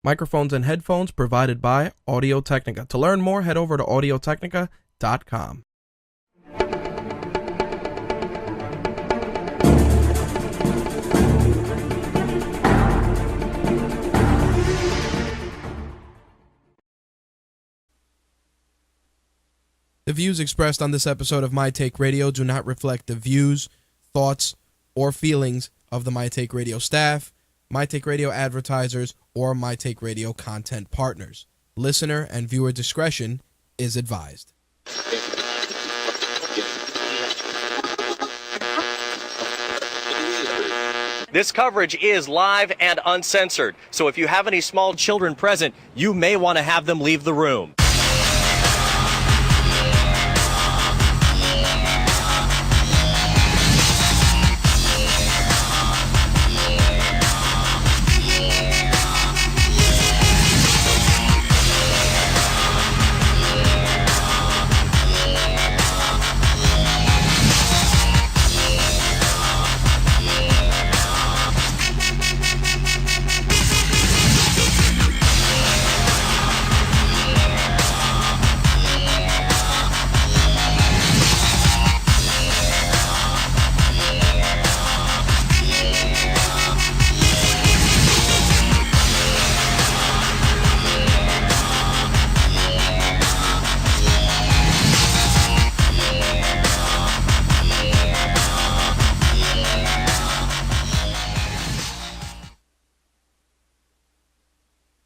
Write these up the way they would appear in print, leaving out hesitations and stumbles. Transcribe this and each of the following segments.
Microphones and headphones provided by Audio-Technica. To learn more, head over to audiotechnica.com. The views expressed on this episode of My Take Radio do not reflect the views, thoughts, or feelings of the My Take Radio staff, My Take Radio advertisers, or My Take Radio content partners. Listener and viewer discretion is advised. This coverage is live and uncensored, so if you have any small children present, you may want to have them leave the room.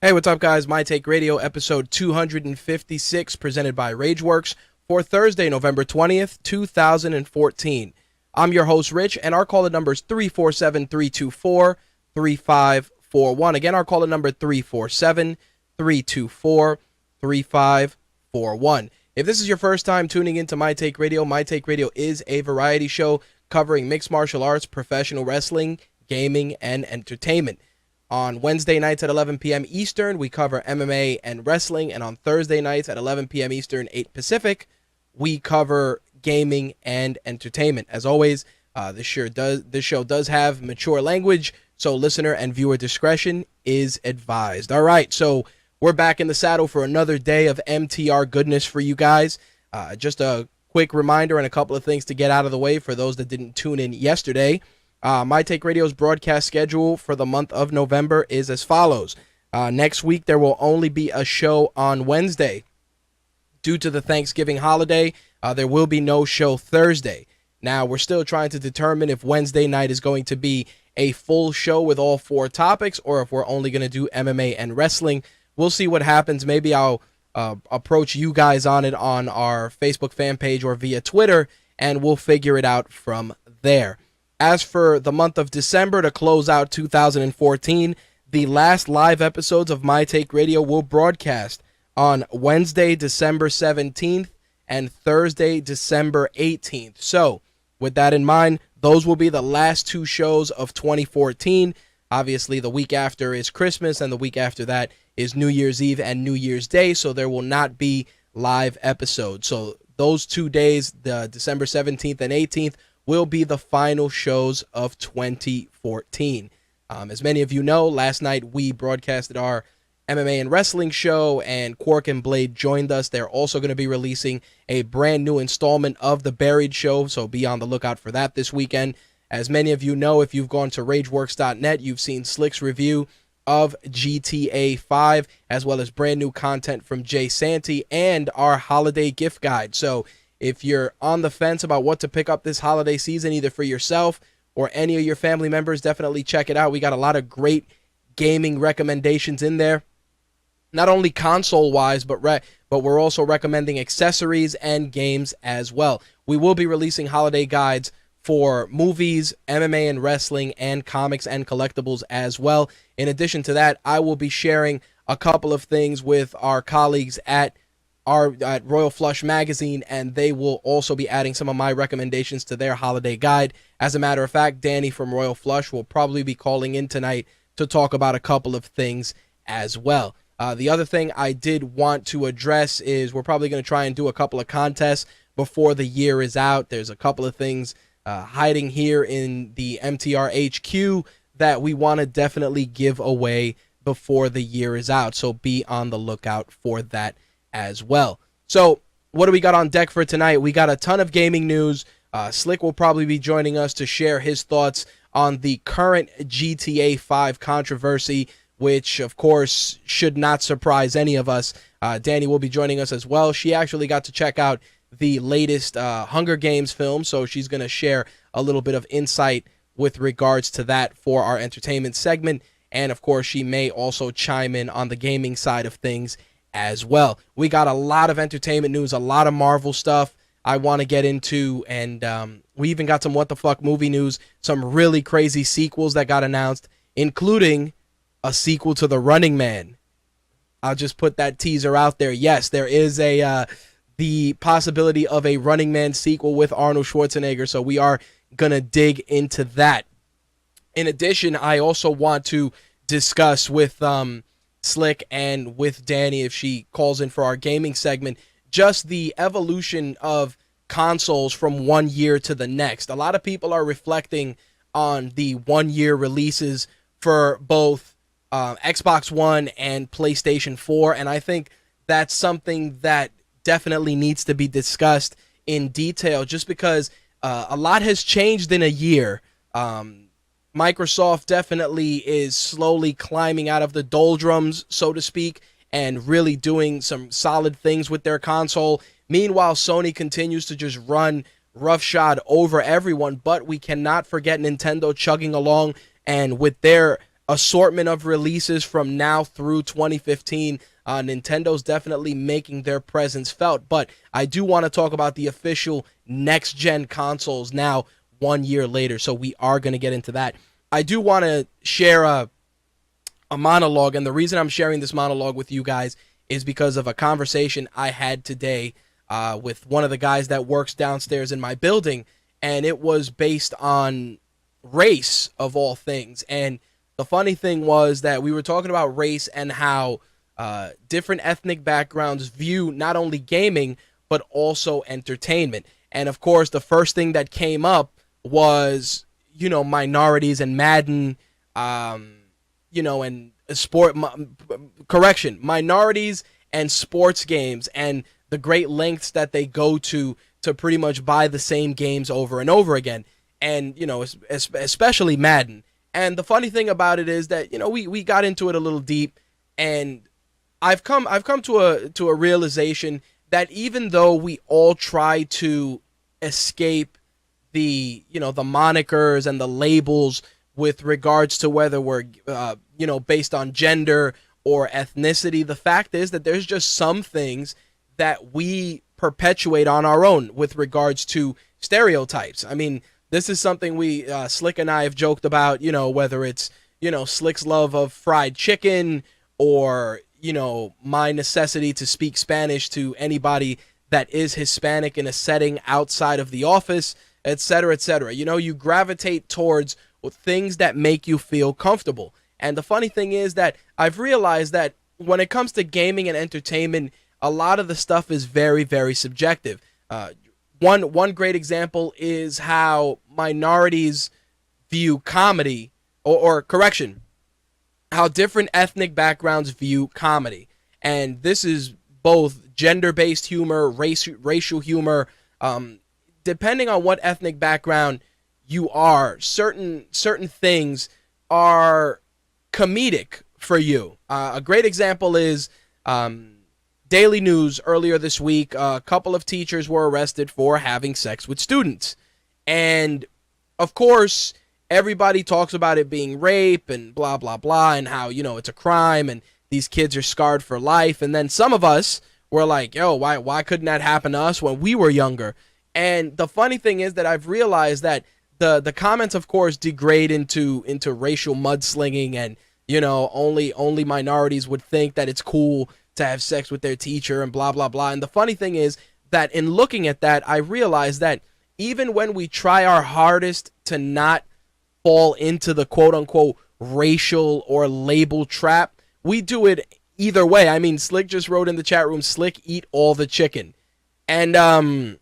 Hey, what's up, guys? My Take Radio, episode 256, presented by RageWorks for Thursday, November 20th, 2014. I'm your host, Rich, and our caller number is 347-324-3541. Again, our caller number 347-324-3541. If this is your first time tuning into My Take Radio is a variety show covering mixed martial arts, professional wrestling, gaming, and entertainment. On Wednesday nights at 11 p.m. Eastern, we cover MMA and wrestling, and on Thursday nights at 11 p.m. Eastern, 8 Pacific, we cover gaming and entertainment. As always, this show does have mature language, so listener and viewer discretion is advised. All right, so we're back in the saddle for another day of MTR goodness for you guys. Just a quick reminder and a couple of things to get out of the way for those that didn't tune in yesterday. My Take Radio's broadcast schedule for the month of November is as follows. Next week, there will only be a show on Wednesday. Due to the Thanksgiving holiday, there will be no show Thursday. Now, we're still trying to determine if Wednesday night is going to be a full show with all four topics or if we're only going to do MMA and wrestling. We'll see what happens. Maybe I'll approach you guys on it on our Facebook fan page or via Twitter, and we'll figure it out from there. As for the month of December, to close out 2014, the last live episodes of My Take Radio will broadcast on Wednesday, December 17th and Thursday, December 18th. So, with that in mind, those will be the last two shows of 2014. Obviously, the week after is Christmas, and the week after that is New Year's Eve and New Year's Day, so there will not be live episodes. So, those 2 days, the December 17th and 18th, will be the final shows of 2014. As many of you know, last night we broadcasted our MMA and wrestling show, and Quark and Blade joined us. They're also going to be releasing a brand new installment of The Buried Show, so be on the lookout for that this weekend. As many of you know, if you've gone to RageWorks.net, you've seen Slick's review of GTA 5, as well as brand new content from Jay Santee and our holiday gift guide. So if you're on the fence about what to pick up this holiday season, either for yourself or any of your family members, definitely check it out. We got a lot of great gaming recommendations in there. Not only console-wise, but we're also recommending accessories and games as well. We will be releasing holiday guides for movies, MMA and wrestling, and comics and collectibles as well. In addition to that, I will be sharing a couple of things with our colleagues at Royal Flush Magazine, and they will also be adding some of my recommendations to their holiday guide. As a matter of fact, Dani from Royal Flush will probably be calling in tonight to talk about a couple of things as well. The other thing I did want to address is we're probably going to try and do a couple of contests before the year is out. There's a couple of things hiding here in the MTR HQ that we want to definitely give away before the year is out. So be on the lookout for that as well. So what do we got on deck for tonight? We got a ton of gaming news. Slick will probably be joining us to share his thoughts on the current GTA 5 controversy, which, of course, should not surprise any of us. Dani will be joining us as well. She actually got to check out the latest Hunger Games film, so she's going to share a little bit of insight with regards to that for our entertainment segment. And, of course, she may also chime in on the gaming side of things as well. We got a lot of entertainment news, a lot of Marvel stuff I want to get into, and we even got some what the fuck movie news, some really crazy sequels that got announced, including a sequel to The Running Man. I'll just put that teaser out there. Yes, there is the possibility of a Running Man sequel with Arnold Schwarzenegger, so we are gonna dig into that. In addition, I also want to discuss with Slick and with Dani, if she calls in for our gaming segment, just the evolution of consoles from one year to the next. A lot of people are reflecting on the 1 year releases for both Xbox One and PlayStation 4, and I think that's something that definitely needs to be discussed in detail, just because a lot has changed in a year. Microsoft definitely is slowly climbing out of the doldrums, so to speak, and really doing some solid things with their console. Meanwhile, Sony continues to just run roughshod over everyone, but we cannot forget Nintendo chugging along, and with their assortment of releases from now through 2015, Nintendo's definitely making their presence felt. But I do want to talk about the official next-gen consoles now 1 year later, so we are going to get into that. I do want to share a monologue, and the reason I'm sharing this monologue with you guys is because of a conversation I had today with one of the guys that works downstairs in my building, and it was based on race, of all things. And the funny thing was that we were talking about race and how different ethnic backgrounds view not only gaming, but also entertainment. And of course, the first thing that came up was, minorities and Madden, and minorities and sports games, and the great lengths that they go to pretty much buy the same games over and over again. And, especially Madden. And the funny thing about it is that, we got into it a little deep, and I've come to a realization that even though we all try to escape the monikers and the labels with regards to whether we're based on gender or ethnicity, the fact is that there's just some things that we perpetuate on our own with regards to stereotypes. I mean, this is something we Slick and I have joked about, whether it's Slick's love of fried chicken, or my necessity to speak Spanish to anybody that is Hispanic in a setting outside of the office, etc., etc. You gravitate towards things that make you feel comfortable. And the funny thing is that I've realized that when it comes to gaming and entertainment, a lot of the stuff is very, very subjective. One great example is how minorities view comedy, or correction, how different ethnic backgrounds view comedy. And this is both gender-based humor, racial humor. Depending on what ethnic background you are, certain things are comedic for you. A great example is Daily News earlier this week. A couple of teachers were arrested for having sex with students. And, of course, everybody talks about it being rape and blah, blah, blah, and how, it's a crime and these kids are scarred for life. And then some of us were like, yo, why couldn't that happen to us when we were younger? And the funny thing is that I've realized that the comments, of course, degrade into racial mudslinging, and, only minorities would think that it's cool to have sex with their teacher and blah, blah, blah. And the funny thing is that in looking at that, I realized that even when we try our hardest to not fall into the quote-unquote racial or label trap, we do it either way. I mean, Slick just wrote in the chat room, Slick eat all the chicken. And, the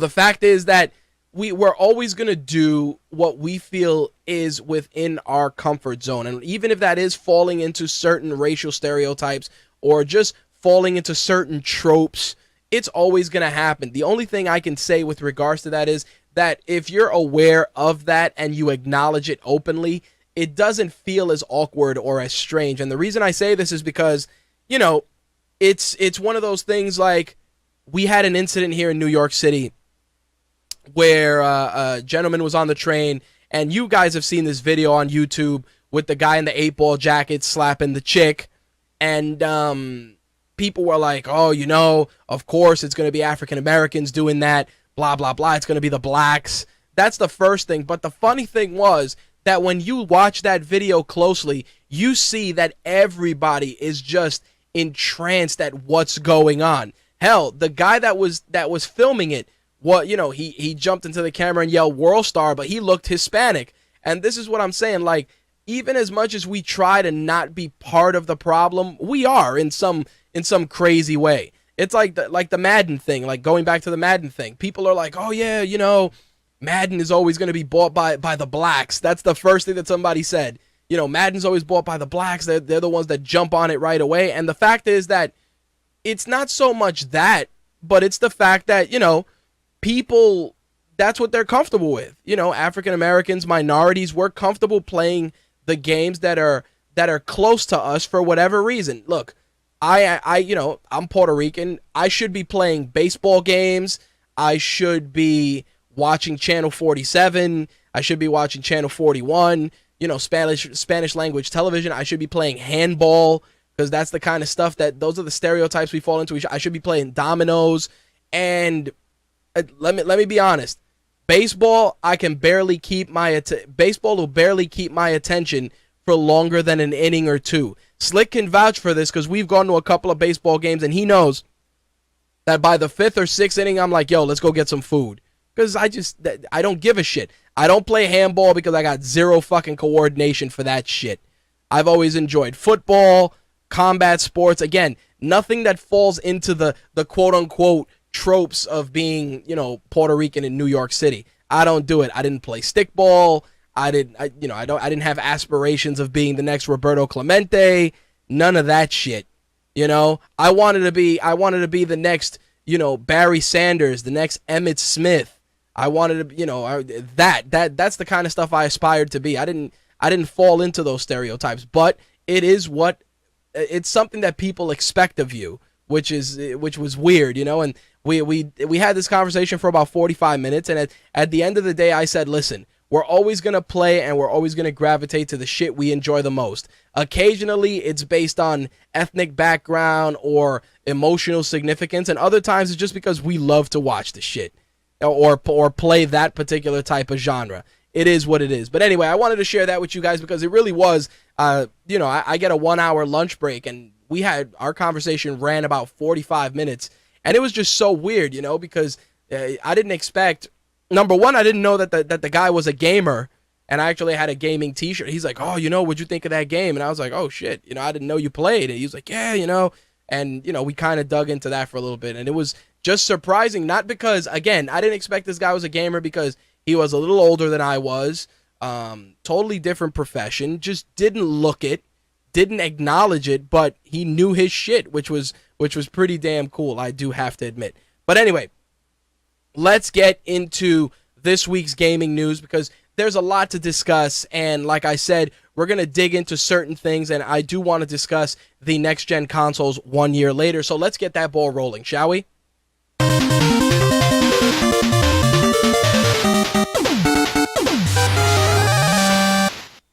fact is that we're always going to do what we feel is within our comfort zone. And even if that is falling into certain racial stereotypes or just falling into certain tropes, it's always going to happen. The only thing I can say with regards to that is that if you're aware of that and you acknowledge it openly, it doesn't feel as awkward or as strange. And the reason I say this is because, you know, it's one of those things like we had an incident here in New York City where a gentleman was on the train, and you guys have seen this video on YouTube with the guy in the 8-ball jacket slapping the chick, and people were like, oh, you know, of course it's going to be African Americans doing that, blah, blah, blah, it's going to be the blacks. That's the first thing. But the funny thing was that when you watch that video closely, you see that everybody is just entranced at what's going on. Hell, the guy that was filming it, you know, he jumped into the camera and yelled "World Star," but he looked Hispanic. And this is what I'm saying. Like, even as much as we try to not be part of the problem, we are in some crazy way. It's like the Madden thing. Like, going back to the Madden thing, people are like, oh yeah, you know, Madden is always going to be bought by the blacks. That's the first thing that somebody said. You know, Madden's always bought by the blacks. They're the ones that jump on it right away. And the fact is that it's not so much that, but it's the fact that, you know, people, that's what they're comfortable with. You know, African Americans, minorities, we're comfortable playing the games that are close to us for whatever reason. Look, I you know, I'm Puerto Rican. I should be playing baseball games. I should be watching Channel 47. I should be watching Channel 41. You know, Spanish language television. I should be playing handball because that's the kind of stuff those are the stereotypes we fall into. I should be playing dominoes. And let me be honest. Baseball, I can barely keep baseball will barely keep my attention for longer than an inning or two. Slick can vouch for this because we've gone to a couple of baseball games and he knows that by the 5th or 6th inning, I'm like, yo, let's go get some food. Because I don't give a shit. I don't play handball because I got zero fucking coordination for that shit. I've always enjoyed football, combat sports. Again, nothing that falls into the quote-unquote tropes of being, you know, Puerto Rican in New York City. I don't do it. I didn't play stickball. I didn't have aspirations of being the next Roberto Clemente. None of that shit. You know, I wanted to be the next, you know, Barry Sanders, the next Emmitt Smith. I wanted to, you know, that's the kind of stuff I aspired to be. I didn't fall into those stereotypes, but it's something that people expect of you, which was weird, you know. And we had this conversation for about 45 minutes, and at the end of the day, I said, listen, we're always going to play and we're always going to gravitate to the shit we enjoy the most. Occasionally, it's based on ethnic background or emotional significance, and other times it's just because we love to watch the shit or play that particular type of genre. It is what it is. But anyway, I wanted to share that with you guys because it really was, you know, I get a 1-hour lunch break, and our conversation ran about 45 minutes, and it was just so weird, you know, because I didn't expect. Number one, I didn't know that the guy was a gamer, and I actually had a gaming t-shirt. He's like, oh, you know, what'd you think of that game? And I was like, oh, shit, you know, I didn't know you played. And he was like, yeah, you know, and, you know, we kind of dug into that for a little bit, and it was just surprising, not because, again, I didn't expect this guy was a gamer because he was a little older than I was, totally different profession, just didn't look it, didn't acknowledge it, but he knew his shit, which was pretty damn cool, I do have to admit. But anyway, let's get into this week's gaming news because there's a lot to discuss, and like I said, we're going to dig into certain things, and I do want to discuss the next-gen consoles 1 year later, so let's get that ball rolling, shall we?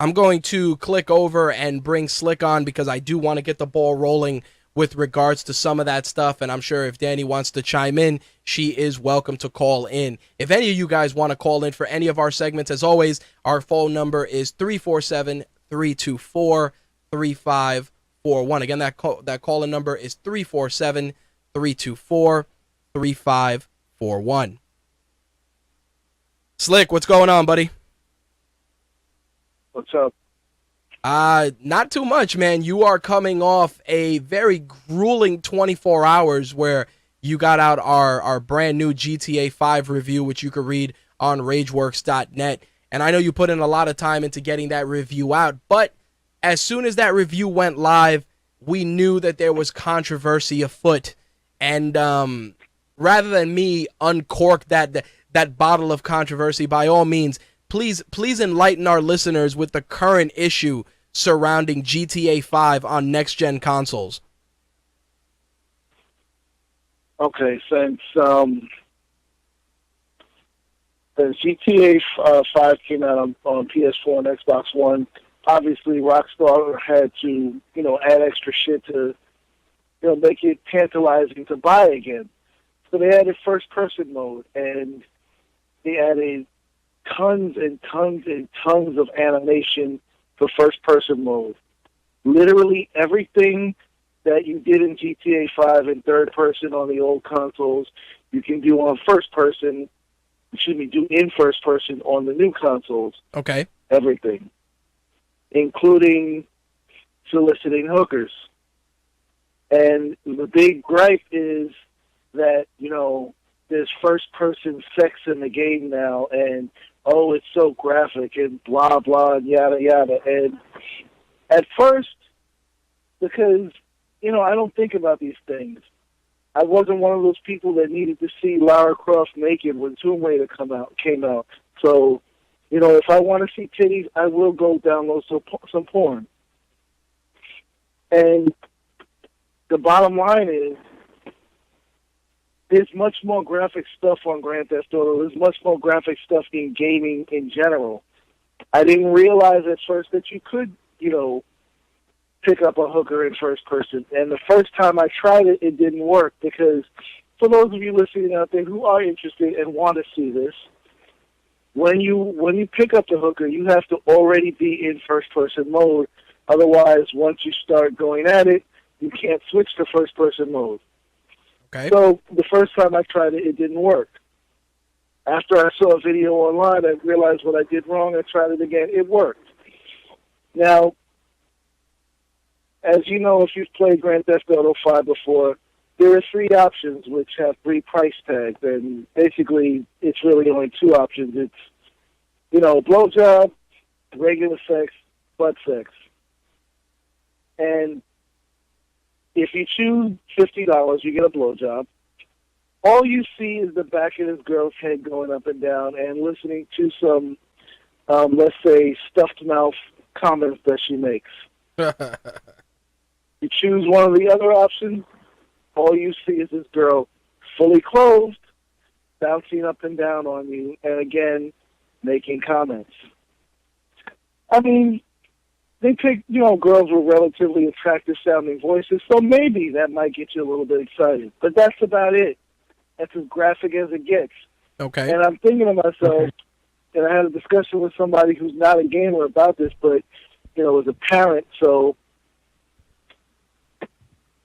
I'm going to click over and bring Slick on because I do want to get the ball rolling with regards to some of that stuff, and I'm sure if Dani wants to chime in, she is welcome to call in. If any of you guys want to call in for any of our segments, as always, our phone number is 347-324-3541. Again, that call-in number is 347-324-3541. Slick, what's going on, buddy? What's up? Not too much, man. You are coming off a very grueling 24 hours where you got out our brand new GTA 5 review, which you could read on RageWorks.net. And I know you put in a lot of time into getting that review out, but as soon as that review went live, we knew that there was controversy afoot. And rather than me uncork that bottle of controversy, by all means, please enlighten our listeners with the current issue surrounding GTA 5 on next-gen consoles. Okay, since GTA 5 came out on PS4 and Xbox One, obviously Rockstar had to, add extra shit to, make it tantalizing to buy again. So they added first-person mode, and they added tons and tons and tons of animation for first-person mode. Literally everything that you did in GTA 5 in third-person on the old consoles, you can do on first-person. Do in first-person on the new consoles. Okay. Everything, including soliciting hookers. And the big gripe is that, there's first-person sex in the game now, and, oh, it's so graphic, and blah, blah, and yada, yada. And at first, because, I don't think about these things. I wasn't one of those people that needed to see Lara Croft naked when Tomb Raider came out. So, if I want to see titties, I will go download some porn. And the bottom line is, there's much more graphic stuff on Grand Theft Auto. There's much more graphic stuff in gaming in general. I didn't realize at first that you could, pick up a hooker in first person. And the first time I tried it, it didn't work because for those of you listening out there who are interested and want to see this, when you pick up the hooker, you have to already be in first person mode. Otherwise, once you start going at it, you can't switch to first person mode. Okay. So the first time I tried it, it didn't work. After I saw a video online, I realized what I did wrong. I tried it again. It worked. Now, as you know, if you've played Grand Theft Auto 5 before, there are 3 options which have 3 price tags, and basically it's really only 2 options. It's, blowjob, regular sex, butt sex. And if you choose $50, you get a blowjob. All you see is the back of this girl's head going up and down and listening to some, let's say, stuffed mouth comments that she makes. You choose one of the other options, all you see is this girl fully clothed, bouncing up and down on you, and again, making comments. I mean, they pick, girls with relatively attractive sounding voices, so maybe that might get you a little bit excited. But that's about it. That's as graphic as it gets. Okay. And I'm thinking to myself, and I had a discussion with somebody who's not a gamer about this, but, was a parent, so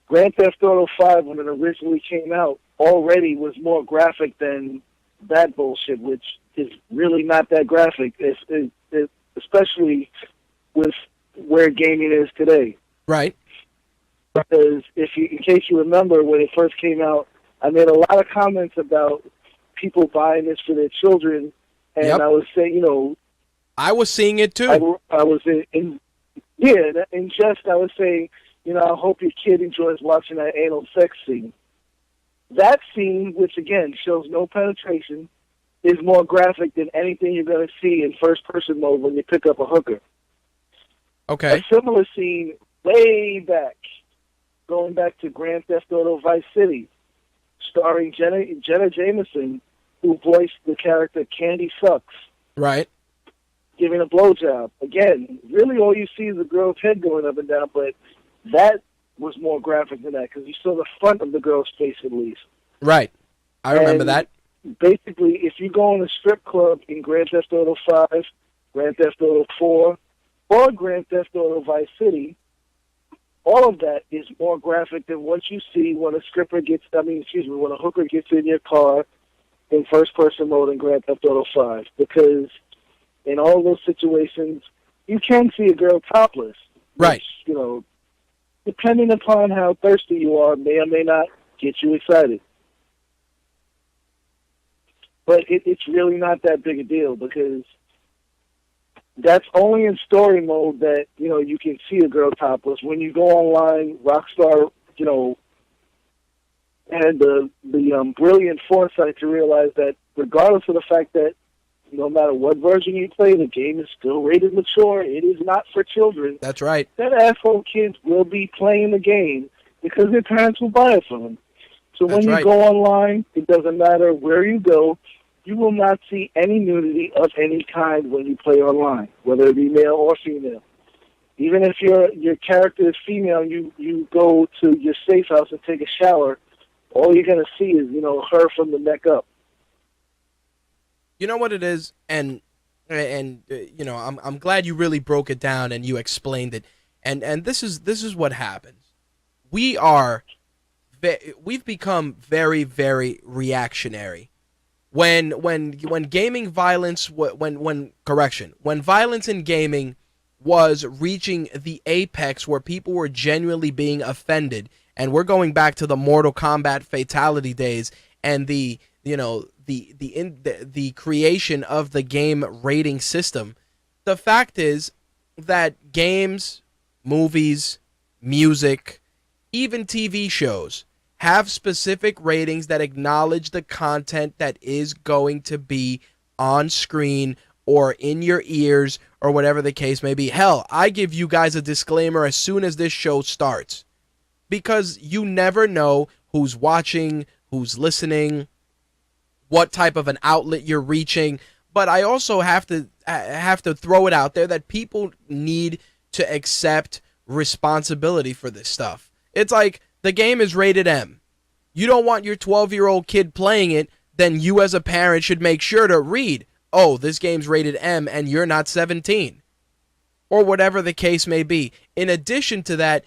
Grand Theft Auto 5, when it originally came out, already was more graphic than that bullshit, which is really not that graphic, especially with where gaming is today. Right. Because in case you remember, when it first came out, I made a lot of comments about people buying this for their children, and Yep. I was saying, I was seeing it too. I was in jest, I was saying, I hope your kid enjoys watching that anal sex scene. That scene, which again shows no penetration, is more graphic than anything you're going to see in first-person mode when you pick up a hooker. Okay. A similar scene way back, going back to Grand Theft Auto Vice City, starring Jenna Jameson, who voiced the character Candy Sucks, Right. giving a blowjob. Again, really all you see is a girl's head going up and down, but that was more graphic than that because you saw the front of the girl's face at least. Right. I remember And that. Basically, if you go in a strip club in Grand Theft Auto 5, Grand Theft Auto 4, or Grand Theft Auto Vice City, all of that is more graphic than what you see when a when a hooker gets in your car in first-person mode in Grand Theft Auto 5. Because in all those situations, you can see a girl topless. Right. Which, depending upon how thirsty you are, may or may not get you excited. but it's really not that big a deal because that's only in story mode that, you know, you can see a girl topless. When you go online, Rockstar, you know, had the brilliant foresight to realize that regardless of the fact that no matter what version you play, the game is still rated mature. It is not for children. That's right. That asshole kids will be playing the game because their parents will buy it for them. So when you go online, it doesn't matter where you go, you will not see any nudity of any kind when you play online, whether it be male or female. Even if your character is female, you go to your safe house and take a shower, all you're going to see is, you know, her from the neck up. You know what it is, and you know, I'm glad you really broke it down and you explained it, and this is what happens. We've become very, very reactionary when gaming violence when violence in gaming was reaching the apex where people were genuinely being offended, and we're going back to the Mortal Kombat fatality days and the creation of the game rating system. The fact is that games, movies, music, even TV shows have specific ratings that acknowledge the content that is going to be on screen or in your ears or whatever the case may be. Hell, I give you guys a disclaimer as soon as this show starts, because you never know who's watching, who's listening, what type of an outlet you're reaching. But I also have to throw it out there that people need to accept responsibility for this stuff. It's like the game is rated M. You don't want your 12-year-old kid playing it, then you as a parent should make sure to read, oh, this game's rated M and you're not 17. Or whatever the case may be. In addition to that,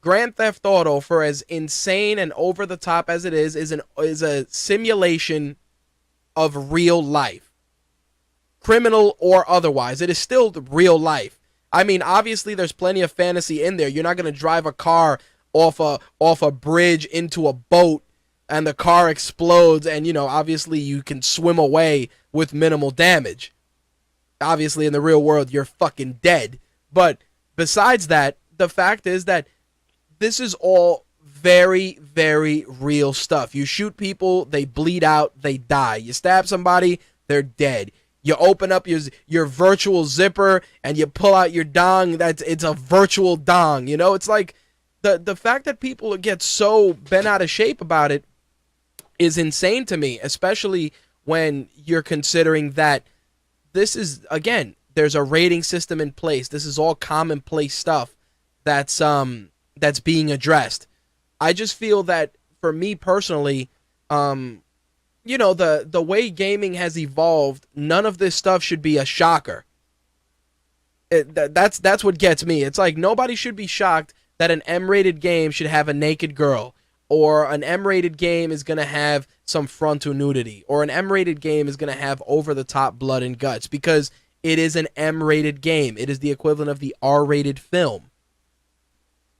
Grand Theft Auto, for as insane and over the top as it is a simulation of real life. Criminal or otherwise, it is still real life. I mean, obviously there's plenty of fantasy in there. You're not going to drive a car off a bridge into a boat and the car explodes and, you know, obviously you can swim away with minimal damage. Obviously in the real world you're fucking dead. But besides that, the fact is that this is all very, very real stuff. You shoot people, they bleed out, they die. You stab somebody, they're dead. You open up your virtual zipper and you pull out your dong, it's a virtual dong. You know, it's like the fact that people get so bent out of shape about it is insane to me, especially when you're considering that this is, again, there's a rating system in place. This is all commonplace stuff that's being addressed. I just feel that for me personally, you know, the way gaming has evolved, none of this stuff should be a shocker. That's what gets me. It's like nobody should be shocked that an M-rated game should have a naked girl, or an M-rated game is going to have some frontal nudity, or an M-rated game is going to have over-the-top blood and guts, because it is an M-rated game. It is the equivalent of the R-rated film.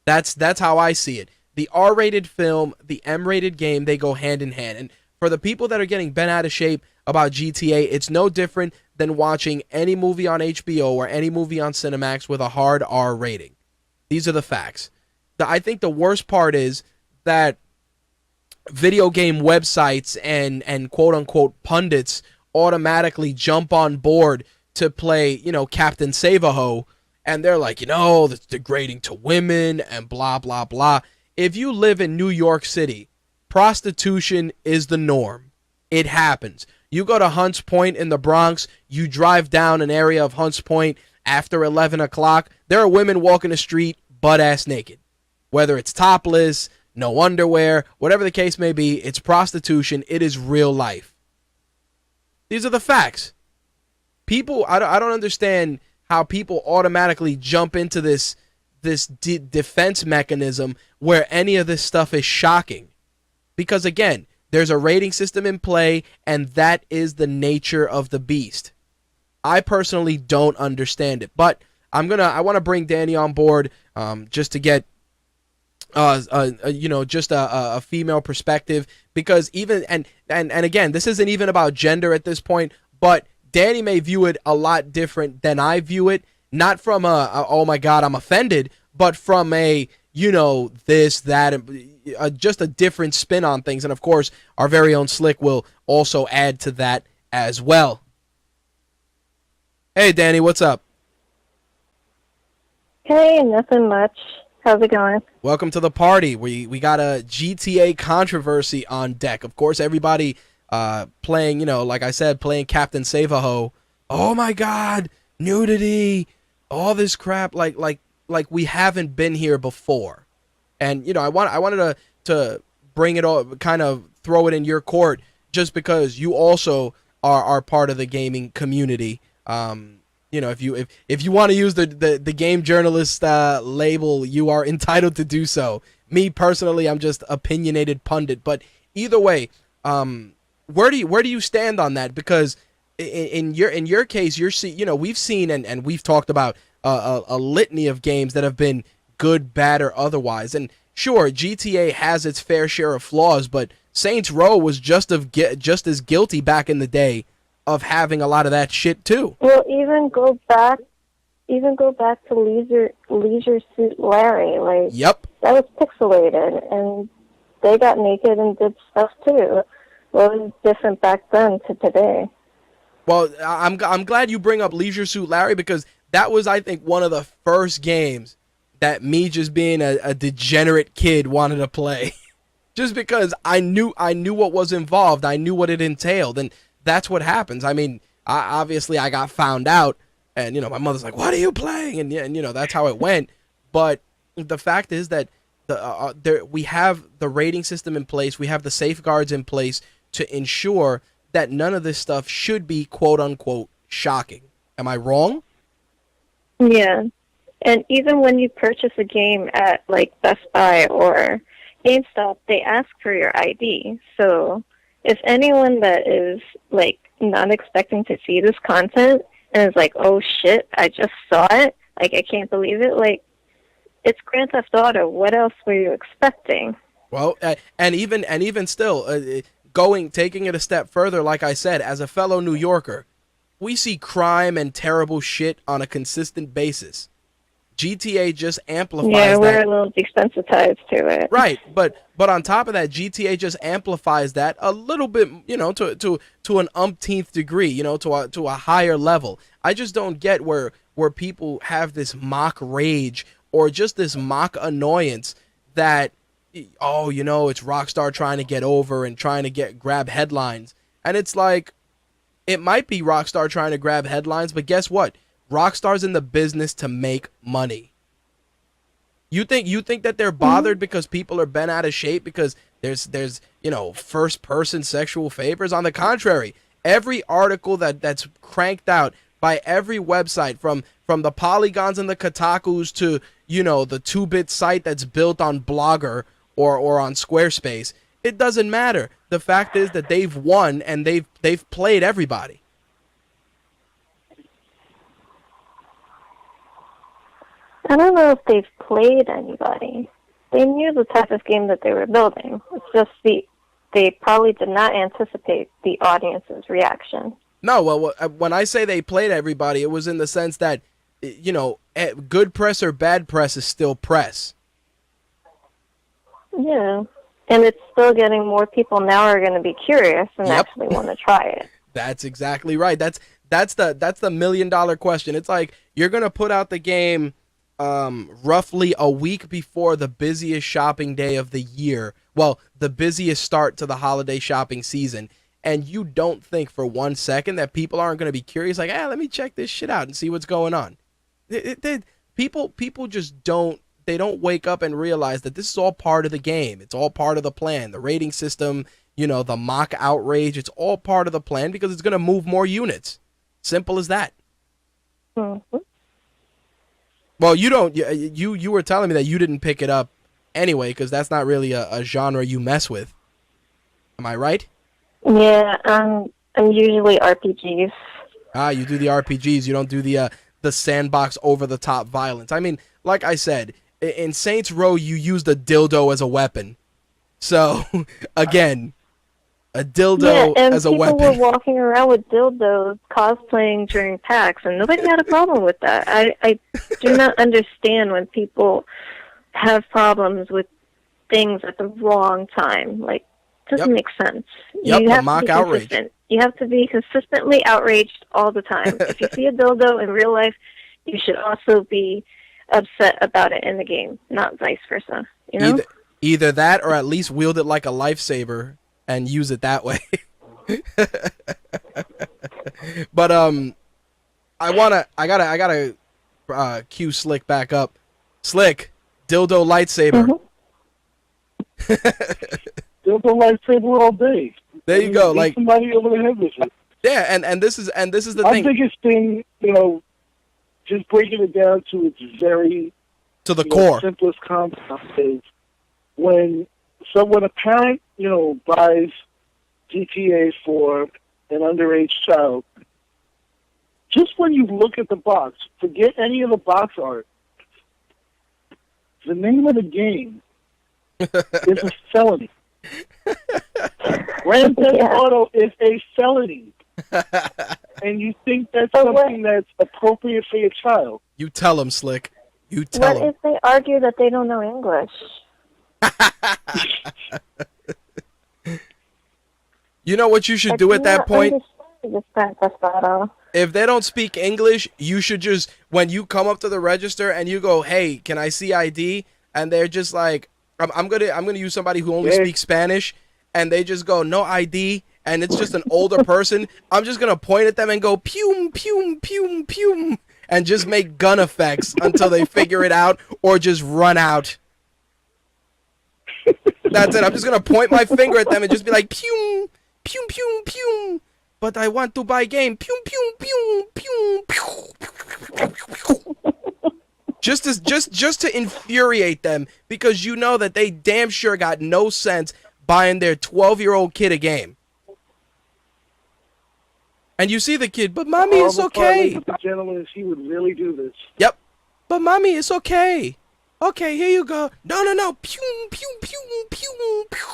That's how I see it. The R-rated film, the M-rated game, they go hand in hand. And for the people that are getting bent out of shape about GTA, it's no different than watching any movie on HBO or any movie on Cinemax with a hard R rating. These are the facts. I think the worst part is that video game websites and quote-unquote pundits automatically jump on board to play, you know, Captain Save-A-Ho, and they're like, you know, that's degrading to women and blah, blah, blah. If you live in New York City, prostitution is the norm. It happens. You go to Hunts Point in the Bronx, you drive down an area of Hunts Point after 11 o'clock, there are women walking the street butt-ass naked. Whether it's topless, no underwear, whatever the case may be, it's prostitution. It is real life. These are the facts. People, I don't understand how people automatically jump into this defense mechanism where any of this stuff is shocking. Because again, there's a rating system in play, and that is the nature of the beast. I personally don't understand it, but I want to bring Dani on board just to get just a female perspective, because even and again, this isn't even about gender at this point, but Danny may view it a lot different than I view it, not from a oh my god I'm offended, but from a this that just a different spin on things. And of course our very own Slick will also add to that as well. Hey Danny, what's up? Hey, nothing much. How's it going? Welcome to the party. We got a GTA controversy on deck. Of course, everybody playing, like I said, playing Captain Save-A-Ho. Oh my God, nudity, all this crap. Like we haven't been here before. And I wanted to bring it all, kind of throw it in your court, just because you also are part of the gaming community. If you want to use the game journalist label, you are entitled to do so. Me personally, I'm just opinionated pundit. But either way, where do you stand on that? Because in your case, we've seen and we've talked about a litany of games that have been good, bad, or otherwise. And sure, GTA has its fair share of flaws, but Saints Row was just as guilty back in the day of having a lot of that shit too. Well, even go back to Leisure Suit Larry. Like, yep, that was pixelated, and they got naked and did stuff too. What was different back then to today? Well, I'm glad you bring up Leisure Suit Larry, because that was, I think, one of the first games that me, just being a degenerate kid, wanted to play. Just because I knew what was involved, I knew what it entailed, and that's what happens. I mean, obviously I got found out, and my mother's like, "What are you playing?" And that's how it went. But the fact is that we have the rating system in place, we have the safeguards in place to ensure that none of this stuff should be quote unquote shocking. Am I wrong? Yeah, and even when you purchase a game at like Best Buy or GameStop, they ask for your ID. So if anyone that is like not expecting to see this content and is like, "Oh shit, I just saw it, like I can't believe it," like, it's Grand Theft Auto. What else were you expecting? Well, and even still, taking it a step further, like I said, as a fellow New Yorker, we see crime and terrible shit on a consistent basis. GTA just amplifies that. Yeah, we're a little desensitized to it. Right, but on top of that, GTA just amplifies that a little bit, to an umpteenth degree, to a higher level. I just don't get where people have this mock rage or just this mock annoyance that, it's Rockstar trying to get over and trying to grab headlines. And it's like, it might be Rockstar trying to grab headlines, but guess what? Rockstar's in the business to make money. You think that they're bothered because people are bent out of shape because there's first person sexual favors? On the contrary, every article that's cranked out by every website, from the Polygons and the Kotakus to the 2-bit site that's built on Blogger or on Squarespace, it doesn't matter. The fact is that they've won and they've played everybody. I don't know if they've played anybody. They knew the type of game that they were building. It's just they probably did not anticipate the audience's reaction. No, well, when I say they played everybody, it was in the sense that, good press or bad press is still press. Yeah, and it's still getting more people now are going to be curious and actually want to try it. That's exactly right. That's the $1 million question. It's like, you're going to put out the game roughly a week before the busiest shopping day of the year. Well, the busiest start to the holiday shopping season. And you don't think for 1 second that people aren't going to be curious, like, let me check this shit out and see what's going on. People just don't wake up and realize that this is all part of the game. It's all part of the plan. The rating system, the mock outrage, it's all part of the plan because it's going to move more units. Simple as that. Mm-hmm. Well, you were telling me that you didn't pick it up anyway, because that's not really a genre you mess with. Am I right? Yeah, I'm usually RPGs. You do the RPGs. You don't do the sandbox over the top violence. I mean, like I said, in Saints Row, you used a dildo as a weapon. So, again, a dildo and as a people weapon. were walking around with dildos cosplaying during PAX, and nobody had a problem with that. I do not understand when people have problems with things at the wrong time. Like, it doesn't make sense. Yep, You the have mock to be outrage. consistent. You have to be consistently outraged all the time. If you see a dildo in real life, you should also be upset about it in the game, not vice versa. You know? Either that, or at least wield it like a lifesaver and use it that way. But I gotta cue Slick back up. Slick, dildo lightsaber. Dildo lightsaber all day. There you go. Like somebody over the head with it. Yeah, and this is the My thing. biggest thing, just breaking it down to its very To the core. simplest concept is when a parent, buys GTA for an underage child, just when you look at the box, forget any of the box art. The name of the game is a felony. Grand Theft Auto is a felony. And you think that's something that's appropriate for your child? You tell him, Slick. You tell him. What if they argue that they don't know English? You know what you should do at that point? If they don't speak English, you should just, when you come up to the register and you go, "Hey, can I see ID?" and they're just like, I'm gonna use somebody who only speaks Spanish, and they just go, "No ID," and it's just an older person. I'm just gonna point at them and go, "Pew, pew, pew, pew," and just make gun effects until they figure it out or just run out. That's it. I'm just gonna point my finger at them and just be like, "Pew, pew, pew, pew." But I want to buy game. Pew, pew, pew, pew, pew. Just to infuriate them, because you know that they damn sure got no sense buying their 12-year-old kid a game. And you see the kid, "But mommy, it's okay." The gentleman, he would really do this. Yep. "But mommy, it's okay. Okay, here you go." No. Pew, pew, pew, pew, pew.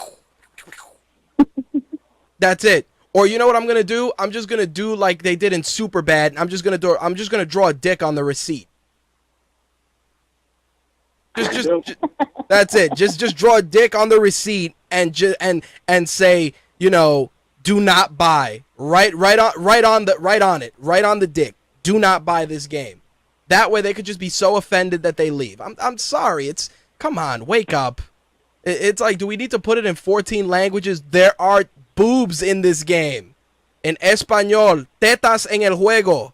That's it. Or you know what I'm gonna do? I'm just gonna do like they did in Superbad. I'm just gonna draw a dick on the receipt. Just that's it. Just draw a dick on the receipt and say, do not buy. Right on the dick. Do not buy this game. That way they could just be so offended that they leave. I'm sorry. Come on, wake up. It's like, do we need to put it in 14 languages? There are boobs in this game. In Español, tetas en el juego.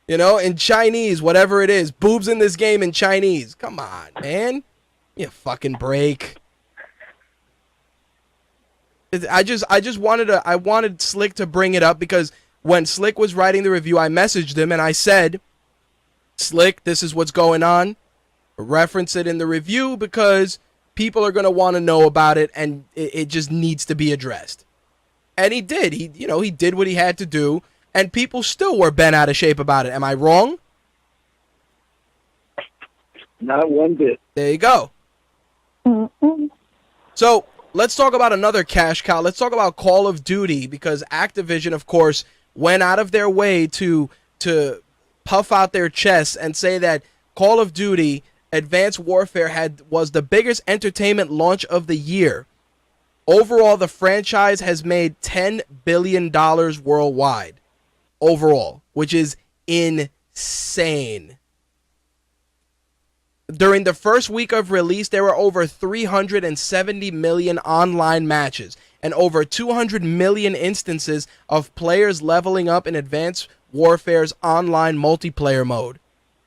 In Chinese, whatever it is. Boobs in this game in Chinese. Come on, man. You fucking break. I wanted Slick to bring it up because when Slick was writing the review, I messaged him and I said, "Slick, this is what's going on. Reference it in the review because people are going to want to know about it and it just needs to be addressed." And he did. He did what he had to do, and people still were bent out of shape about it. Am I wrong? Not one bit. There you go. So let's talk about another cash cow. Let's talk about Call of Duty, because Activision, of course, went out of their way to puff out their chests and say that Call of Duty Advanced Warfare was the biggest entertainment launch of the year. Overall, the franchise has made $10 billion worldwide. Overall, which is insane. During the first week of release, there were over 370 million online matches and over 200 million instances of players leveling up in Advanced Warfare's online multiplayer mode.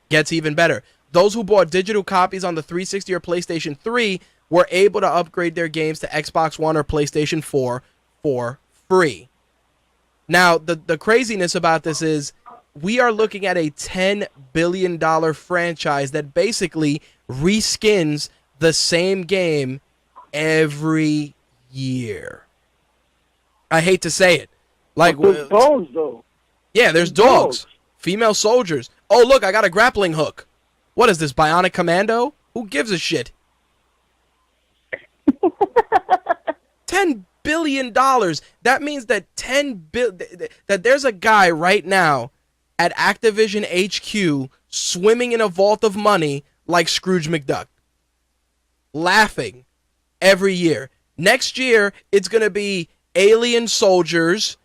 Gets even better. Those who bought digital copies on the 360 or PlayStation 3 were able to upgrade their games to Xbox One or PlayStation 4 for free. Now, the craziness about this is we are looking at a $10 billion franchise that basically reskins the same game every year. I hate to say it. Like, there's dogs, though. Yeah, there's dogs. Female soldiers. Oh, look, I got a grappling hook. What is this, Bionic Commando? Who gives a shit? $10 billion. That means that that there's a guy right now at Activision HQ swimming in a vault of money like Scrooge McDuck, laughing every year. Next year, it's going to be alien soldiers,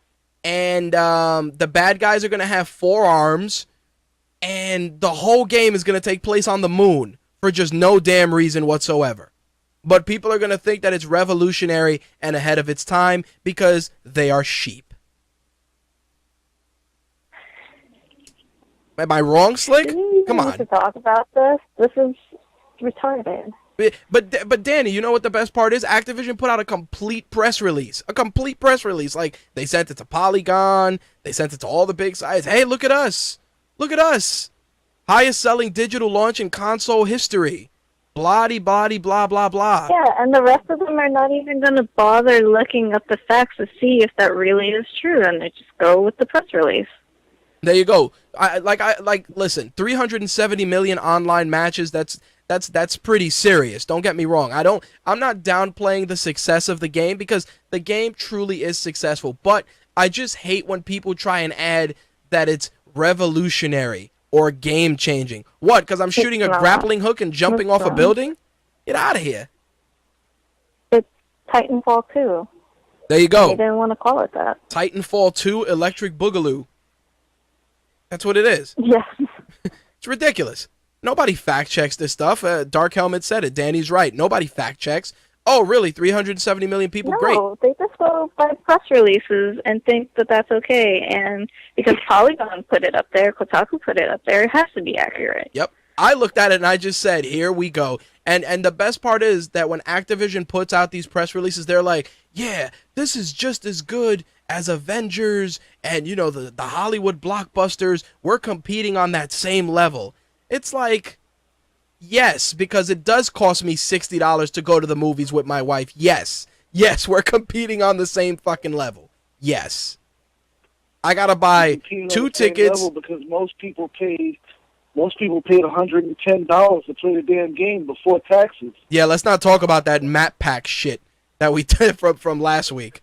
and the bad guys are going to have 4 arms, and the whole game is going to take place on the moon for just no damn reason whatsoever. But people are going to think that it's revolutionary and ahead of its time because they are sheep. Am I wrong, Slick? Do you Come even on. need to talk about this? This is retarded. But Danny, you know what the best part is? Activision put out a complete press release. Like, they sent it to Polygon. They sent it to all the big sites. Hey, look at us. Look at us. Highest selling digital launch in console history. Blah-de, blah-de, blah, blah, blah. Yeah, and the rest of them are not even going to bother looking up the facts to see if that really is true, and they just go with the press release. There you go. Listen, 370 million online matches, that's pretty serious. Don't get me wrong. I'm not downplaying the success of the game because the game truly is successful, but I just hate when people try and add that it's revolutionary or game changing. What? Because I'm shooting a grappling hook and jumping off a building? Get out of here. It's Titanfall 2. There you go. They didn't want to call it that. Titanfall 2 Electric Boogaloo. That's what it is. Yes. It's ridiculous. Nobody fact checks this stuff. Dark Helmet said it. Danny's right. Nobody fact checks. Oh, really? 370 million people? No, Great. they just go by press releases and think that that's okay. And because Polygon put it up there, Kotaku put it up there, it has to be accurate. Yep. I looked at it and I just said, here we go. And the best part is that when Activision puts out these press releases, they're like, yeah, this is just as good as Avengers and, you know, the Hollywood blockbusters. We're competing on that same level. It's like, yes, because it does cost me $60 to go to the movies with my wife. Yes, we're competing on the same fucking level. Yes. I gotta buy 2 tickets. Because most people paid $110 to play the damn game before taxes. Yeah, let's not talk about that map pack shit that we did from last week.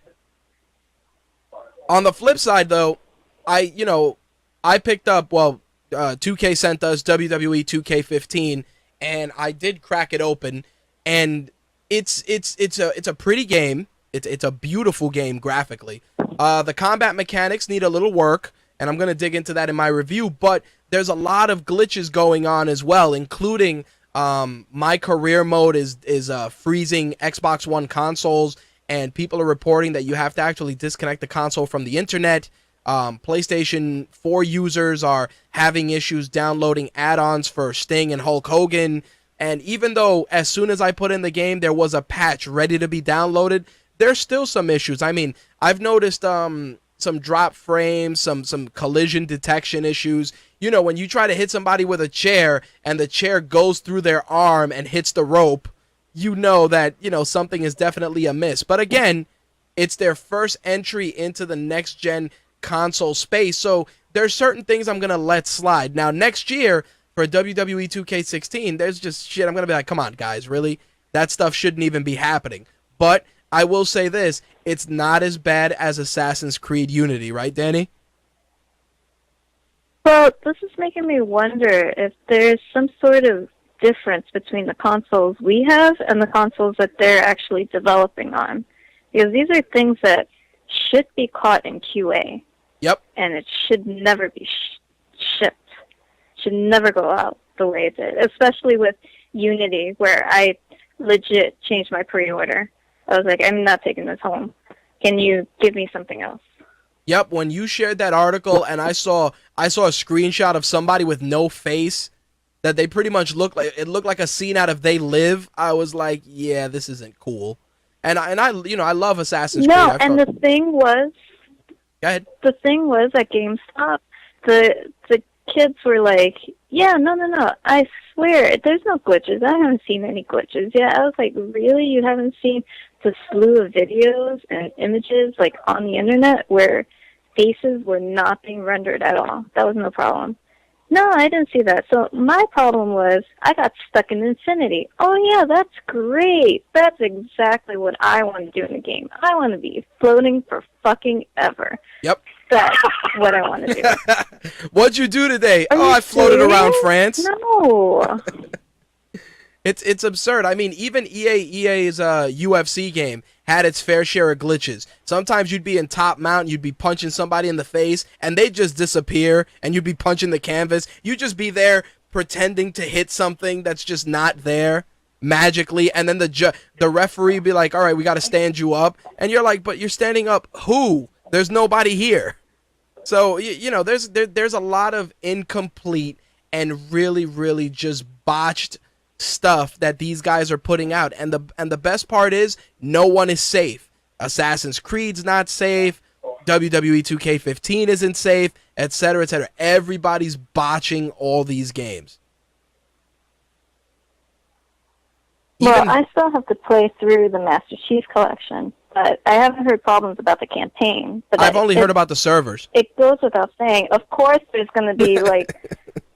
On the flip side, though, I picked up, 2K sent us WWE 2K15, and I did crack it open, and it's a pretty game. It's a beautiful game graphically. The combat mechanics need a little work, and I'm gonna dig into that in my review. But there's a lot of glitches going on as well, including my career mode is freezing Xbox One consoles, and people are reporting that you have to actually disconnect the console from the internet. PlayStation 4 users are having issues downloading add-ons for Sting and Hulk Hogan. And even though as soon as I put in the game, there was a patch ready to be downloaded, there's still some issues. I mean, I've noticed some drop frames, some collision detection issues. You know, when you try to hit somebody with a chair and the chair goes through their arm and hits the rope, you know that, something is definitely amiss. But again, it's their first entry into the next-gen console space, so there's certain things I'm going to let slide. Now, next year, for WWE 2K16, there's just shit I'm going to be like, come on, guys, really? That stuff shouldn't even be happening. But I will say this, it's not as bad as Assassin's Creed Unity, right, Danny? Well, this is making me wonder if there's some sort of difference between the consoles we have and the consoles that they're actually developing on. Because these are things that should be caught in QA. Yep. And it should never be shipped. Should never go out the way it did. Especially with Unity, where I legit changed my pre-order. I was like, I'm not taking this home. Can you give me something else? Yep, when you shared that article and I saw a screenshot of somebody with no face that they pretty much looked like a scene out of They Live, I was like, yeah, this isn't cool. And I love Assassin's Creed. No, and the thing was, go ahead. The thing was at GameStop, the kids were like, yeah, no, I swear, there's no glitches. I haven't seen any glitches. Yeah, I was like, really? You haven't seen the slew of videos and images like on the internet where faces were not being rendered at all? That was no problem. No, I didn't see that. So my problem was I got stuck in Infinity. Oh yeah, that's great. That's exactly what I want to do in a game. I want to be floating for fucking ever. Yep. That's what I want to do. What'd you do today? Are Oh, you I floated serious? around France. No. It's absurd. I mean, even EA's UFC game had its fair share of glitches. Sometimes you'd be in top mount, you'd be punching somebody in the face, and they'd just disappear, and you'd be punching the canvas. You'd just be there pretending to hit something that's just not there magically, and then the referee be like, all right, we got to stand you up. And you're like, but you're standing up who? There's nobody here. So, you know, there's a lot of incomplete and really, really just botched stuff that these guys are putting out, and the best part is no one is safe. Assassin's Creed's not safe, WWE 2K15 isn't safe, etc., etc. Everybody's botching all these games. Well, I still have to play through the Master Chief Collection, but I haven't heard problems about the campaign. But I've only heard about the servers. It goes without saying. Of course, there's going to be like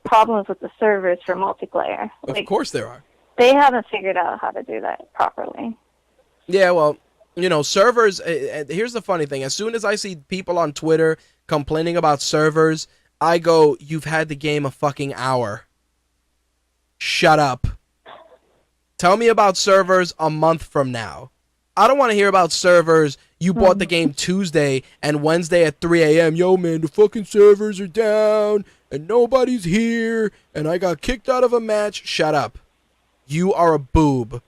problems with the servers for multiplayer. Of course there are. They haven't figured out how to do that properly. Yeah, well, you know, servers, here's the funny thing. As soon as I see people on Twitter complaining about servers, I go, you've had the game a fucking hour. Shut up. Tell me about servers a month from now. I don't want to hear about servers. You bought the game Tuesday and Wednesday at 3 a.m. Yo, man, the fucking servers are down and nobody's here and I got kicked out of a match. Shut up. You are a boob.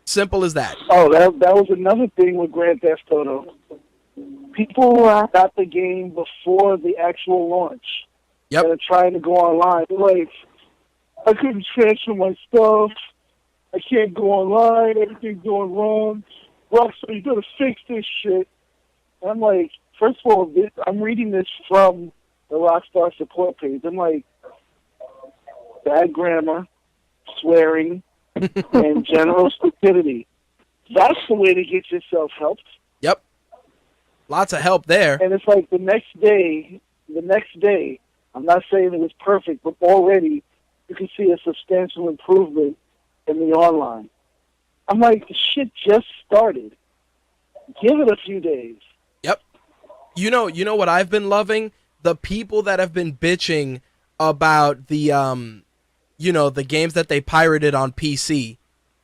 Simple as that. Oh, that was another thing with Grand Theft Auto. People got the game before the actual launch. Yep. And are trying to go online. They're like, I couldn't transfer my stuff. I can't go online. Everything's going wrong. Rockstar, you gotta fix this shit. And I'm like, first of all, I'm reading this from the Rockstar support page. I'm like, bad grammar, swearing, and general stupidity. That's the way to get yourself helped. Yep. Lots of help there. And it's like the next day, I'm not saying it was perfect, but already you can see a substantial improvement in the online. I'm like, the shit just started. Give it a few days. Yep. You know what I've been loving? The people that have been bitching about the the games that they pirated on PC,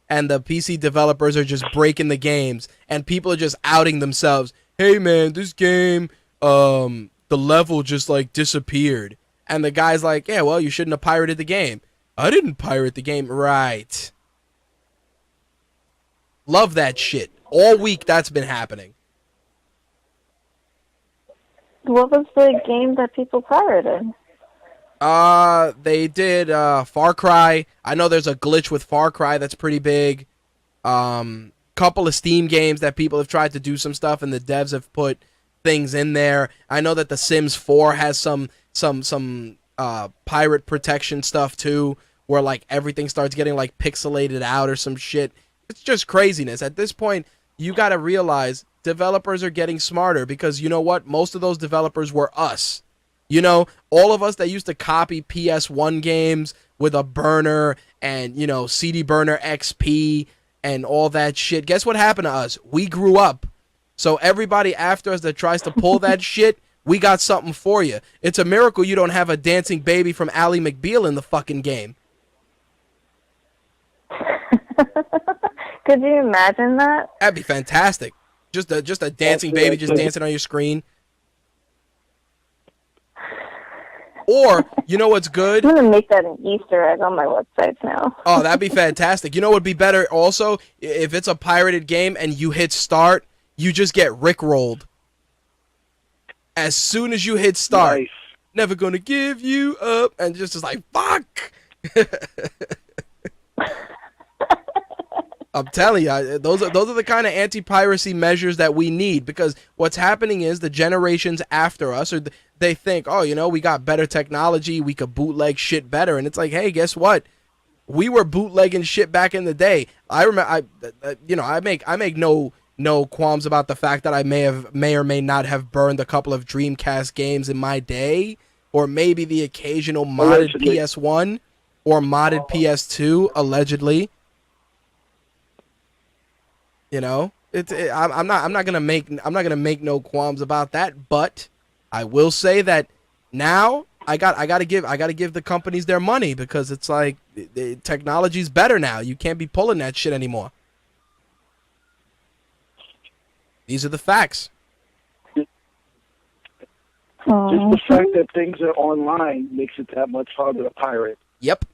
and the PC developers are just breaking the games, and people are just outing themselves. Hey man, this game, the level just like disappeared. And the guy's like, yeah, well, you shouldn't have pirated the game. I didn't pirate the game. Right. Love that shit. All week that's been happening. What was the game that people pirated? They did Far Cry. I know there's a glitch with Far Cry that's pretty big. Couple of Steam games that people have tried to do some stuff and the devs have put things in there. I know that The Sims 4 has some pirate protection stuff too, where like everything starts getting like pixelated out or some shit. It's just craziness. At this point, you got to realize developers are getting smarter, because you know what? Most of those developers were us. You know, all of us that used to copy PS1 games with a burner and, you know, CD burner XP and all that shit. Guess what happened to us? We grew up. So everybody after us that tries to pull that shit, we got something for you. It's a miracle you don't have a dancing baby from Ally McBeal in the fucking game. Could you imagine that? That'd be fantastic. Just a dancing baby just dancing on your screen. Or, you know what's good? I'm going to make that an Easter egg on my websites now. Oh, that'd be fantastic. You know what would be better also? If it's a pirated game and you hit start, you just get rickrolled. As soon as you hit start, Nice. Never gonna give you up, and just like, fuck! I'm telling you, those are the kind of anti-piracy measures that we need, because what's happening is the generations after us, they think, oh, you know, we got better technology, we could bootleg shit better, and it's like, hey, guess what? We were bootlegging shit back in the day. I remember, I make no qualms about the fact that I may or may not have burned a couple of Dreamcast games in my day, or maybe the occasional modded Allegedly. PS1 or modded PS2, allegedly. You know, I'm not gonna make no qualms about that, but I will say that now I gotta give the companies their money, because it's like the technology's better now. You can't be pulling that shit anymore. These are the facts. Just the fact that things are online makes it that much harder to pirate. Yep.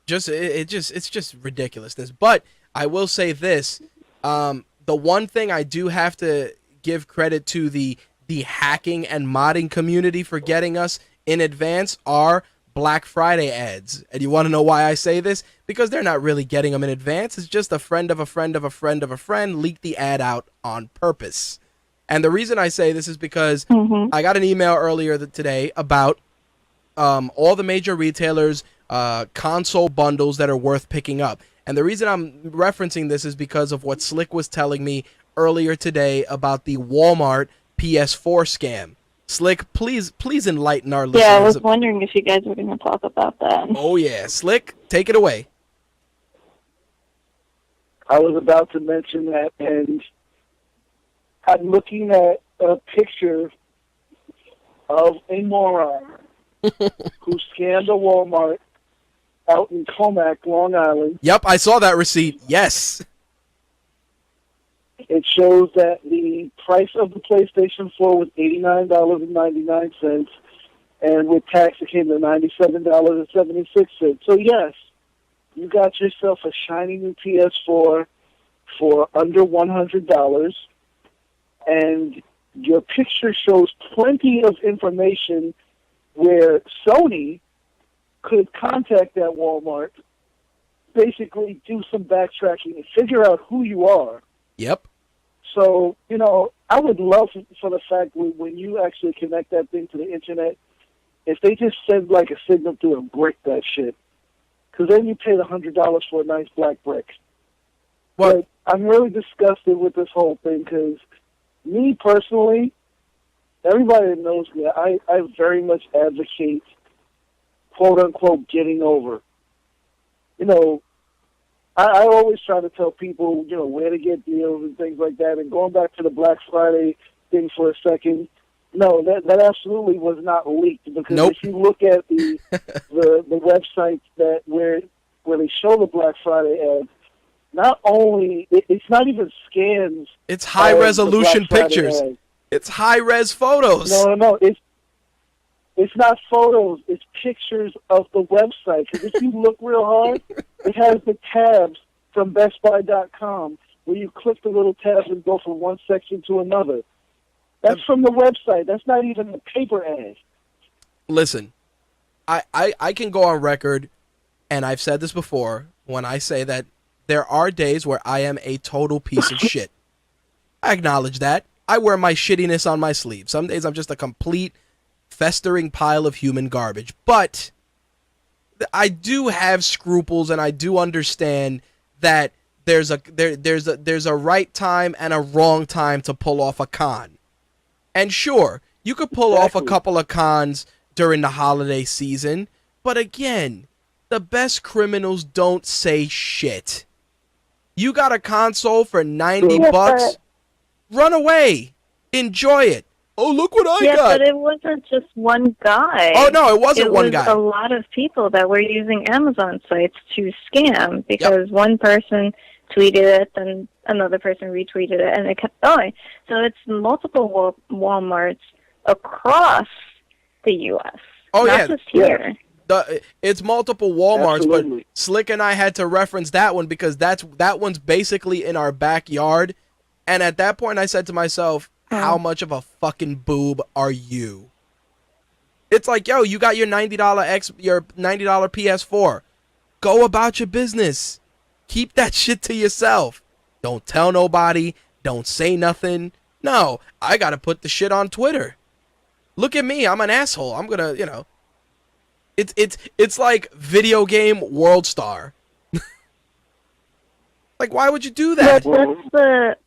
It's just ridiculousness. But I will say this: the one thing I do have to give credit to the hacking and modding community for getting us in advance are Black Friday ads. And you want to know why I say this? Because they're not really getting them in advance. It's just a friend of a friend of a friend of a friend leaked the ad out on purpose. And the reason I say this is because I got an email earlier today about all the major retailers' console bundles that are worth picking up. And the reason I'm referencing this is because of what Slick was telling me earlier today about the Walmart PS4 scam. Slick, please enlighten our listeners. Yeah, I was wondering if you guys were going to talk about that. Oh, yeah. Slick, take it away. I was about to mention that, and I'm looking at a picture of a moron who scammed a Walmart out in Comac, Long Island. Yep, I saw that receipt. Yes. It shows that the price of the PlayStation 4 was $89.99, and with tax it came to $97.76. So yes, you got yourself a shiny new PS4 for under $100, and your picture shows plenty of information where Sony could contact that Walmart, basically do some backtracking and figure out who you are. Yep. So, I would love for the fact when you actually connect that thing to the internet, if they just send like a signal through and brick that shit. Because then you pay the $100 for a nice black brick. What? But I'm really disgusted with this whole thing because me personally, everybody that knows me, I very much advocate, quote-unquote, getting over. I always try to tell people, where to get deals and things like that. And going back to the Black Friday thing for a second, no, that absolutely was not leaked. Because if you look at the websites where they show the Black Friday ads, not only it's not even scans. It's high resolution pictures. It's high res photos. No. It's not photos. It's pictures of the website. Because if you look real hard, it has the tabs from BestBuy.com where you click the little tabs and go from one section to another. That's from the website. That's not even the paper ad. Listen, I can go on record, and I've said this before, when I say that there are days where I am a total piece of shit. I acknowledge that. I wear my shittiness on my sleeve. Some days I'm just a complete festering pile of human garbage. But I do have scruples, and I do understand that there's a right time and a wrong time to pull off a con. And sure, you could pull off a couple of cons during the holiday season, but again, the best criminals don't say shit. You got a console for $90, run away, enjoy it. Oh, look what I got. Yeah, but it wasn't just one guy. Oh, no, it wasn't one guy. It was a lot of people that were using Amazon sites to scam because one person tweeted it, then another person retweeted it, and it kept going. So it's multiple Walmarts across the U.S., not just here. It's multiple Walmarts, Absolutely. But Slick and I had to reference that one because that one's basically in our backyard. And at that point, I said to myself, how much of a fucking boob are you? It's like, yo, you got your $90 PS4. Go about your business. Keep that shit to yourself. Don't tell nobody. Don't say nothing. No, I gotta put the shit on Twitter. Look at me. I'm an asshole. I'm gonna, It's like video game world star. Like, why would you do that? But that's the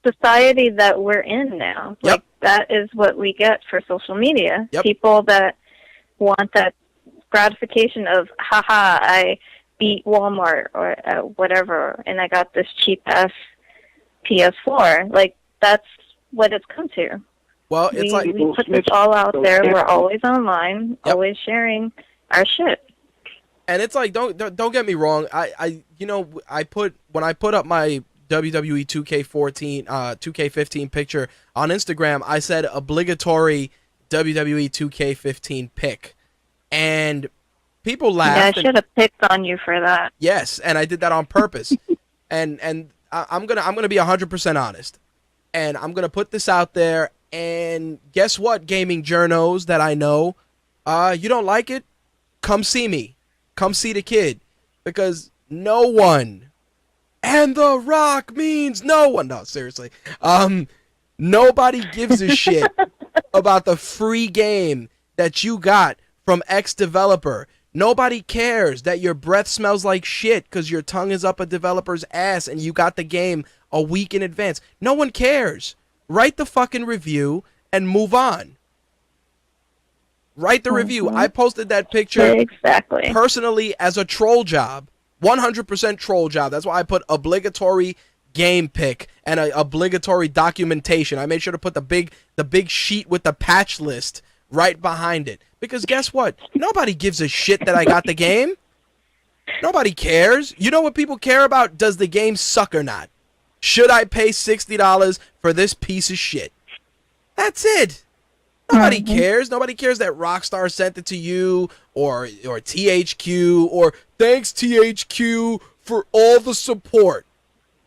society that we're in now. Yep. Like, that is what we get for social media. Yep. People that want that gratification of, haha, I beat Walmart or whatever, and I got this cheap-ass PS4. Like, that's what it's come to. Well, it's like we put this all out there. We're always online, always sharing our shit. And it's like, don't get me wrong. When I put up my WWE 2K15 picture on Instagram, I said obligatory WWE 2K15 pick, and people laughed. Yeah, I should have picked on you for that. Yes, and I did that on purpose. and I'm gonna be 100% honest, and I'm gonna put this out there. And guess what, gaming journos that I know, you don't like it? Come see me. Come see the kid, because no one, and The Rock means no one. No, seriously. Nobody gives a shit about the free game that you got from X developer. Nobody cares that your breath smells like shit because your tongue is up a developer's ass and you got the game a week in advance. No one cares. Write the fucking review and move on. Write the review. I posted that picture exactly personally as a troll job. 100% troll job. That's why I put obligatory game pick and a obligatory documentation. I made sure to put the big sheet with the patch list right behind it. Because guess what? Nobody gives a shit that I got the game. Nobody cares. You know what people care about? Does the game suck or not? Should I pay $60 for this piece of shit? That's it. Nobody cares. Nobody cares that Rockstar sent it to you or THQ or thanks THQ for all the support.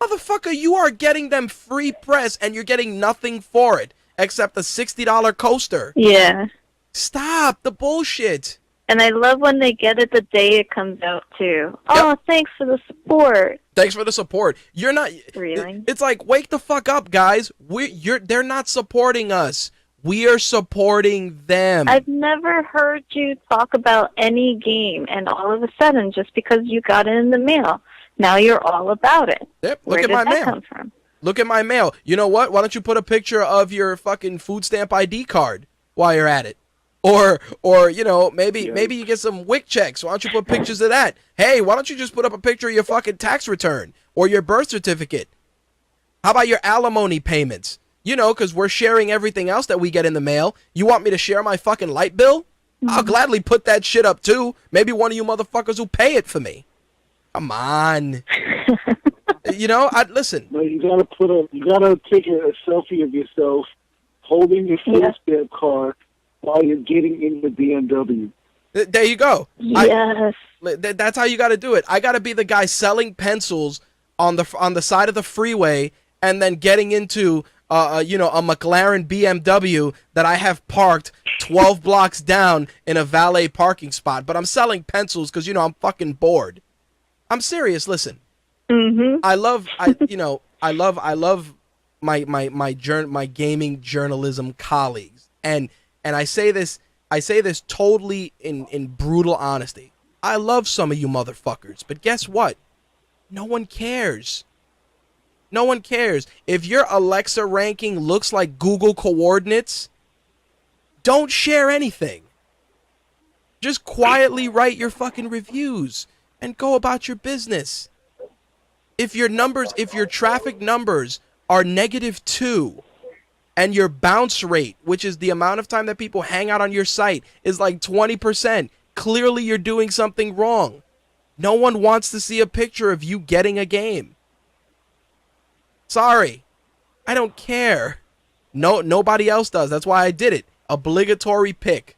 Motherfucker, you are getting them free press and you're getting nothing for it except a $60 coaster. Yeah. Stop the bullshit. And I love when they get it the day it comes out, too. Oh, thanks for the support. Thanks for the support. You're not... Really? It's like, wake the fuck up, guys. They're not supporting us. We are supporting them. I've never heard you talk about any game, and all of a sudden, just because you got it in the mail, now you're all about it. Yep, Where did that come from? Look at my mail. You know what? Why don't you put a picture of your fucking food stamp ID card while you're at it? Or you know, maybe you get some WIC checks. Why don't you put pictures of that? Hey, why don't you just put up a picture of your fucking tax return or your birth certificate? How about your alimony payments? You know, because we're sharing everything else that we get in the mail. You want me to share my fucking light bill? I'll gladly put that shit up too. Maybe one of you motherfuckers will pay it for me. Come on. You know, listen. No, you gotta take a selfie of yourself holding your food stamp card while you're getting in the BMW. There you go. Yes. That's how you got to do it. I got to be the guy selling pencils on the side of the freeway and then getting into a McLaren BMW that I have parked 12 blocks down in a valet parking spot. But I'm selling pencils because, you know, I'm fucking bored. I'm serious. Listen. I love my gaming journalism colleagues. And I say this totally in brutal honesty. I love some of you motherfuckers, but guess what? No one cares. No one cares. If your Alexa ranking looks like Google coordinates, don't share anything. Just quietly write your fucking reviews and go about your business. If your traffic numbers are -2, and your bounce rate, which is the amount of time that people hang out on your site, is like 20%, clearly you're doing something wrong. No one wants to see a picture of you getting a game. Sorry. I don't care. No, nobody else does. That's why I did it. Obligatory pick.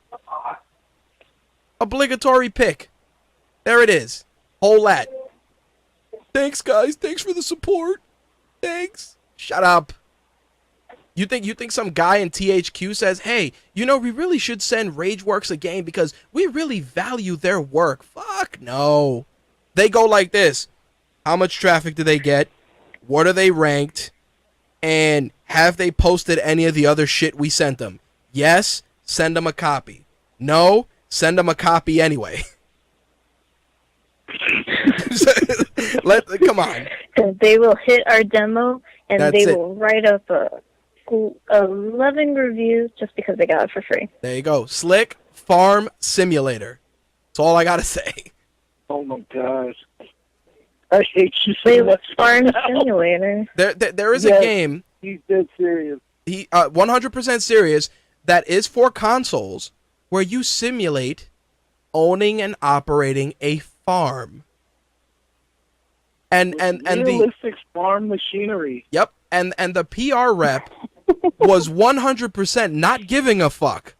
Obligatory pick. There it is. Whole lot. Thanks, guys. Thanks for the support. Thanks. Shut up. You think some guy in THQ says, hey, you know, we really should send RageWorks a game because we really value their work. Fuck no. They go like this. How much traffic do they get? What are they ranked? And have they posted any of the other shit we sent them? Yes, send them a copy. No, send them a copy anyway. Come on. They will hit our demo and That's they will write up a 11 reviews just because they got it for free. There you go. Slick, Farm Simulator. That's all I gotta say. Oh my god. I hate you so Wait, much. Farm Simulator. There is Yes. a game. He's dead serious. 100% serious, that is for consoles, where you simulate owning and operating a farm. And the realistic farm machinery. Yep, and the PR rep was 100% not giving a fuck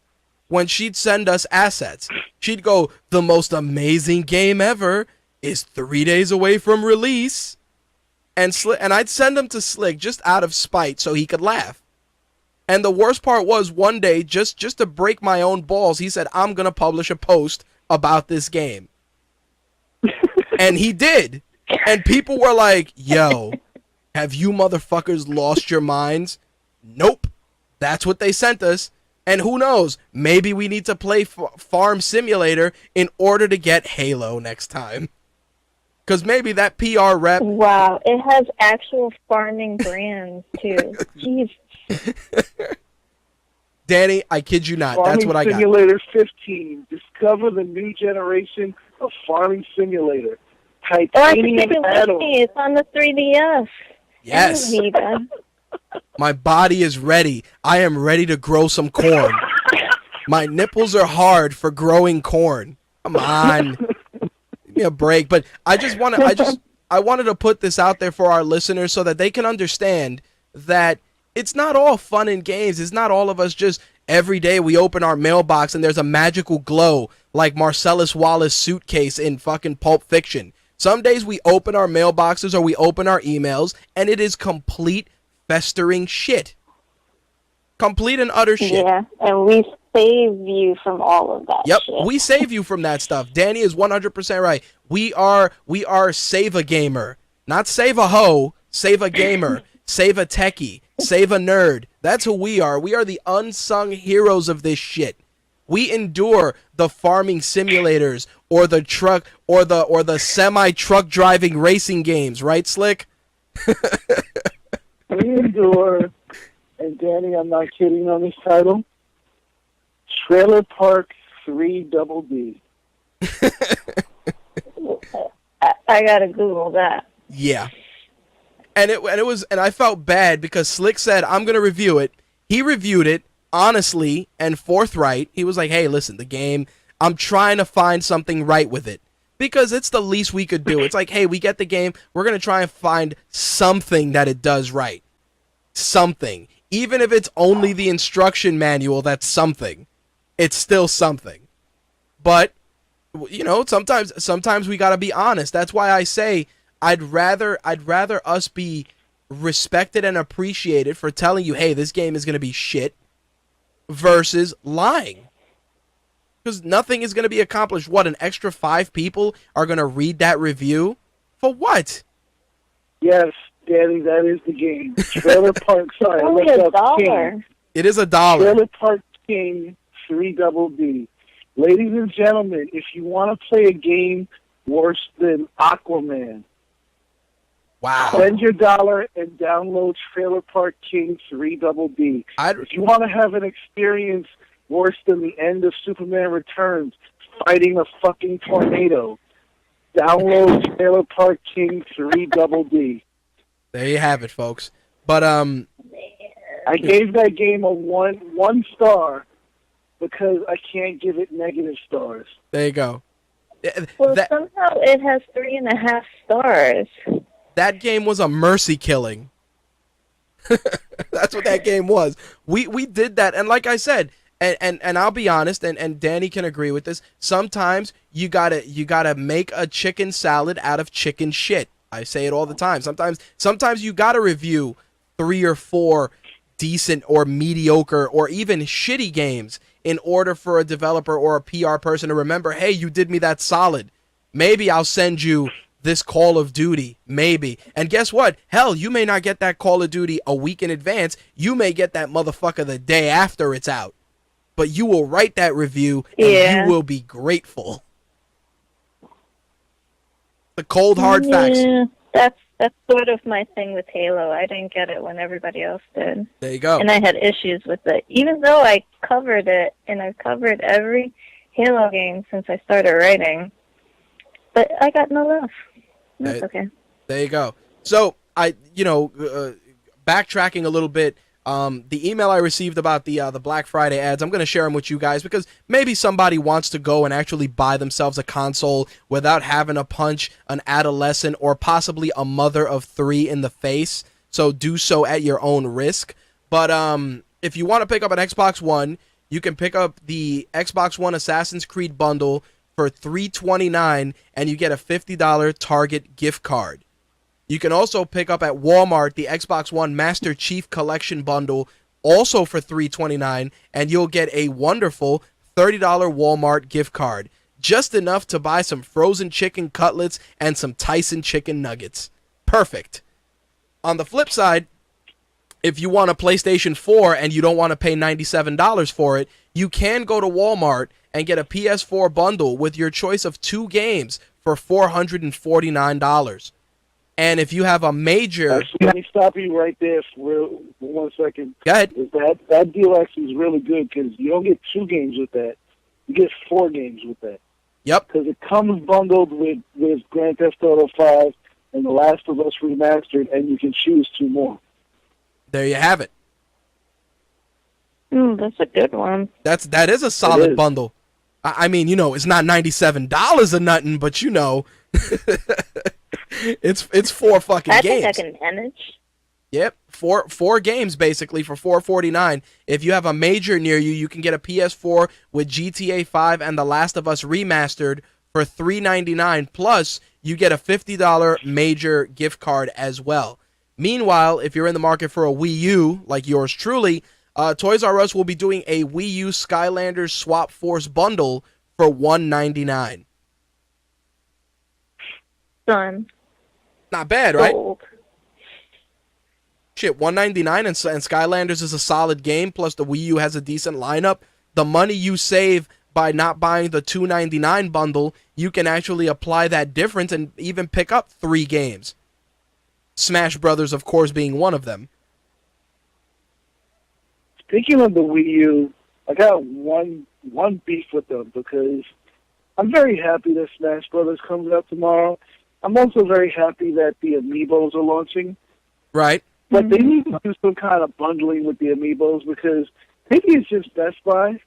when she'd send us assets. She'd go, "The most amazing game ever is 3 days away from release." And I'd send him to Slick just out of spite so he could laugh. And the worst part was, one day, just to break my own balls, he said, "I'm going to publish a post about this game." And he did. And people were like, "Yo, have you motherfuckers lost your minds?" Nope. That's what they sent us. And who knows, maybe we need to play Farm Simulator in order to get Halo next time. Because maybe that PR rep... Wow, it has actual farming brands, too. Jeez. Danny, I kid you not. Farming That's what I got. Simulator 15. Discover the new generation of Farming Simulator. Oh, I Titanium think it Atom. it's on the 3DS. Yes. And Vita. My body is ready. I am ready to grow some corn. My nipples are hard for growing corn. Come on. Give me a break. But I wanted to put this out there for our listeners so that they can understand that it's not all fun and games. It's not all of us just every day we open our mailbox and there's a magical glow like Marcellus Wallace suitcase in fucking Pulp Fiction. Some days we open our mailboxes or we open our emails and it is complete festering shit. Complete and utter shit. Yeah, and we save you from all of that Yep, shit. we save you from that stuff. Danny is 100% right. We are save a gamer. Not save a hoe, save a gamer, save a techie, save a nerd. That's who we are. We are the unsung heroes of this shit. We endure the farming simulators or the truck or the semi-truck driving racing games, right, Slick? We endure, and Danny, I'm not kidding on this title, Trailer Park 3 Double D. I gotta Google that. Yeah. And I felt bad because Slick said, "I'm going to review it." He reviewed it honestly and forthright. He was like, "Hey, listen, the game, I'm trying to find something right with it." Because it's the least we could do. It's like, hey, we get the game. We're going to try and find something that it does right. Something. Even if it's only the instruction manual, that's something. It's still something. But, you know, sometimes we got to be honest. That's why I say I'd rather us be respected and appreciated for telling you, hey, this game is going to be shit, versus lying. Because nothing is going to be accomplished. What, an extra 5 people are going to read that review? For what? Yes, Danny, that is the game. Trailer Park, sorry, I Only looked up King. $1. It is $1. Trailer Park King 3 Double D. Ladies and gentlemen, if you want to play a game worse than Aquaman, Wow. spend your dollar and download Trailer Park King 3 Double D. If you want to have an experience worse than the end of Superman Returns, fighting a fucking tornado, download Trailer Park King 3 Double D. There you have it, folks. But I gave that game a one star because I can't give it negative stars. there you go. Well, somehow it has 3.5 stars. That game was a mercy killing. That's what that game was. We did that, and like I said, and I'll be honest, and Danny can agree with this. Sometimes you gotta make a chicken salad out of chicken shit. I say it all the time. Sometimes you gotta review 3 or 4 decent or mediocre or even shitty games in order for a developer or a PR person to remember, hey, you did me that solid. Maybe I'll send you this Call of Duty, maybe. And guess what? Hell, you may not get that Call of Duty a week in advance. You may get that motherfucker the day after it's out. But you will write that review, and you will be grateful. The cold, hard facts. Yeah, that's sort of my thing with Halo. I didn't get it when everybody else did. There you go. And I had issues with it. Even though I covered it, and I've covered every Halo games since I started writing, but I got no love. That's Hey, okay. there you go. So backtracking a little bit, the email I received about the Black Friday ads, I'm going to share them with you guys because maybe somebody wants to go and actually buy themselves a console without having to punch an adolescent or possibly a mother of 3 in the face. So do so at your own risk. But if you want to pick up an Xbox One, you can pick up the Xbox One Assassin's Creed bundle for $329, and you get a $50 Target gift card. You can also pick up at Walmart the Xbox One Master Chief Collection bundle, also for $329, and you'll get a wonderful $30 Walmart gift card, just enough to buy some frozen chicken cutlets and some Tyson chicken nuggets. Perfect. On the flip side, if you want a PlayStation 4 and you don't want to pay $97 for it, you can go to Walmart and get a PS4 bundle with your choice of 2 games for $449. And if you have a major... Actually, let me stop you right there for 1 second. Go ahead. That deal actually is really good because you don't get 2 games with that. You get 4 games with that. Yep. Because it comes bundled with Grand Theft Auto 5 and The Last of Us Remastered, and you can choose 2 more. There you have it. That's a good one. That is a solid bundle. I mean, it's not $97 or nothing, but it's 4 fucking games. I think I can manage. Yep, four games basically for $449. If you have a major near you, you can get a PS4 with GTA 5 and The Last of Us Remastered for $399. Plus, you get a $50 major gift card as well. Meanwhile, if you're in the market for a Wii U, like yours truly, Toys R Us will be doing a Wii U Skylanders Swap Force bundle for $199. Done. Not bad, right? Gold. Shit, $199 and Skylanders is a solid game, plus the Wii U has a decent lineup. The money you save by not buying the $299 bundle, you can actually apply that difference and even pick up 3 games. Smash Brothers, of course, being one of them. Speaking of the Wii U, I got one beef with them because I'm very happy that Smash Brothers comes out tomorrow. I'm also very happy that the Amiibos are launching. Right. But they need to do some kind of bundling with the Amiibos because maybe it's just Best Buy,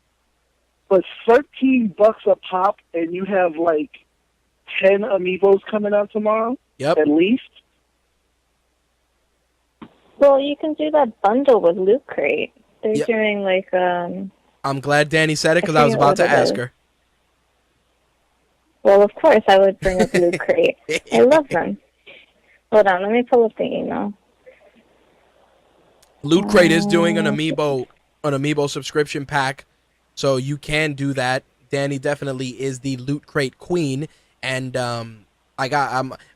but $13 a pop and you have like 10 Amiibos coming out tomorrow. Yep. At least. Well, you can do that bundle with Loot Crate. They're doing like I'm glad Dani said it because I was about to ask her. Well, of course I would bring up Loot Crate. I love them. Hold on, let me pull up the email. Loot Crate is doing an Amiibo subscription pack, so you can do that. Dani definitely is the Loot Crate queen, and I'm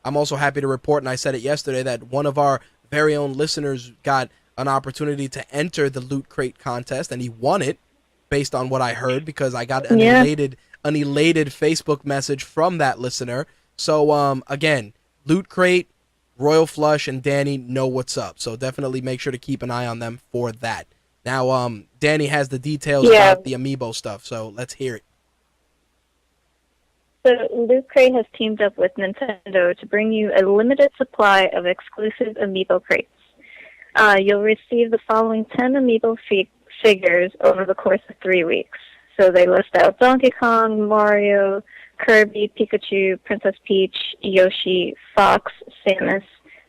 also happy to report, and I said it yesterday, that one of our very own listeners got an opportunity to enter the Loot Crate contest, and he won it based on what I heard because I got an elated Facebook message from that listener. So again, Loot Crate, Royal Flush, and Dani know what's up. So definitely make sure to keep an eye on them for that. Now, Dani has the details about the Amiibo stuff, so let's hear it. So Loot Crate has teamed up with Nintendo to bring you a limited supply of exclusive Amiibo crates. You'll receive the following 10 Amiibo figures over the course of 3 weeks. So they list out Donkey Kong, Mario, Kirby, Pikachu, Princess Peach, Yoshi, Fox, Samus,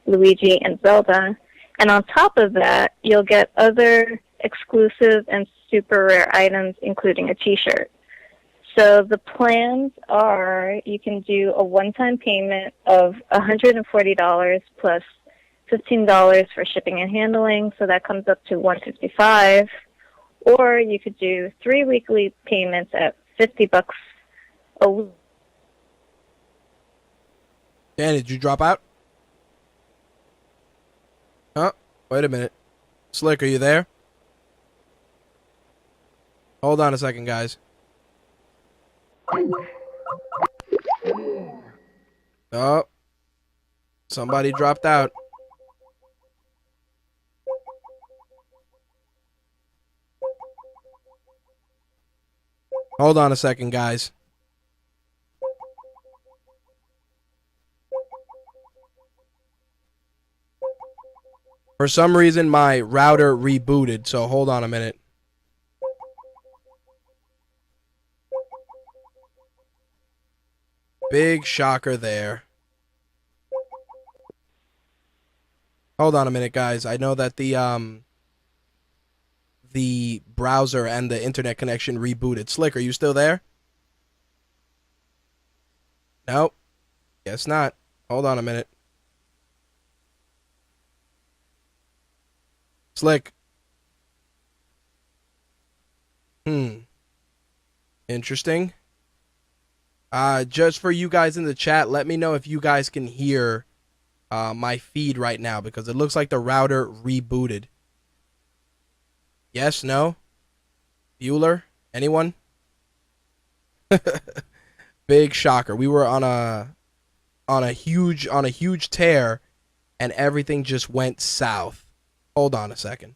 Luigi, and Zelda. And on top of that, you'll get other exclusive and super rare items, including a t-shirt. So the plans are you can do a one-time payment of $140 plus $15 for shipping and handling, so that comes up to $155. Or you could do 3 weekly payments at $50 a week. Dan, did you drop out? Huh? Wait a minute. Slick, are you there? Hold on a second, guys. Oh. Somebody dropped out. Hold on a second, guys. For some reason, my router rebooted, so hold on a minute. Big shocker there. Hold on a minute, guys. I know that the browser and the internet connection rebooted. Slick, are you still there? Nope. Guess not. Hold on a minute. Slick. Interesting. Just for you guys in the chat, let me know if you guys can hear my feed right now, because it looks like the router rebooted. Yes, no? Bueller? Anyone? Big shocker. We were on a huge tear, and everything just went south. Hold on a second.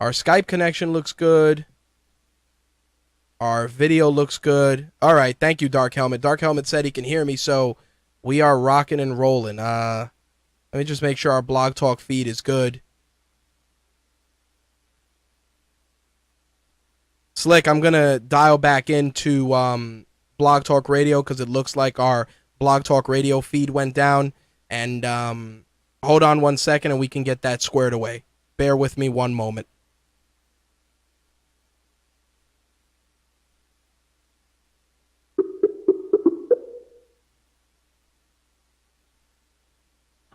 Our Skype connection looks good. Our video looks good. All right, thank you, Dark Helmet. Dark Helmet said he can hear me, so we are rocking and rolling. Let me just make sure our Blog Talk feed is good. Slick, I'm going to dial back into Blog Talk Radio because it looks like our Blog Talk Radio feed went down. And hold on 1 second and we can get that squared away. Bear with me one moment.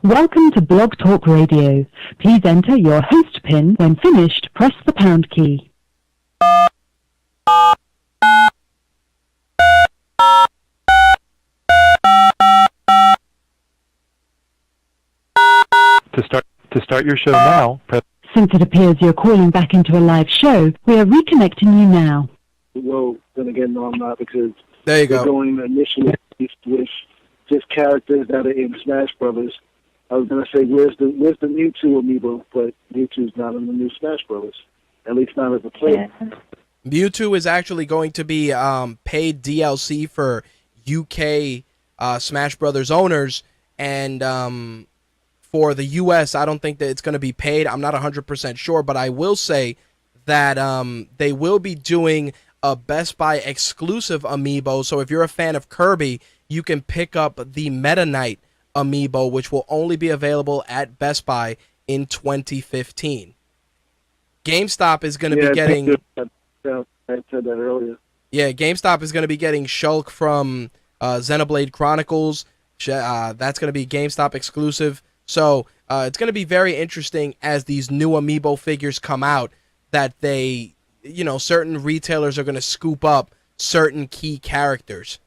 Welcome to Blog Talk Radio. Please enter your host PIN. When finished, press the pound key. To start your show now, press. Since it appears you're calling back into a live show, we are reconnecting you now. Well, then again, no, I'm not, because there you we're go. going initially with just characters that are in Smash Brothers. I was gonna say, where's the Mewtwo amiibo? But Mewtwo's not in the new Smash Brothers, at least not as a player. Yeah. Mewtwo is actually going to be paid DLC for UK Smash Brothers owners, and for the US, I don't think that it's going to be paid. I'm not 100% sure, but I will say that they will be doing a Best Buy exclusive amiibo. So if you're a fan of Kirby, you can pick up the Meta Knight amiibo, which will only be available at Best Buy in 2015. GameStop is going to be getting... I said that earlier. Yeah, GameStop is going to be getting Shulk from Xenoblade Chronicles. That's going to be GameStop exclusive. So it's going to be very interesting as these new amiibo figures come out, that they, certain retailers are going to scoop up certain key characters.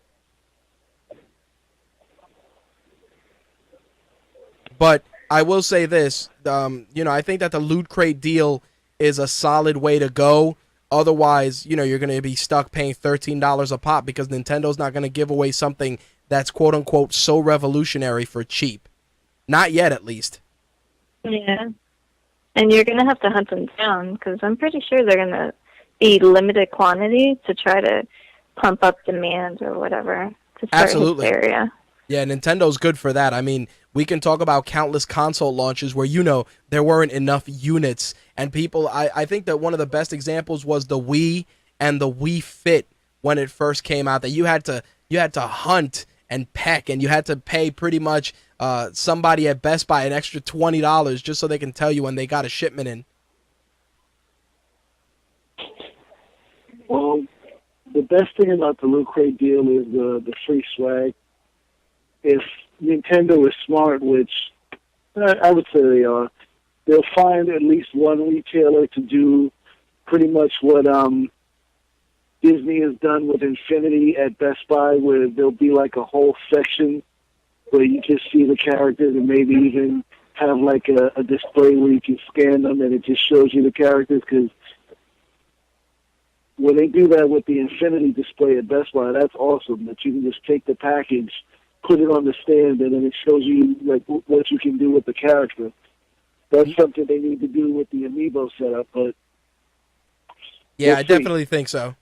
But I will say this, I think that the Loot Crate deal is a solid way to go. Otherwise, you're going to be stuck paying $13 a pop because Nintendo's not going to give away something that's quote-unquote so revolutionary for cheap. Not yet, at least. Yeah. And you're going to have to hunt them down, because I'm pretty sure they're going to be limited quantity to try to pump up demand or whatever to start Absolutely. hysteria. Yeah, Nintendo's good for that. I mean, we can talk about countless console launches where, there weren't enough units. And people, I think that one of the best examples was the Wii and the Wii Fit when it first came out, that you had to hunt and peck, and you had to pay pretty much somebody at Best Buy an extra $20 just so they can tell you when they got a shipment in. Well, the best thing about the Loot Crate deal is the free swag. If Nintendo is smart, which I would say they are, they'll find at least one retailer to do pretty much what Disney has done with Infinity at Best Buy, where there'll be like a whole section where you just see the characters, and maybe even have like a display where you can scan them and it just shows you the characters. Because when they do that with the Infinity display at Best Buy, that's awesome, that you can just take the package, put it on the stand, and then it shows you like what you can do with the character. That's something they need to do with the Amiibo setup, but Yeah, We'll I see. definitely think so.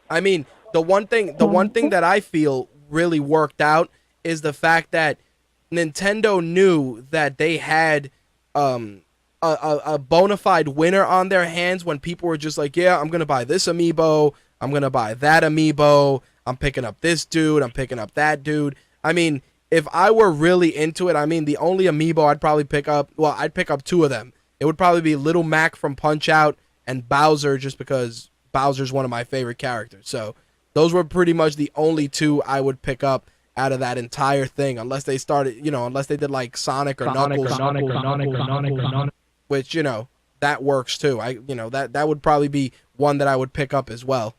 I mean, the one thing that I feel really worked out is the fact that Nintendo knew that they had a bona fide winner on their hands when people were just like, yeah, I'm gonna buy this amiibo, I'm gonna buy that amiibo, I'm picking up this dude, I'm picking up that dude. I mean, if I were really into it, I mean, the only amiibo I'd probably pick up, well, I'd pick up two of them. It would probably be Little Mac from Punch Out and Bowser, just because Bowser's one of my favorite characters. So those were pretty much the only two I would pick up out of that entire thing, unless they started, unless they did like Sonic or Knuckles, which, that works too. That would probably be one that I would pick up as well.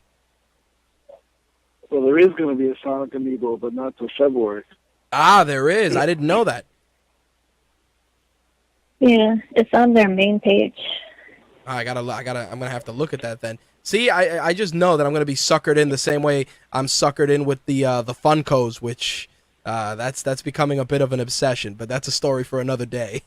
Well, there is going to be a Sonic amiibo, but not till February. Ah, there is. I didn't know that. Yeah, it's on their main page. I'm gonna have to look at that then. See, I just know that I'm gonna be suckered in the same way I'm suckered in with the Funkos, which that's becoming a bit of an obsession, but that's a story for another day.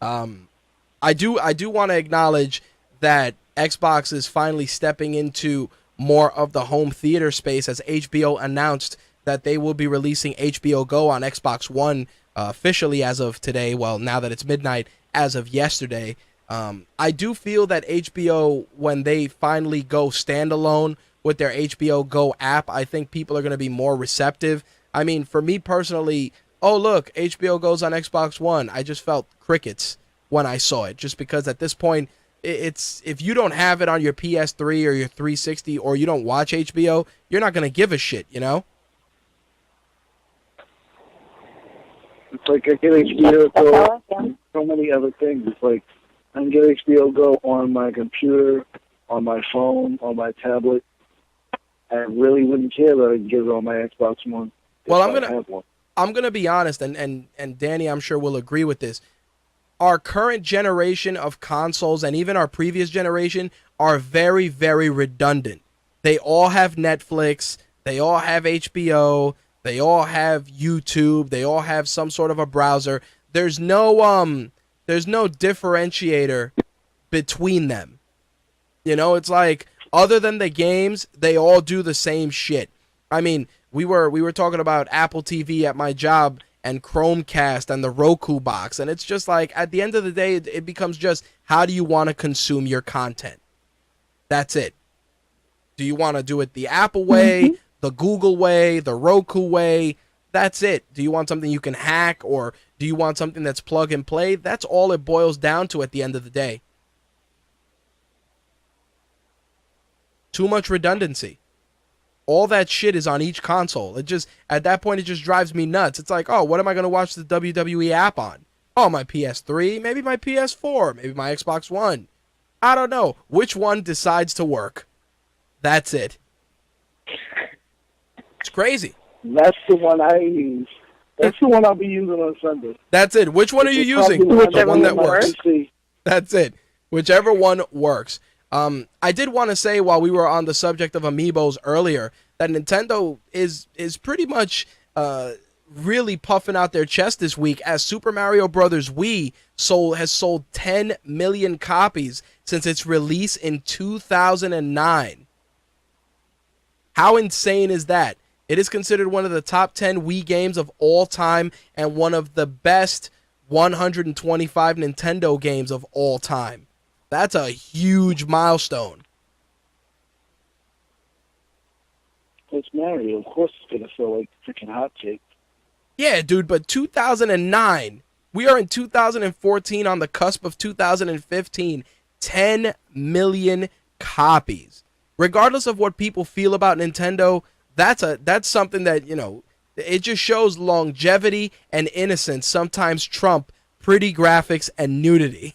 I do want to acknowledge that Xbox is finally stepping into more of the home theater space, as HBO announced that they will be releasing HBO Go on Xbox One officially as of today. Well, now that it's midnight, as of yesterday. I do feel that HBO, when they finally go standalone with their HBO Go app, I think people are going to be more receptive. I mean, for me personally, oh, look, HBO Go's on Xbox One. I just felt crickets when I saw it, just because at this point, it's if you don't have it on your PS3 or your 360 or you don't watch HBO, you're not going to give a shit, It's like I get HBO Go on so many other things. It's like I can get HBO Go on my computer, on my phone, on my tablet. I really wouldn't care that I can get it on my Xbox One. Well, I'm gonna be honest, and Danny, I'm sure will agree with this. Our current generation of consoles and even our previous generation are very, very redundant. They all have Netflix, they all have HBO, they all have YouTube, they all have some sort of a browser. There's no differentiator between them. It's like, other than the games, they all do the same shit. I mean, we were talking about Apple TV at my job and Chromecast and the Roku box, and it's just like, at the end of the day, it becomes just, how do you want to consume your content? That's it. Do you want to do it the Apple way, the Google way, the Roku way? That's it. Do you want something you can hack, or do you want something that's plug and play? That's all it boils down to at the end of the day. Too much redundancy. All that shit is on each console. At that point, it just drives me nuts. It's like, oh, what am I going to watch the WWE app on? Oh, my PS3, maybe my PS4, maybe my Xbox One. I don't know. Which one decides to work? That's it. It's crazy. That's the one I use. That's the one I'll be using on Sunday. That's it. Which one are you using? The one that works. That's it. Whichever one works. I did want to say, while we were on the subject of amiibos earlier, that Nintendo is pretty much really puffing out their chest this week, as Super Mario Bros. Wii has sold 10 million copies since its release in 2009. How insane is that? It is considered one of the top 10 Wii games of all time and one of the best 125 Nintendo games of all time. That's a huge milestone. It's Mario. Of course it's going to feel like freaking hotcake. Yeah, dude, but 2009. We are in 2014, on the cusp of 2015. 10 million copies. Regardless of what people feel about Nintendo, that's something that, it just shows longevity and innocence sometimes trump pretty graphics and nudity.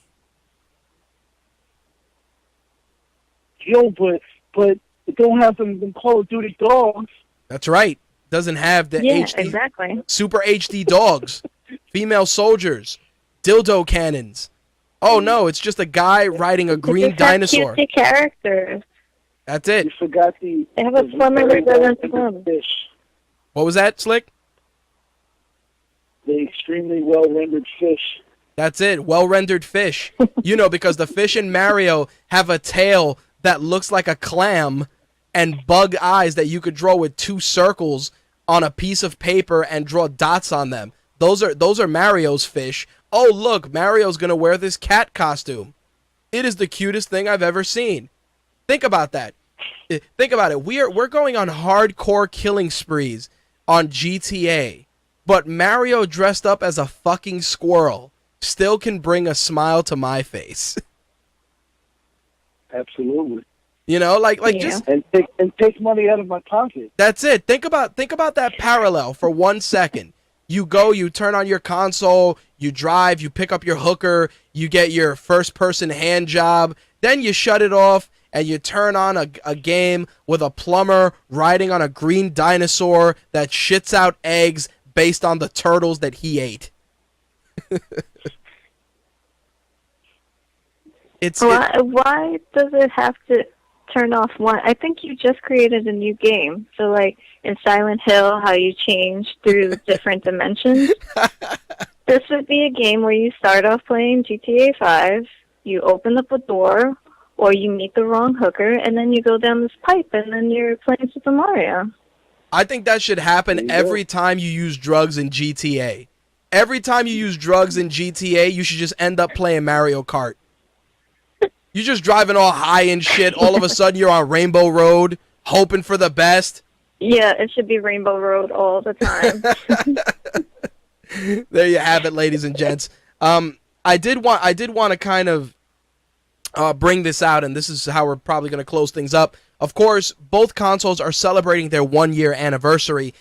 Yo, but it don't have them Call of Duty dogs. That's right. Doesn't have the HD, exactly. Super HD dogs, female soldiers, dildo cannons. Oh no, it's just a guy riding a green dinosaur. Cutesy characters. That's it. You forgot they have a swimmer that doesn't swim. Fish. What was that, Slick? The extremely well rendered fish. That's it. Well-rendered fish. Because the fish in Mario have a tail that looks like a clam and bug eyes that you could draw with 2 circles on a piece of paper and draw dots on them. Those are Mario's fish. Oh, look, Mario's going to wear this cat costume. It is the cutest thing I've ever seen. Think about that. Think about it. We're going on hardcore killing sprees on GTA, but Mario dressed up as a fucking squirrel still can bring a smile to my face. Absolutely. Just and take money out of my pocket. that's it. Think about that parallel for 1 second. You go, you turn on your console, you drive, you pick up your hooker, you get your first-person hand job, then you shut it off, and you turn on a game with a plumber riding on a green dinosaur that shits out eggs based on the turtles that he ate. Why does it have to turn off one? I think you just created a new game. So, like in Silent Hill, how you change through different dimensions. This would be a game where you start off playing GTA 5, you open up a door, or you meet the wrong hooker, and then you go down this pipe, and then you're playing Super Mario. I think that should happen every time you use drugs in GTA. Every time you use drugs in GTA, you should just end up playing Mario Kart. You're just driving all high and shit. All of a sudden, you're on Rainbow Road, hoping for the best. Yeah, it should be Rainbow Road all the time. There you have it, ladies and gents. I did want to kind of bring this out, and this is how we're probably going to close things up. Of course, both consoles are celebrating their 1-year anniversary.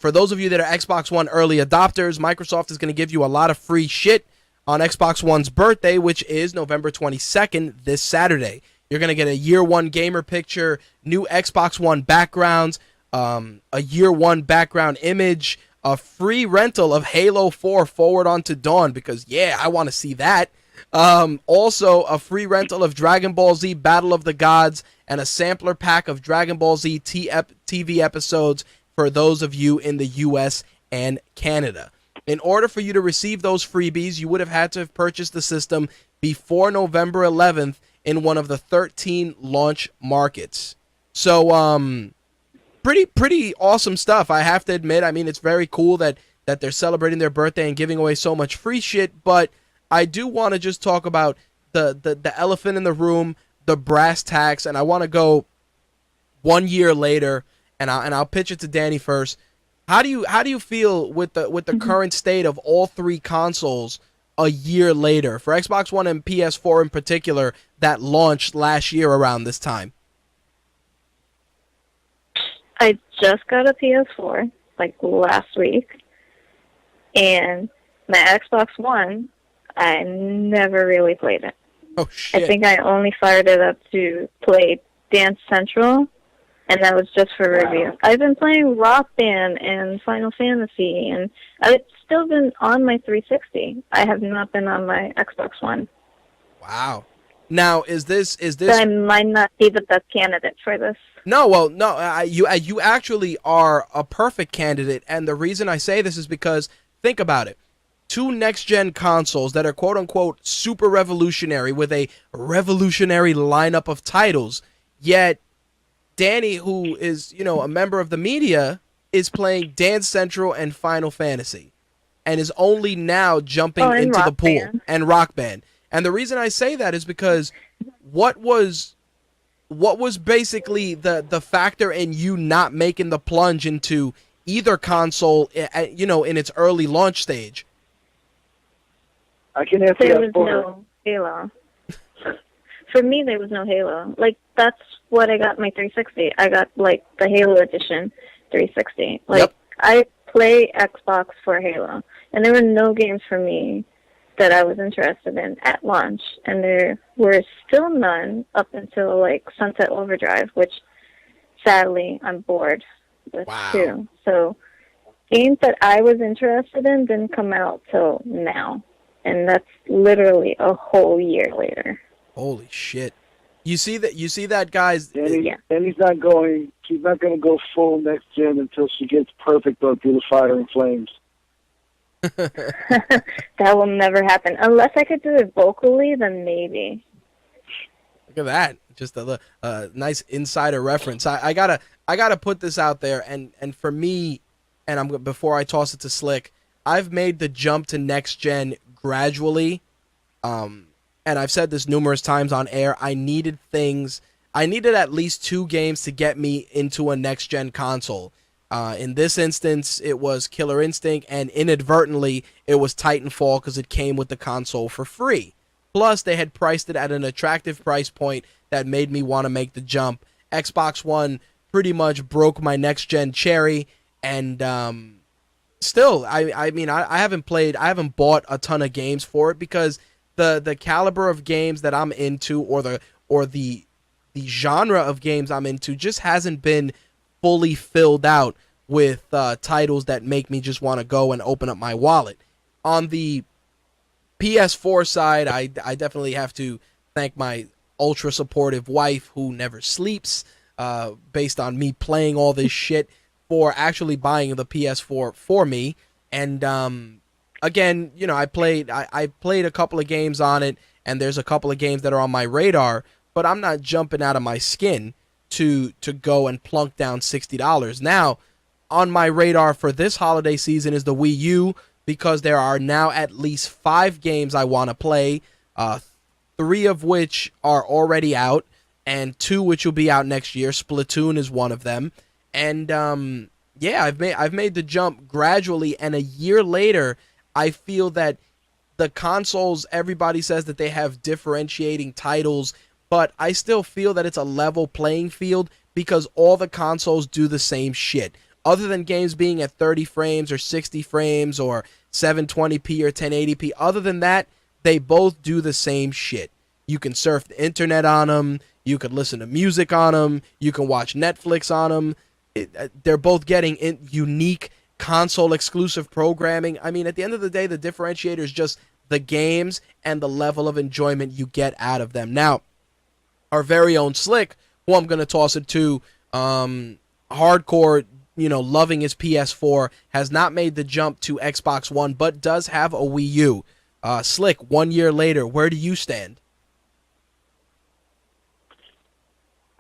For those of you that are Xbox One early adopters, Microsoft is going to give you a lot of free shit on Xbox One's birthday, which is November 22nd, this Saturday. You're going to get a Year 1 gamer picture, new Xbox One backgrounds, a Year 1 background image, a free rental of Halo 4 Forward Unto Dawn, because, yeah, I want to see that. Also, a free rental of Dragon Ball Z Battle of the Gods and a sampler pack of Dragon Ball Z TV episodes for those of you in the US and Canada. In order for you to receive those freebies, you would have had to have purchased the system before November 11th in one of the 13 launch markets. So, pretty awesome stuff, I have to admit. I mean, it's very cool that they're celebrating their birthday and giving away so much free shit, but I do want to just talk about the elephant in the room, the brass tacks, and I want to go 1 year later, and I'll pitch it to Dani first. How do you feel with the current state of all 3 consoles a year later, for Xbox One and PS4 in particular, that launched last year around this time? I just got a PS4 like last week, and my Xbox One, I never really played it. Oh shit! I think I only fired it up to play Dance Central, and that was just for review. I've been playing Rock Band and Final Fantasy, and I've still been on my 360. I have not been on my Xbox One. Wow. Now, is this? So I might not be the best candidate for this. No, well, no. You actually are a perfect candidate, and the reason I say this is because think about it. 2 next-gen consoles that are quote-unquote super revolutionary with a revolutionary lineup of titles, yet Dani, who is, a member of the media, is playing Dance Central and Final Fantasy and is only now jumping into the pool. And Rock Band. And the reason I say that is because what was basically the factor in you not making the plunge into either console, in its early launch stage? I can answer there that was no Halo. For me, there was no Halo. Like, that's what I got my 360. I got, like, the Halo Edition 360. Like, yep. I play Xbox for Halo. And there were no games for me that I was interested in at launch. And there were still none up until, like, Sunset Overdrive, which, sadly, I'm bored with, too. So, games that I was interested in didn't come out till now. And that's literally a whole year later. Holy shit! You see that, guys. And he's not going to go full next gen until she gets perfect on Through the Fire and Flames. That will never happen. Unless I could do it vocally, then maybe. Look at that. Just a nice insider reference. I gotta put this out there, and for me, and before I toss it to Slick, I've made the jump to next gen gradually. And I've said this numerous times on air. I needed at least 2 games to get me into a next gen console. In this instance, it was Killer Instinct, and inadvertently, it was Titanfall because it came with the console for free. Plus, they had priced it at an attractive price point that made me want to make the jump. Xbox One pretty much broke my next gen cherry, and still, I mean, I haven't bought a ton of games for it because the caliber of games that I'm into, or the genre of games I'm into, just hasn't been fully filled out with titles that make me just want to go and open up my wallet. On the PS4 side, I definitely have to thank my ultra supportive wife who never sleeps, based on me playing all this shit, for actually buying the PS4 for me. And again, you know, I played a couple of games on it, and there's a couple of games that are on my radar, but I'm not jumping out of my skin to go and plunk down $60. Now, on my radar for this holiday season is the Wii U, because there are now at least 5 games I want to play, 3 of which are already out, and 2 which will be out next year. Splatoon is one of them. And yeah, I've made the jump gradually, and a year later, I feel that the consoles, everybody says that they have differentiating titles, but I still feel that it's a level playing field because all the consoles do the same shit. Other than games being at 30 frames or 60 frames or 720p or 1080p, other than that, they both do the same shit. You can surf the internet on them, you can listen to music on them, you can watch Netflix on them. They're both getting unique console exclusive programming. I mean, at the end of the day, the differentiator is just the games and the level of enjoyment you get out of them. Now, our very own Slick, who I'm going to toss it to, hardcore, you know, loving his PS4, has not made the jump to Xbox One, but does have a Wii U. Slick, 1 year later, where do you stand?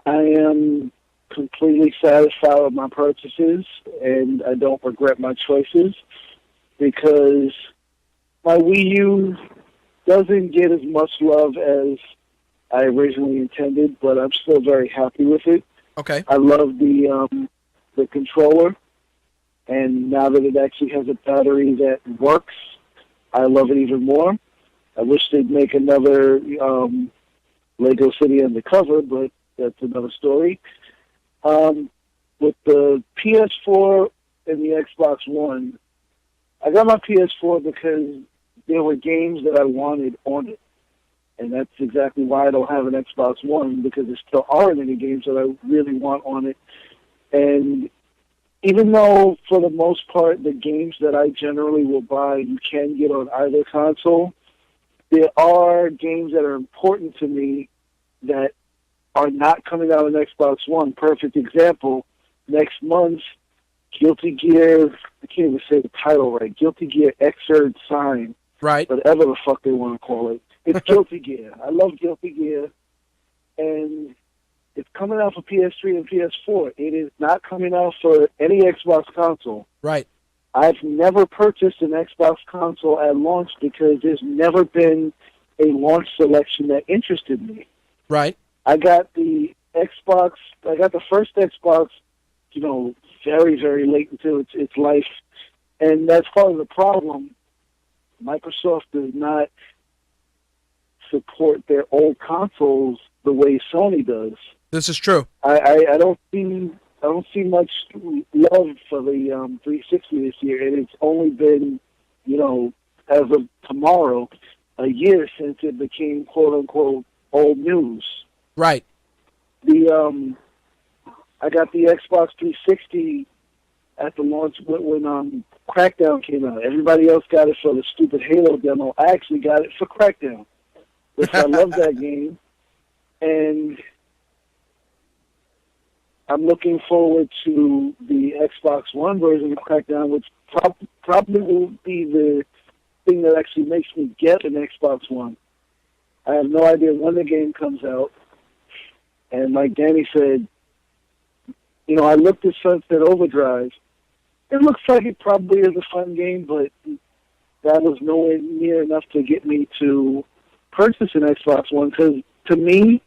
I am completely satisfied with my purchases, and I don't regret my choices because my Wii U doesn't get as much love as I originally intended, but I'm still very happy with it. Okay. I love the controller, and now that it actually has a battery that works, I love it even more. I wish they'd make another Lego City Undercover, but that's another story. With the PS4 and the Xbox One, I got my PS4 because there were games that I wanted on it. And that's exactly why I don't have an Xbox One, because there still aren't any games that I really want on it. And even though, for the most part, the games that I generally will buy you can get on either console, there are games that are important to me that are not coming out on Xbox One. Perfect example, next month, Guilty Gear, I can't even say the title right, Guilty Gear Xrd Sign, Right. whatever the fuck they want to call it. It's Guilty Gear. I love Guilty Gear, and it's coming out for PS3 and PS4. It is not coming out for any Xbox console. Right. I've never purchased an Xbox console at launch because there's never been a launch selection that interested me. Right. I got the first Xbox, you know, very, very late into its life, and that's part of the problem. Microsoft does not support their old consoles the way Sony does. This is true. I don't see much love for the 360 this year, and it's only been, you know, as of tomorrow, a year since it became quote unquote old news. Right. I got the Xbox 360 at the launch when Crackdown came out. Everybody else got it for the stupid Halo demo. I actually got it for Crackdown, which I love that game. And I'm looking forward to the Xbox One version of Crackdown, which probably will be the thing that actually makes me get an Xbox One. I have no idea when the game comes out. And like Danny said, I looked at Sunset Overdrive. It looks like it probably is a fun game, but that was nowhere near enough to get me to purchase an Xbox One. Because to me,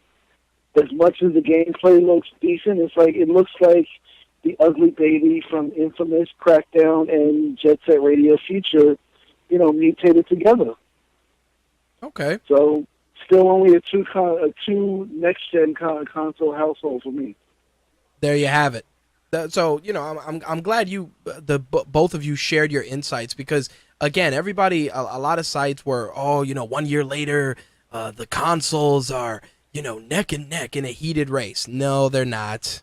as much as the gameplay looks decent, it looks like the ugly baby from Infamous, Crackdown, and Jet Set Radio Future, mutated together. Okay. So still only a two next gen console household for me. There you have it. So I'm glad both of you shared your insights, because again, everybody, a lot of sites were 1 year later, the consoles are neck and neck in a heated race. No, they're not.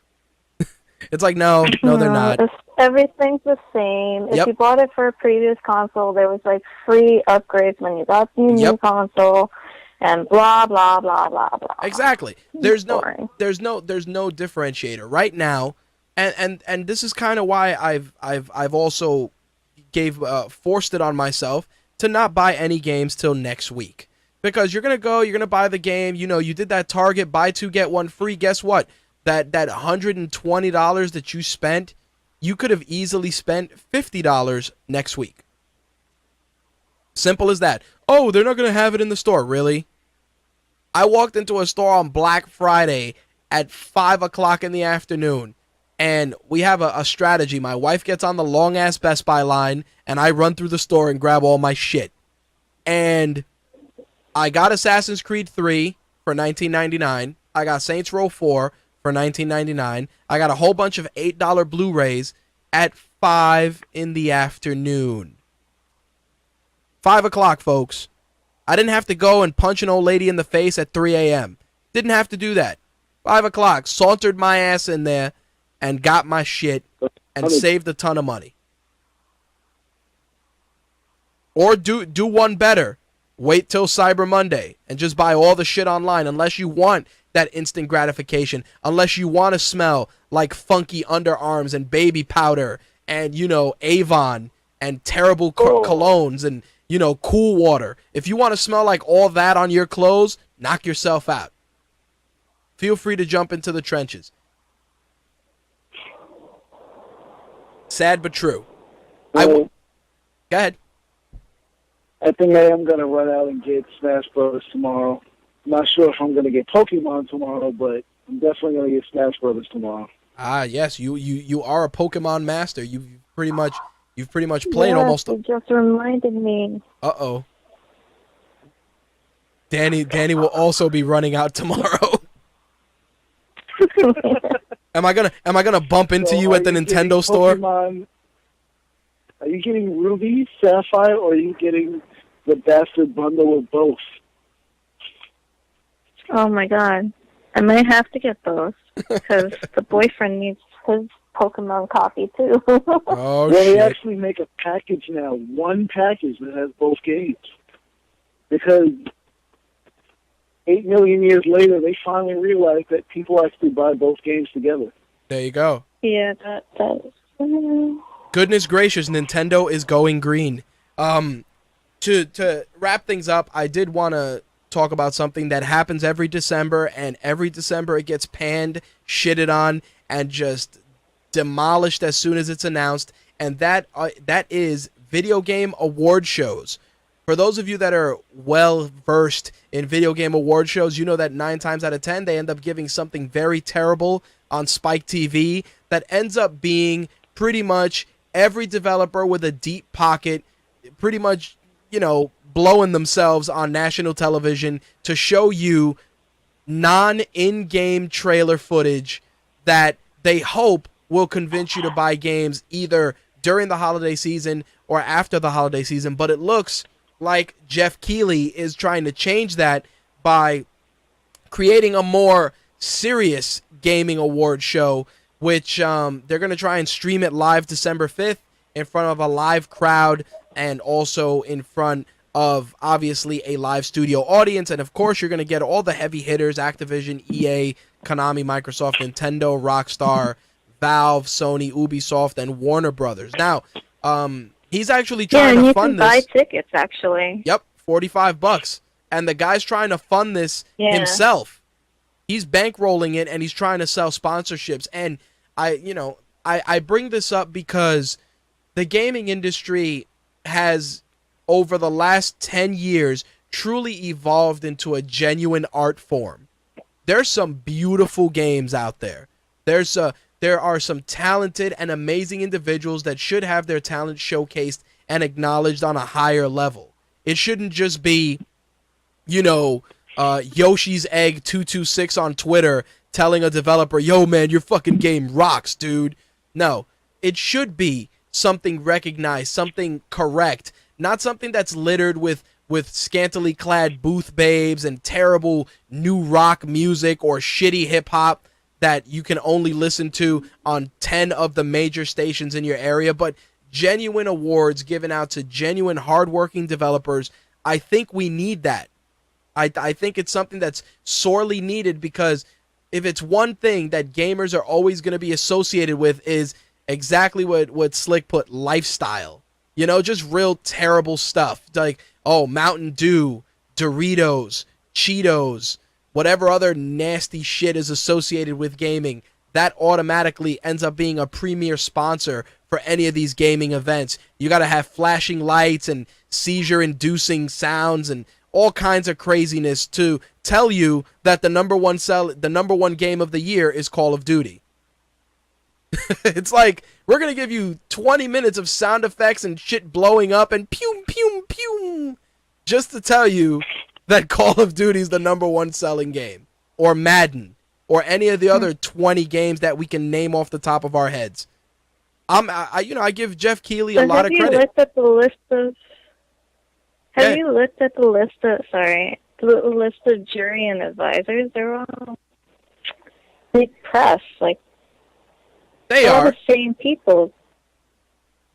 It's like no, they're not. Everything's the same. If Yep. you bought it for a previous console, there was like free upgrades when you got the new Yep. console, and blah blah blah blah blah. Exactly. There's Boring. no differentiator right now, and this is kind of why I've also forced it on myself to not buy any games till next week, because you're gonna buy the game. You did that Target buy two get one free. Guess what? That $120 that you spent, you could have easily spent $50 next week. Simple as that. Oh, they're not going to have it in the store. Really? I walked into a store on Black Friday at 5 o'clock in the afternoon, and we have a strategy. My wife gets on the long-ass Best Buy line, and I run through the store and grab all my shit. And I got Assassin's Creed 3 for $19.99. I got Saints Row 4 for $19.99. I got a whole bunch of $8 Blu-rays at 5 in the afternoon. 5 o'clock, folks. I didn't have to go and punch an old lady in the face at 3 a.m. Didn't have to do that. 5 o'clock, sauntered my ass in there and got my shit and saved a ton of money. Or do one better. Wait till Cyber Monday and just buy all the shit online, unless you want that instant gratification, unless you want to smell like funky underarms and baby powder and, Avon and terrible colognes and, cool water. If you want to smell like all that on your clothes, knock yourself out. Feel free to jump into the trenches. Sad but true. Well, Go ahead. I think I am going to run out and get Smash Brothers tomorrow. I'm not sure if I'm going to get Pokemon tomorrow, but I'm definitely going to get Smash Brothers tomorrow. Ah, yes, you are a Pokemon master. You've pretty much played almost. You just reminded me. Uh-oh. Danny will also be running out tomorrow. Am I gonna bump into you at the Nintendo store? Pokemon, are you getting Ruby, Sapphire, or are you getting the bastard bundle of both? Oh my god. I might have to get those, because the boyfriend needs his Pokemon copy too. Oh, well, they shit. actually make a package now, one package that has both games. Because 8 million years later, they finally realized that people actually buy both games together. There you go. Yeah, that is. Goodness gracious, Nintendo is going green. To wrap things up, I did want to talk about something that happens every December, and every December it gets panned, shitted on, and just demolished as soon as it's announced, and that is video game award shows. For those of you that are well versed in video game award shows, you know that 9 times out of 10 they end up giving something very terrible on Spike TV that ends up being pretty much every developer with a deep pocket, pretty much, blowing themselves on national television to show you non-in-game trailer footage that they hope will convince you to buy games either during the holiday season or after the holiday season. But it looks like Jeff Keighley is trying to change that by creating a more serious gaming award show, which they're going to try and stream it live December 5th in front of a live crowd and also in front of obviously a live studio audience, and of course you're going to get all the heavy hitters: Activision, EA, Konami, Microsoft, Nintendo, Rockstar, Valve, Sony, Ubisoft, and Warner Brothers. Now, he's actually trying and to you can fund buy this. tickets, actually. Yep, $45, and the guy's trying to fund this Yeah. himself. He's bankrolling it, and he's trying to sell sponsorships. And I bring this up because the gaming industry has, over the last 10 years, truly evolved into a genuine art form. There's some beautiful games out there. There are some talented and amazing individuals that should have their talent showcased and acknowledged on a higher level. It shouldn't just be, Yoshi's Egg 226 on Twitter telling a developer, "Yo, man, your fucking game rocks, dude." No, it should be something recognized, something correct, not something that's littered with scantily clad booth babes and terrible new rock music or shitty hip hop that you can only listen to on 10 of the major stations in your area, but genuine awards given out to genuine hardworking developers. I think we need that. I think it's something that's sorely needed, because if it's one thing that gamers are always going to be associated with is exactly what Slick put, lifestyle. Just real terrible stuff. Like, oh, Mountain Dew, Doritos, Cheetos, whatever other nasty shit is associated with gaming, that automatically ends up being a premier sponsor for any of these gaming events. You got to have flashing lights and seizure-inducing sounds and all kinds of craziness to tell you that the number one game of the year is Call of Duty. It's like, we're going to give you 20 minutes of sound effects and shit blowing up and pew, pew, pew, just to tell you that Call of Duty is the number one selling game, or Madden, or any of the other 20 games that we can name off the top of our heads. I give Jeff Keighley a lot of credit. Have you looked at the list of jury and advisors? They're all big press. Like, they are are the same people.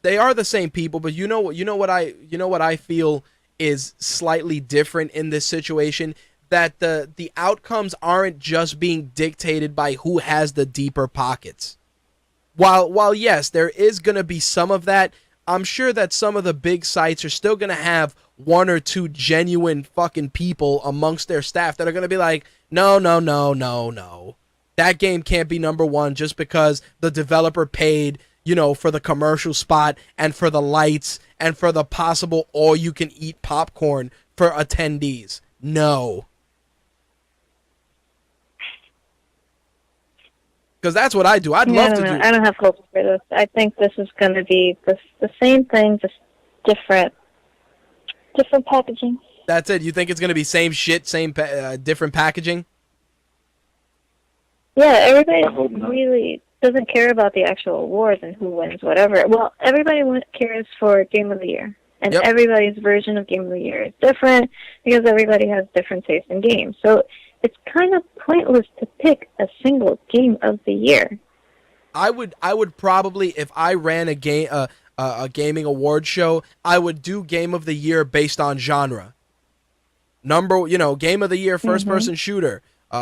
They are the same people, but you know what I feel is slightly different in this situation, that the outcomes aren't just being dictated by who has the deeper pockets. While yes, there is going to be some of that, I'm sure that some of the big sites are still going to have one or two genuine fucking people amongst their staff that are going to be like, no. That game can't be number one just because the developer paid, for the commercial spot and for the lights and for the possible all-you-can-eat popcorn for attendees. No. Because that's what I do. I'd love to do. I don't have hope for this. I think this is going to be the same thing, just different packaging. That's it. You think it's going to be same shit, different packaging? Yeah, everybody really doesn't care about the actual awards and who wins whatever. Well, everybody cares for Game of the Year. And everybody's version of Game of the Year is different because everybody has different taste in games. So it's kind of pointless to pick a single Game of the Year. I would probably, if I ran a gaming award show, I would do Game of the Year based on genre. Game of the Year, first-person shooter,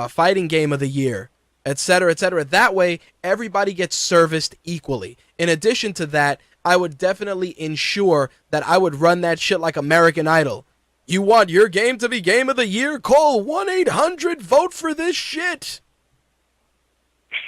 fighting Game of the Year, etc., etc. That way, everybody gets serviced equally. In addition to that, I would definitely ensure that I would run that shit like American Idol. You want your game to be Game of the Year? Call 1-800-VOTE for this shit.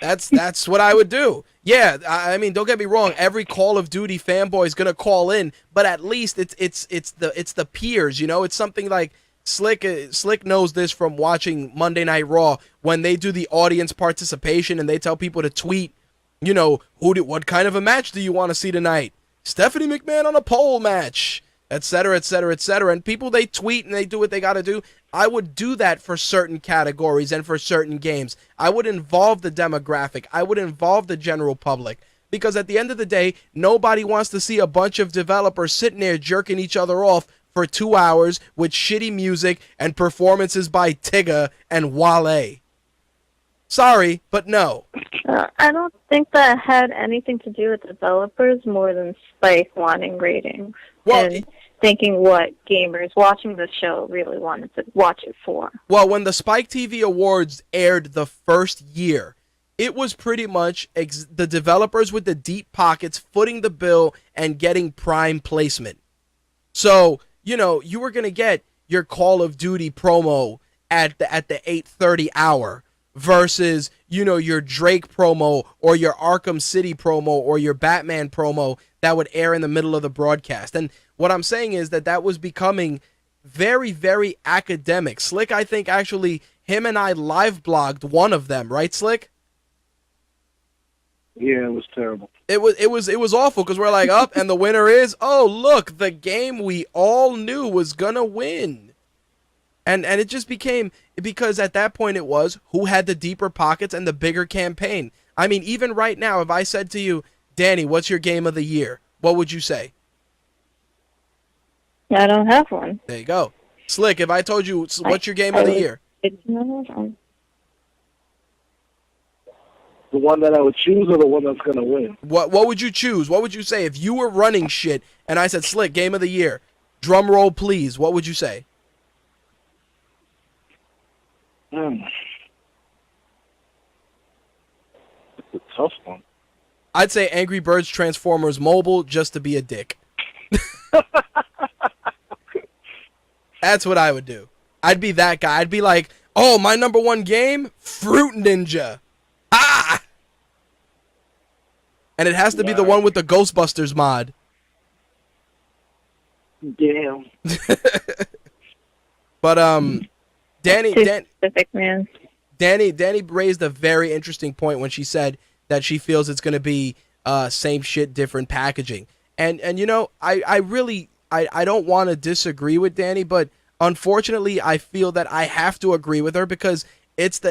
That's what I would do. Yeah, I mean, don't get me wrong. Every Call of Duty fanboy is gonna call in, but at least it's the peers. It's something like Slick knows this from watching Monday Night Raw when they do the audience participation and they tell people to tweet. What kind of a match do you want to see tonight? Stephanie McMahon on a pole match, etc., etc., etc. And people, they tweet and they do what they got to do. I would do that for certain categories and for certain games. I would involve the demographic. I would involve the general public. Because at the end of the day, nobody wants to see a bunch of developers sitting there jerking each other off for 2 hours with shitty music and performances by Tigga and Wale. Sorry, but no. I don't think that had anything to do with developers more than Spike wanting ratings. Well, and thinking what gamers watching the show really wanted to watch it for. Well, when the Spike TV Awards aired the first year, it was pretty much the developers with the deep pockets footing the bill and getting prime placement. So, you were going to get your Call of Duty promo at the 8:30 hour versus, your Drake promo or your Arkham City promo or your Batman promo that would air in the middle of the broadcast. And what I'm saying is that was becoming very, very academic. Slick, I think actually him and I live blogged one of them, right, Slick? Yeah, it was terrible. It was awful because we're like, up, and the winner is, oh, look, the game we all knew was gonna win. And it just became, because at that point it was who had the deeper pockets and the bigger campaign. I mean, even right now, if I said to you, Danny, what's your game of the year? What would you say? I don't have one. There you go. Slick, if I told you, what's your game of the year? It's not one. The one that I would choose or the one that's going to win? What would you choose? What would you say if you were running shit and I said, Slick, game of the year? Drum roll, please. What would you say? It's a tough one. I'd say Angry Birds Transformers Mobile just to be a dick. That's what I would do. I'd be that guy. I'd be like, oh, my number one game? Fruit Ninja. Ah! And it has to be the one with the Ghostbusters mod. Damn. But, Danny raised a very interesting point when she said that she feels it's going to be same shit, different packaging. And I really don't want to disagree with Danny, but unfortunately I feel that I have to agree with her because it's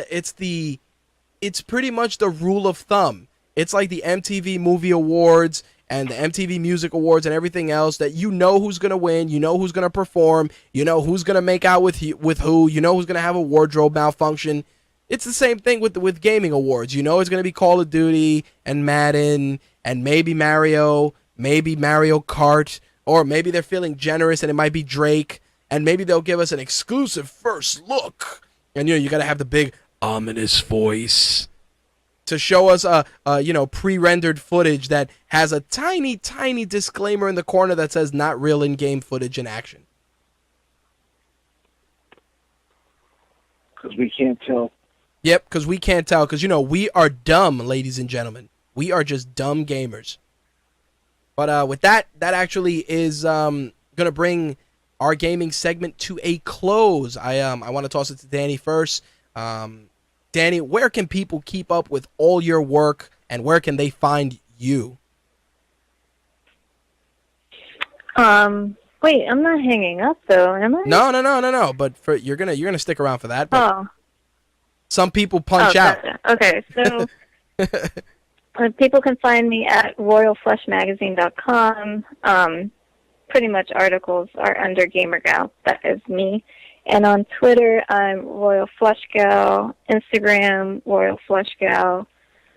pretty much the rule of thumb. It's like the MTV Movie Awards and the MTV Music Awards and everything else that who's going to win, who's going to perform, who's going to make out with who, who's going to have a wardrobe malfunction. It's the same thing with gaming awards. It's going to be Call of Duty and Madden and maybe Mario Kart, or maybe they're feeling generous and it might be Drake, and maybe they'll give us an exclusive first look. And you got to have the big ominous voice to show us pre-rendered footage that has a tiny, tiny disclaimer in the corner that says not real in-game footage in action. Because we can't tell. Yep, because we can't tell. Because, we are dumb, ladies and gentlemen. We are just dumb gamers. But with that actually is going to bring our gaming segment to a close. I want to toss it to Danny first. Danny, where can people keep up with all your work, and where can they find you? Wait, I'm not hanging up though, am I? No. But you're gonna stick around for that. But some people punch out. Gotcha. Okay, so people can find me at royalflushmagazine.com. Pretty much articles are under GamerGal. That is me. And on Twitter, I'm Royal Flush Gal. Instagram, Royal Flush Gal.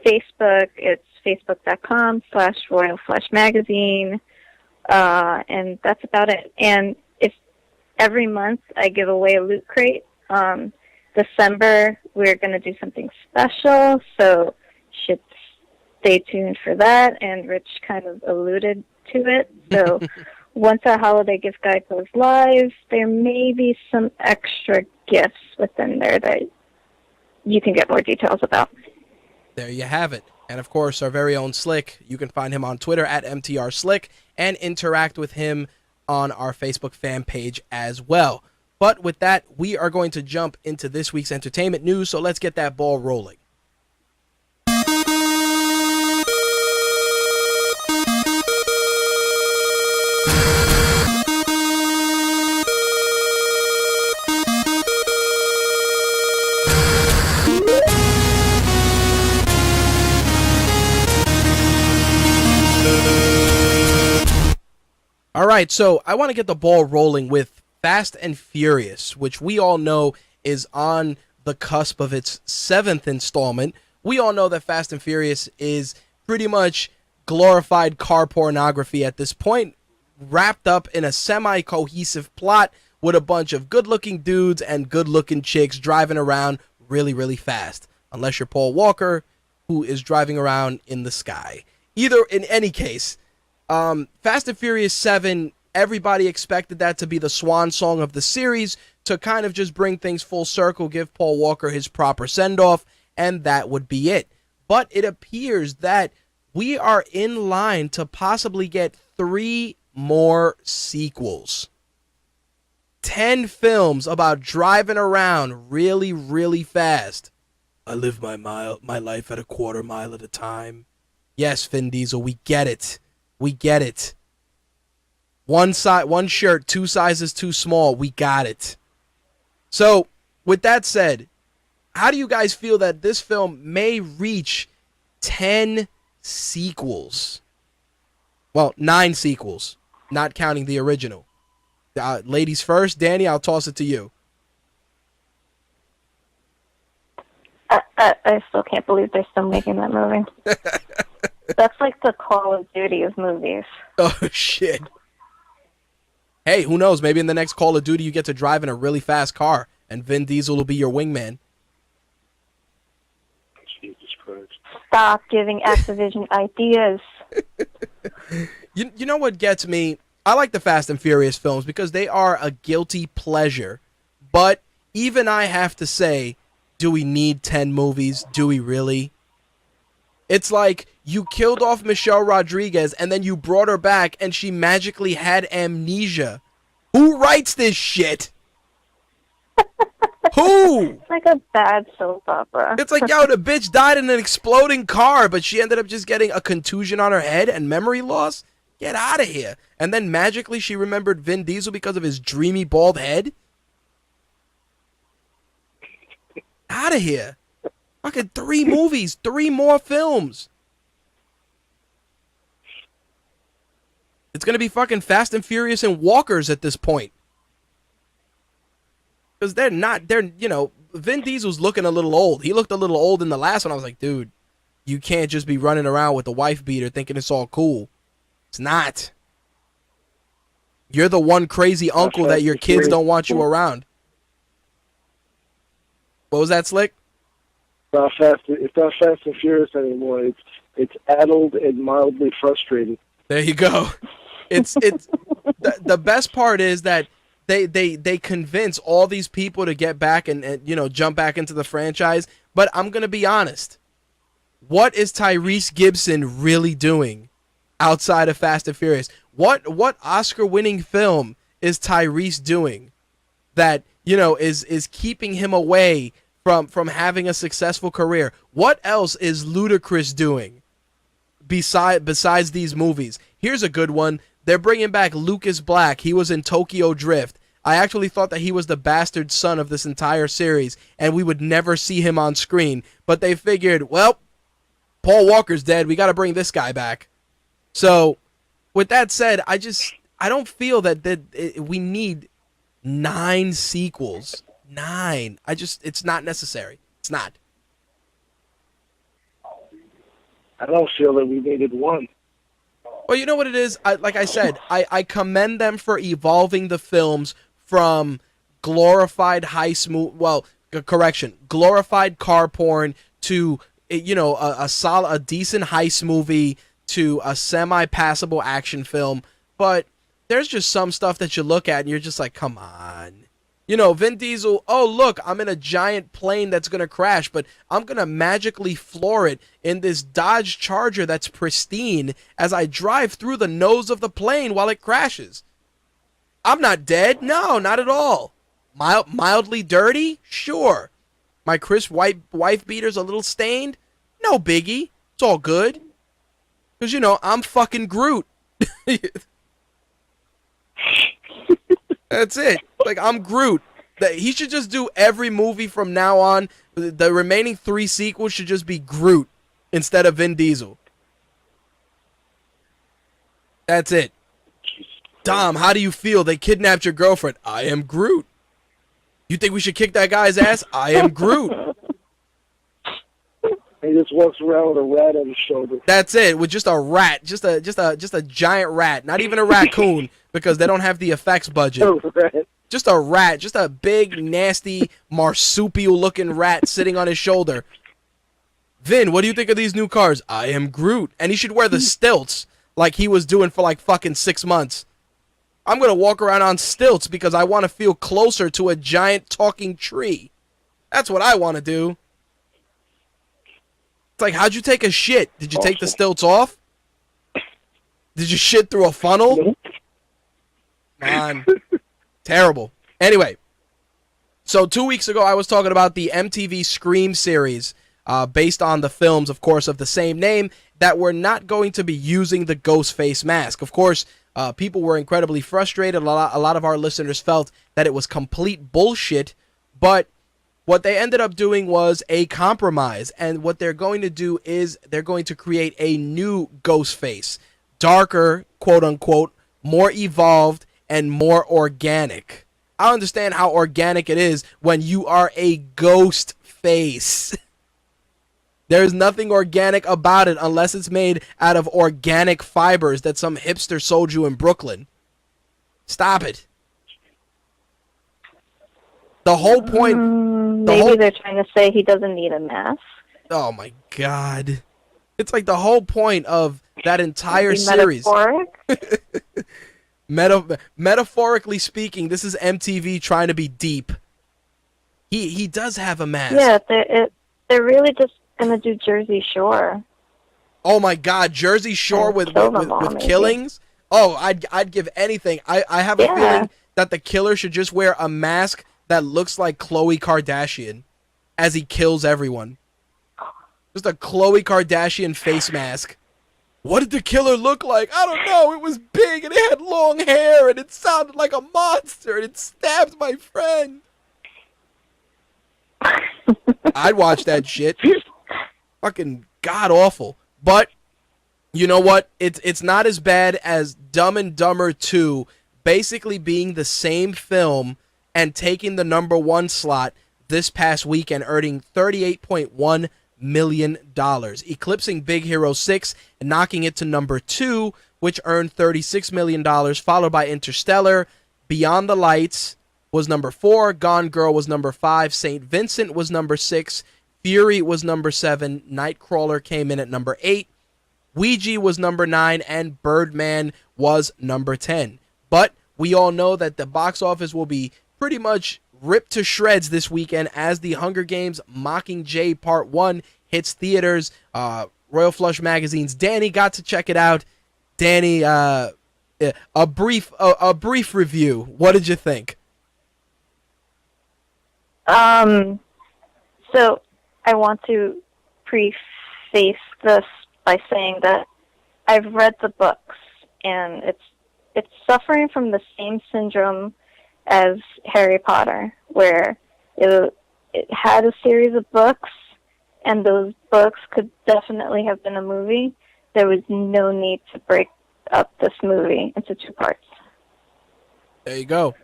Facebook, it's facebook.com/Royal Flush Magazine. And that's about it. And if every month I give away a loot crate, December we're going to do something special, so should stay tuned for that. And Rich kind of alluded to it, so once our holiday gift guide goes live, there may be some extra gifts within there that you can get more details about. There you have it. And of course, our very own Slick. You can find him on Twitter at MTRSlick and interact with him on our Facebook fan page as well. But with that, we are going to jump into this week's entertainment news, so let's get that ball rolling. All right, so I want to get the ball rolling with Fast and Furious, which we all know is on the cusp of its 7th installment. We all know that Fast and Furious is pretty much glorified car pornography at this point. wrapped up in a semi-cohesive plot with a bunch of good-looking dudes and good-looking chicks driving around really, really fast. Unless you're Paul Walker, who is driving around in the sky. In any case, Fast and Furious 7, everybody expected that to be the swan song of the series, to kind of just bring things full circle, give Paul Walker his proper send-off, and that would be it. But it appears that we are in line to possibly get 3 more sequels. 10 films about driving around really, really fast. I live my life at a quarter mile at a time. Yes, Vin Diesel, we get it. We get it. One shirt, 2 sizes too small. We got it. So, with that said, how do you guys feel that this film may reach 10 sequels? Well, 9 sequels, not counting the original. Ladies first. Dani, I'll toss it to you. I still can't believe they're still making that movie. That's like the Call of Duty of movies. Oh, shit. Hey, who knows? Maybe in the next Call of Duty you get to drive in a really fast car and Vin Diesel will be your wingman. Jesus Christ. Stop giving Activision ideas. You know what gets me? I like the Fast and Furious films because they are a guilty pleasure. But even I have to say, do we need 10 movies? Do we really? It's like you killed off Michelle Rodriguez and then you brought her back and she magically had amnesia. Who writes this shit? Who? It's like a bad soap opera. It's like, yo, the bitch died in an exploding car, but she ended up just getting a contusion on her head and memory loss? Get out of here. And then magically she remembered Vin Diesel because of his dreamy bald head? Out of here. Fucking 3 movies, 3 more films. It's going to be fucking Fast and Furious and Walkers at this point. Because Vin Diesel's looking a little old. He looked a little old in the last one. I was like, dude, you can't just be running around with the wife beater thinking it's all cool. It's not. You're the one crazy uncle that your kids don't want you around. What was that, Slick? It's not Fast and Furious anymore. It's addled and mildly frustrated. There you go. It's the best part is that they convince all these people to get back and jump back into the franchise. But I'm gonna be honest. What is Tyrese Gibson really doing outside of Fast and Furious? What Oscar-winning film is Tyrese doing that is keeping him away from having a successful career? What else is Ludacris doing besides these movies? Here's a good one. They're bringing back Lucas Black. He was in Tokyo Drift. I actually thought that he was the bastard son of this entire series, and we would never see him on screen. But they figured, well, Paul Walker's dead. We got to bring this guy back. So, with that said, I don't feel that we need 9 sequels. 9. It's not necessary. It's not. I don't feel that we needed 1. Well, you know what it is? Like I said, I commend them for evolving the films from glorified glorified car porn to a decent heist movie to a semi-passable action film. But there's just some stuff that you look at and you're just like, come on. Vin Diesel, oh, look, I'm in a giant plane that's going to crash, but I'm going to magically floor it in this Dodge Charger that's pristine as I drive through the nose of the plane while it crashes. I'm not dead. No, not at all. Mildly dirty? Sure. My crisp white wife beater's a little stained? No biggie. It's all good. Because, I'm fucking Groot. That's it. Like, I'm Groot. He should just do every movie from now on. The remaining 3 sequels should just be Groot instead of Vin Diesel. That's it. Dom, how do you feel? They kidnapped your girlfriend. I am Groot. You think we should kick that guy's ass? I am Groot. He just walks around with a rat on his shoulder. That's it, with just a rat, just a giant rat, not even a raccoon because they don't have the effects budget. Just a rat, just a big, nasty, marsupial-looking rat sitting on his shoulder. Vin, what do you think of these new cars? I am Groot. And he should wear the stilts like he was doing for like fucking 6 months. I'm going to walk around on stilts because I want to feel closer to a giant talking tree. That's what I want to do. It's like, how'd you take a shit? Did you take the stilts off? Did you shit through a funnel? Man. Terrible. Anyway, so 2 weeks ago I was talking about the MTV Scream series based on the films, of course, of the same name that were not going to be using the ghost face mask. Of course, people were incredibly frustrated. A lot of our listeners felt that it was complete bullshit, but what they ended up doing was a compromise, and what they're going to do is they're going to create a new ghost face, darker, quote-unquote, more evolved, and more organic. I understand how organic it is when you are a ghost face. There's nothing organic about it unless it's made out of organic fibers that some hipster sold you in Brooklyn. Stop it. The whole point... Maybe they're trying to say he doesn't need a mask. Oh my god. It's like the whole point of that entire series. Metaphoric? Metaphorically speaking, this is MTV trying to be deep. He does have a mask. Yeah, they're really just gonna do Jersey Shore. Oh my god, Jersey Shore with killings? Oh, I'd give anything. I have a feeling that the killer should just wear a mask that looks like Khloe Kardashian as he kills everyone. Just a Khloe Kardashian face mask. What did the killer look like? I don't know. It was big and it had long hair and it sounded like a monster and it stabbed my friend. I'd watch that shit. Fucking god awful. But you know what? It's not as bad as Dumb and Dumber 2 basically being the same film and taking the #1 slot this past week and earning $38.1 million, eclipsing Big Hero 6 and knocking it to #2, which earned $36 million, followed by Interstellar. Beyond the Lights was #4, Gone Girl was #5, St. Vincent was #6, Fury was #7, Nightcrawler came in at #8, Ouija was #9, and Birdman was #10. But we all know that the box office will be pretty much ripped to shreds this weekend as the Hunger Games Mockingjay Part 1 hits theaters. Royal Flush Magazine's Dani got to check it out. Dani, a brief review. What did you think? So I want to preface this by saying that I've read the books, and it's suffering from the same syndrome as Harry Potter, where it had a series of books, and those books could definitely have been a movie. There was no need to break up this movie into 2 parts. There you go.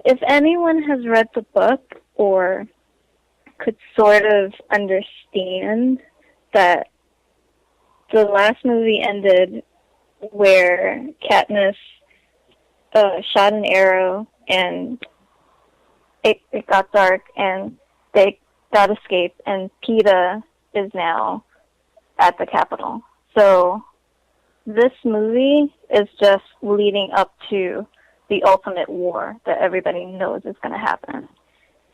If anyone has read the book or could sort of understand that the last movie ended where Katniss shot an arrow and it got dark and they got escaped and PETA is now at the Capitol. So this movie is just leading up to the ultimate war that everybody knows is going to happen.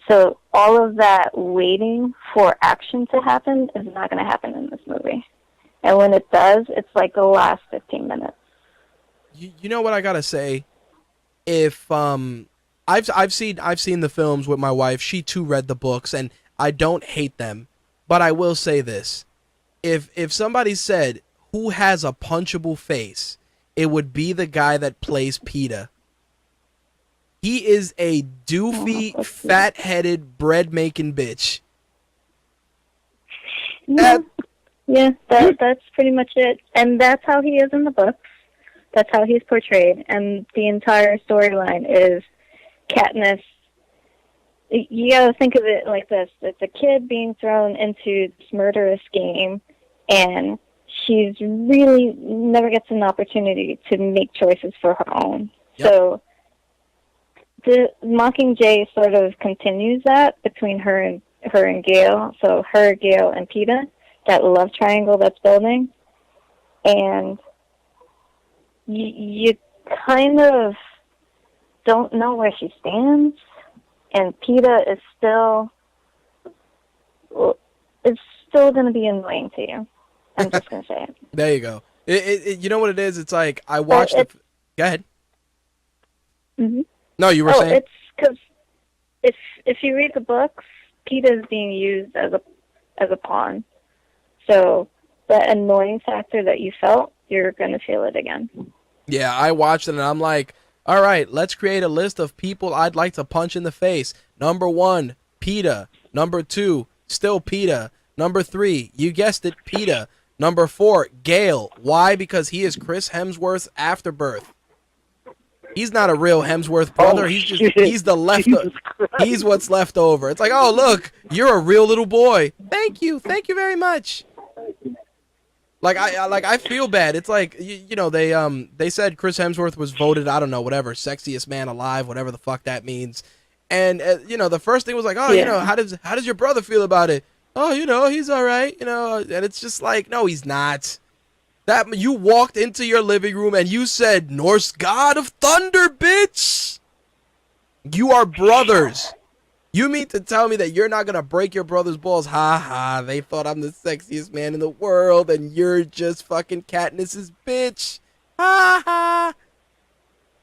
So all of that waiting for action to happen is not going to happen in this movie. And when it does, it's like the last 15 minutes. You know what I gotta say? If I've seen the films with my wife. She too read the books, and I don't hate them. But I will say this: if somebody said who has a punchable face, it would be the guy that plays PETA. He is a doofy, fat-headed, bread-making bitch. Yeah, that's pretty much it. And that's how he is in the books. That's how he's portrayed. And the entire storyline is Katniss you gotta think of it like this. It's a kid being thrown into this murderous game, and she's really never gets an opportunity to make choices for her own. Yep. So the Mockingjay sort of continues that between her and Gale. So her, Gale, and PETA, that love triangle that's building. And you kind of don't know where she stands. And PETA is still going to be annoying to you. I'm just going to say it. There you go. You know what it is? It's like I watched it. Go ahead. Mm-hmm. No, you were saying? It's because if you read the books, PETA is being used as a pawn. So that annoying factor that you felt, you're going to feel it again. Yeah, I watched it and I'm like, all right, let's create a list of people I'd like to punch in the face. Number 1, PETA. Number 2, still PETA. Number 3, you guessed it, PETA. Number 4, Gale. Why? Because he is Chris Hemsworth's afterbirth. He's not a real Hemsworth brother. He's the leftover. He's what's left over. It's like, oh, look, you're a real little boy. Thank you very much. Like I feel bad. It's like they said Chris Hemsworth was voted, I don't know, whatever, sexiest man alive, whatever the fuck that means. And the first thing was like, oh, yeah. how does your brother feel about it? Oh, he's all right, and it's just like, no, he's not. That you walked into your living room and you said, Norse god of thunder, bitch. You are brothers. You mean to tell me that you're not going to break your brother's balls? Ha ha, they thought I'm the sexiest man in the world and you're just fucking Katniss's bitch. Ha ha.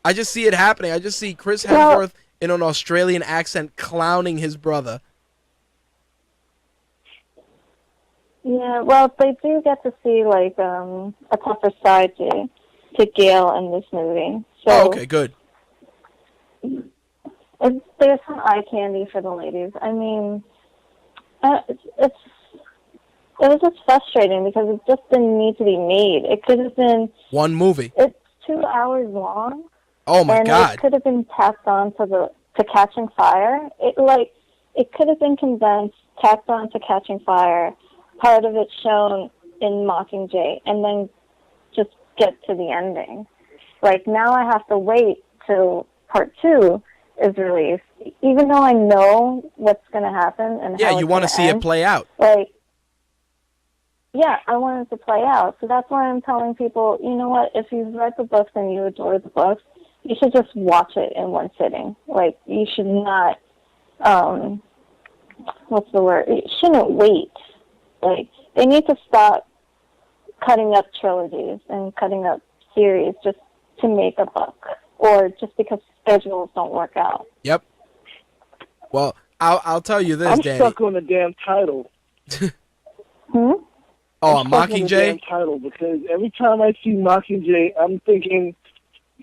I just see it happening. I just see Chris Hemsworth in an Australian accent clowning his brother. Yeah, well, they do get to see, like, a tougher side to Gale in this movie. So, okay, good. There's some eye candy for the ladies. I mean, it was just frustrating because it just didn't need to be made. It could have been one movie. It's 2 hours long. Oh my God! It could have been tacked on to Catching Fire. It could have been condensed, tacked on to Catching Fire. Part of it shown in Mockingjay, and then just get to the ending. Like, now I have to wait till part 2 is released, even though I know what's going to happen and how you want to see it play out. Like, yeah, I want it to play out. So that's why I'm telling people, you know what? If you've read the books and you adore the books, you should just watch it in one sitting. Like, you should not. What's the word? You shouldn't wait. Like, they need to stop cutting up trilogies and cutting up series just to make a buck, or just because schedules don't work out. Yep. Well, I'll tell you this, I'm Dani. stuck on the damn title. Oh, I'm stuck on the Mockingjay? damn title, because every time I see Mockingjay, I'm thinking,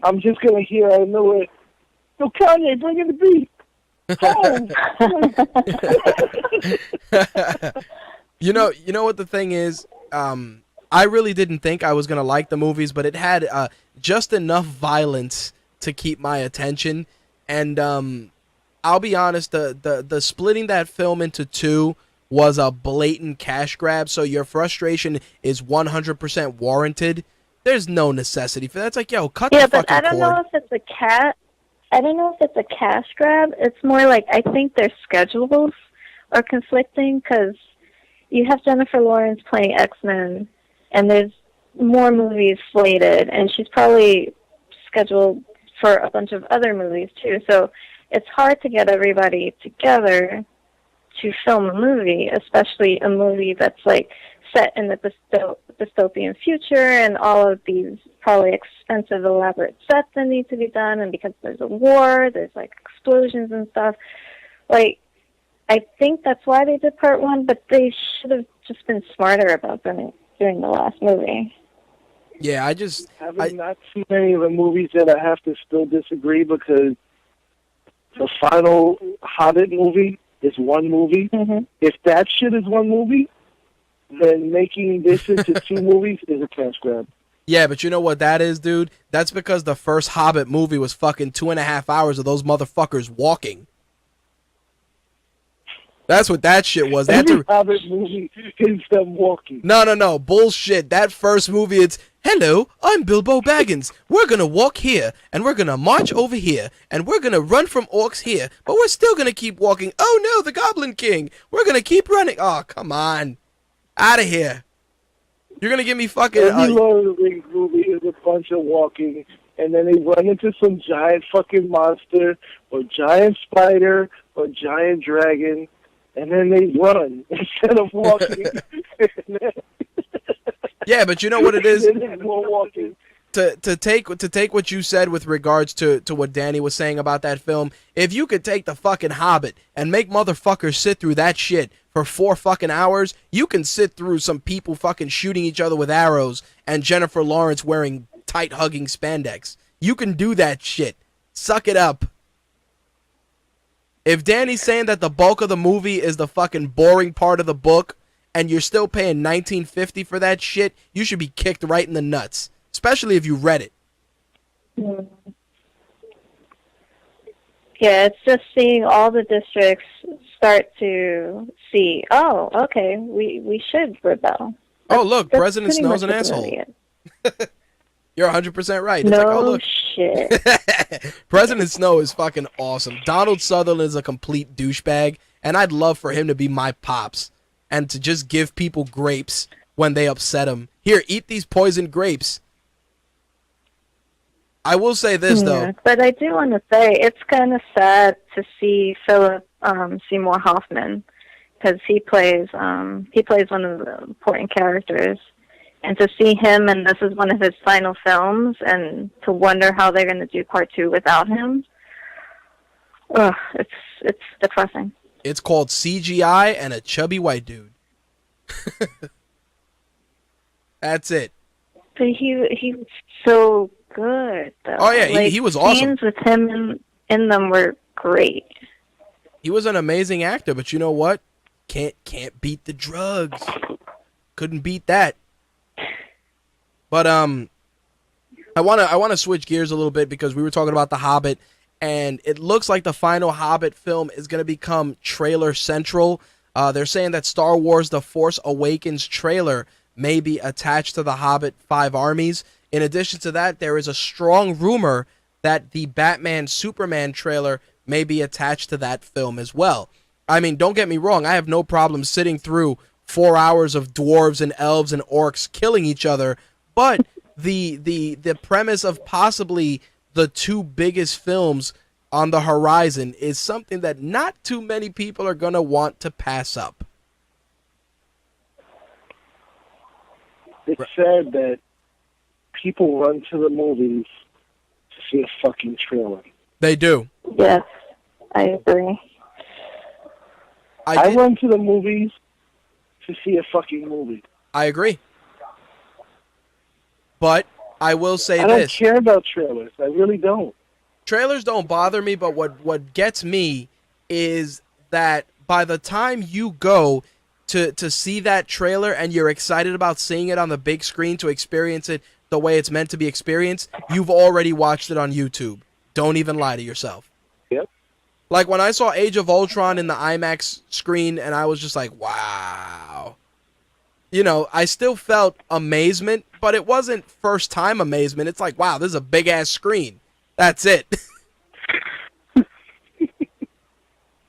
I'm just going to hear out of nowhere, yo, Kanye, bring in the beat. You know what the thing is? I really didn't think I was gonna like the movies, but it had just enough violence to keep my attention. And I'll be honest, the splitting that film into 2 was a blatant cash grab. So your frustration is 100% warranted. There's no necessity for that. It's like, yo, cut the fucking cord. Yeah, but I don't know if it's a I don't know if it's a cash grab. It's more like, I think their schedules are conflicting, because you have Jennifer Lawrence playing X-Men, and there's more movies slated, and she's probably scheduled for a bunch of other movies too. So it's hard to get everybody together to film a movie, especially a movie that's like set in the dystopian future, and all of these probably expensive, elaborate sets that need to be done, and because there's a war, there's like explosions and stuff. Like, I think that's why they did part 1, but they should have just been smarter about doing the last movie. Yeah, Having not seen any of the movies that I have to still disagree, because the final Hobbit movie is one movie. Mm-hmm. If that shit is one movie, then making this into 2 movies is a cash grab. Yeah, but you know what that is, dude? That's because the first Hobbit movie was fucking 2.5 hours of those motherfuckers walking. That's what that shit was. They had Every to. Hobbit movie is them walking. No, bullshit. That first movie, it's hello, I'm Bilbo Baggins. We're gonna walk here, and we're gonna march over here, and we're gonna run from orcs here, but we're still gonna keep walking. Oh no, the Goblin King. We're gonna keep running. Oh, come on, out of here. You're gonna give me fucking. Every Lord of the Rings movie is a bunch of walking, and then they run into some giant fucking monster, or giant spider, or giant dragon, and then they run instead of walking. Yeah, but you know what it is. More walking. To take what you said with regards to what Danny was saying about that film, if you could take the fucking Hobbit and make motherfuckers sit through that shit for 4 fucking hours, you can sit through some people fucking shooting each other with arrows and Jennifer Lawrence wearing tight hugging spandex. You can do that shit. Suck it up. If Danny's saying that the bulk of the movie is the fucking boring part of the book and you're still paying $19.50 for that shit, you should be kicked right in the nuts. Especially if you read it. Yeah, it's just seeing all the districts start to see, oh, okay, we should rebel. Oh, look, That's President pretty Snow's much an what's asshole. really it. You're 100% right. It's No like, oh, look. shit. President Snow is fucking awesome. Donald Sutherland is a complete douchebag, and I'd love for him to be my pops and to just give people grapes when they upset him. Here, eat these poisoned grapes. I will say this, though. But I do want to say it's kind of sad to see Philip Seymour Hoffman, because he plays one of the important characters, and to see him, and this is one of his final films, and to wonder how they're going to do part 2 without him. It's depressing. It's called CGI and a chubby white dude. That's it. But he was so good, though. Oh, yeah, he was awesome. Scenes with him in them were great. He was an amazing actor, but you know what? Can't beat the drugs. Couldn't beat that. But I want to switch gears a little bit because we were talking about The Hobbit, and it looks like the final Hobbit film is going to become trailer central. They're saying that Star Wars The Force Awakens trailer may be attached to The Hobbit 5 Armies. In addition to that, there is a strong rumor that the Batman Superman trailer may be attached to that film as well. I mean, don't get me wrong, I have no problem sitting through 4 hours of dwarves and elves and orcs killing each other, but the premise of possibly the 2 biggest films on the horizon is something that not too many people are going to want to pass up. It's sad that people run to the movies to see a fucking trailer. They do. Yes, I agree. I run to the movies to see a fucking movie. I agree. But I will say I don't this. care about trailers. I really don't. Trailers don't bother me, but what gets me is that by the time you go to see that trailer and you're excited about seeing it on the big screen to experience it the way it's meant to be experienced, you've already watched it on YouTube. Don't even lie to yourself. Yep. Like when I saw Age of Ultron in the IMAX screen and I was just like, wow. You know, I still felt amazement, but it wasn't first time amazement. It's like, wow, this is a big ass screen. That's it.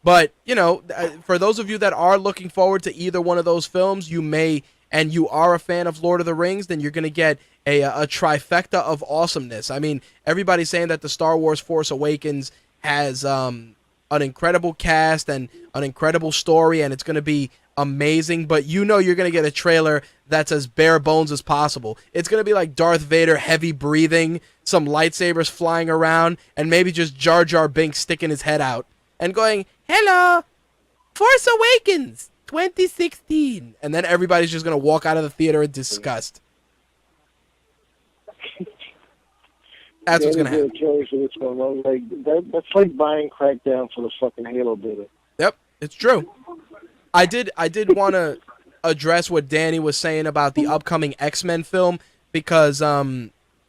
But, you know, for those of you that are looking forward to either one of those films, you may, and you are a fan of Lord of the Rings, then you're going to get a trifecta of awesomeness. I mean, everybody's saying that the Star Wars Force Awakens has an incredible cast and an incredible story, and it's going to be amazing, but you know you're going to get a trailer that's as bare bones as possible. It's going to be like Darth Vader heavy breathing, some lightsabers flying around, and maybe just Jar Jar Binks sticking his head out and going, "Hello, Force Awakens 2016." And then everybody's just going to walk out of the theater in disgust. That's what's going to happen. For this one. I was like, that's like buying Crackdown for the fucking Halo bidder. Yep, it's true. I did want to address what Danny was saying about the upcoming X-Men film because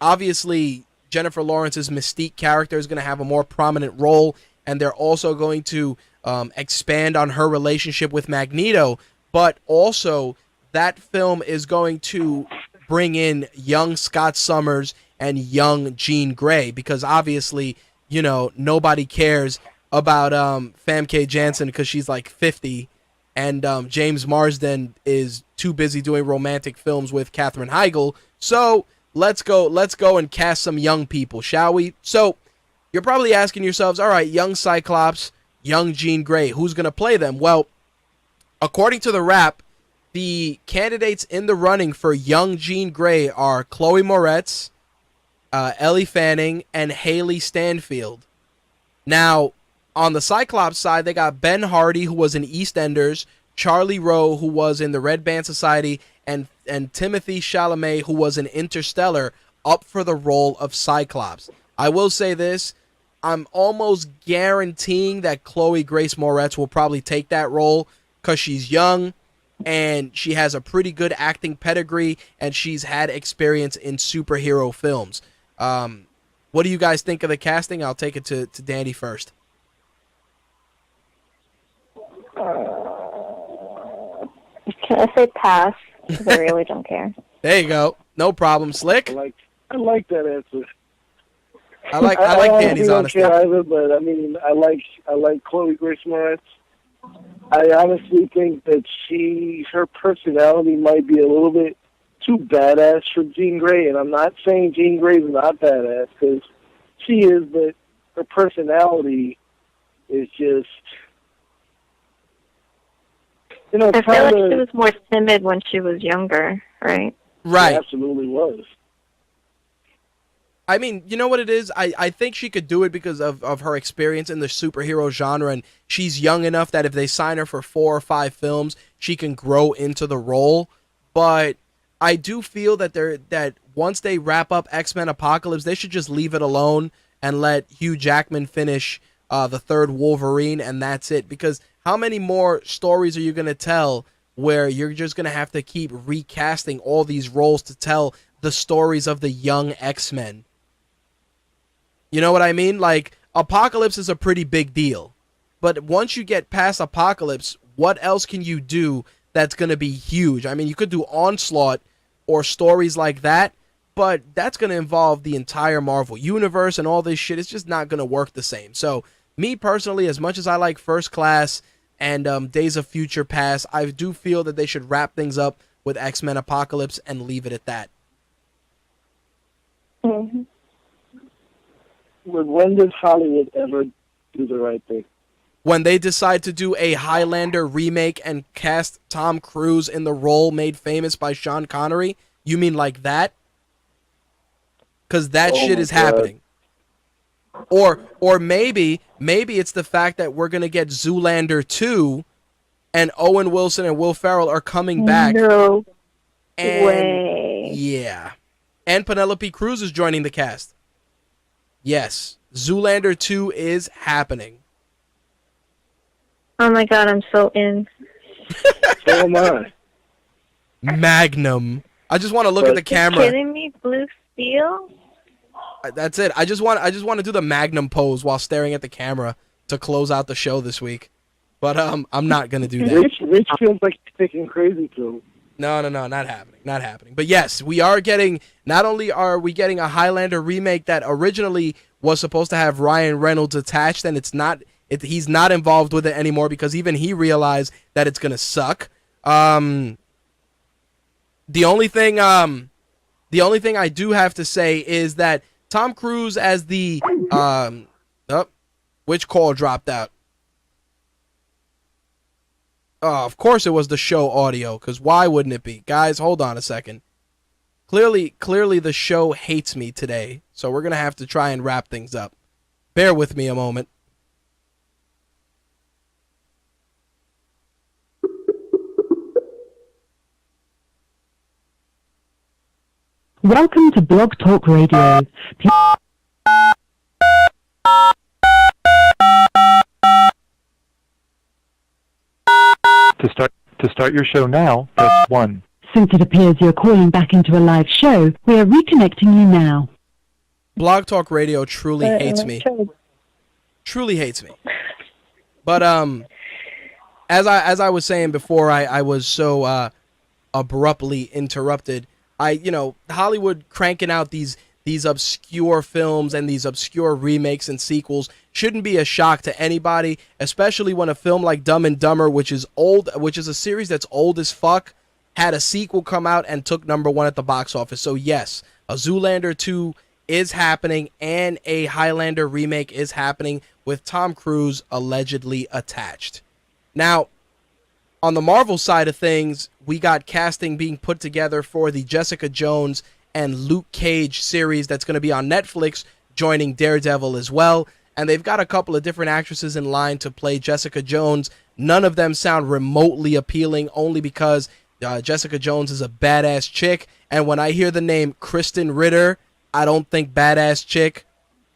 obviously Jennifer Lawrence's Mystique character is going to have a more prominent role, and they're also going to expand on her relationship with Magneto, but also that film is going to bring in young Scott Summers and young Jean Grey, because obviously, nobody cares about Famke Janssen because she's like 50, and James Marsden is too busy doing romantic films with Katherine Heigl. So let's go and cast some young people, shall we? So you're probably asking yourselves, all right, young Cyclops, young Jean Grey, who's going to play them? Well, according to the Wrap, the candidates in the running for young Jean Grey are Chloe Moretz, Ellie Fanning, and Haley Stanfield. Now, on the Cyclops side, they got Ben Hardy, who was in EastEnders, Charlie Rowe, who was in the Red Band Society, and Timothée Chalamet, who was in Interstellar, up for the role of Cyclops. I will say this, I'm almost guaranteeing that Chloe Grace Moretz will probably take that role because she's young, and she has a pretty good acting pedigree, and she's had experience in superhero films. What do you guys think of the casting? I'll take it to Dani first. Can I say pass? Because I really don't care. There you go. No problem. Slick? I like that answer. I like Dani's honesty. I don't care either, but I like Chloe Grace Moretz. I honestly think that her personality might be a little bit too badass for Jean Grey, and I'm not saying Jean Grey's not badass, because she is, but her personality is just, I feel like she was more timid when she was younger, right? Right. She absolutely was. I mean, you know what it is? I think she could do it because of her experience in the superhero genre, and she's young enough that if they sign her for 4 or 5 films, she can grow into the role. But I do feel that once they wrap up X-Men Apocalypse, they should just leave it alone and let Hugh Jackman finish the third Wolverine, and that's it. Because how many more stories are you going to tell where you're just going to have to keep recasting all these roles to tell the stories of the young X-Men? You know what I mean? Like, Apocalypse is a pretty big deal. But once you get past Apocalypse, what else can you do that's going to be huge? I mean, you could do Onslaught or stories like that, but that's going to involve the entire Marvel Universe and all this shit. It's just not going to work the same. So, me personally, as much as I like First Class and Days of Future Past, I do feel that they should wrap things up with X-Men Apocalypse and leave it at that. Mm-hmm. When does Hollywood ever do the right thing? When they decide to do a Highlander remake and cast Tom Cruise in the role made famous by Sean Connery, you mean like that? Because that shit is happening. Or maybe it's the fact that we're gonna get Zoolander 2, and Owen Wilson and Will Ferrell are coming back. No and, way. Yeah, and Penelope Cruz is joining the cast. Yes, Zoolander 2 is happening. Oh my god, I'm so in. So am I. Magnum. I just want to look at the camera. Are you kidding me? Blue Steel? That's it. I just want to do the Magnum pose while staring at the camera to close out the show this week. But I'm not gonna do that. Rich feels like he's thinking crazy too. No, not happening. But yes, we are getting. Not only are we getting a Highlander remake that originally was supposed to have Ryan Reynolds attached, and it's not. He's not involved with it anymore because even he realized that it's gonna suck. The only thing I do have to say is that Tom Cruise as the which call dropped out? Oh, of course it was the show audio, because why wouldn't it be? Guys, hold on a second. Clearly the show hates me today, so we're going to have to try and wrap things up. Bear with me a moment. Welcome to Blog Talk Radio. To start your show now, press 1. Since it appears you're calling back into a live show, we are reconnecting you now. Blog Talk Radio truly hates me. Truly hates me. But as I was saying before, I was so abruptly interrupted. Hollywood cranking out these obscure films and these obscure remakes and sequels shouldn't be a shock to anybody, especially when a film like Dumb and Dumber, which is a series that's old as fuck, had a sequel come out and took #1 at the box office. So yes, a Zoolander 2 is happening and a Highlander remake is happening with Tom Cruise allegedly attached. Now, on the Marvel side of things, we got casting being put together for the Jessica Jones and Luke Cage series that's going to be on Netflix, joining Daredevil as well. And they've got a couple of different actresses in line to play Jessica Jones. None of them sound remotely appealing, only because Jessica Jones is a badass chick. And when I hear the name Kristen Ritter, I don't think badass chick.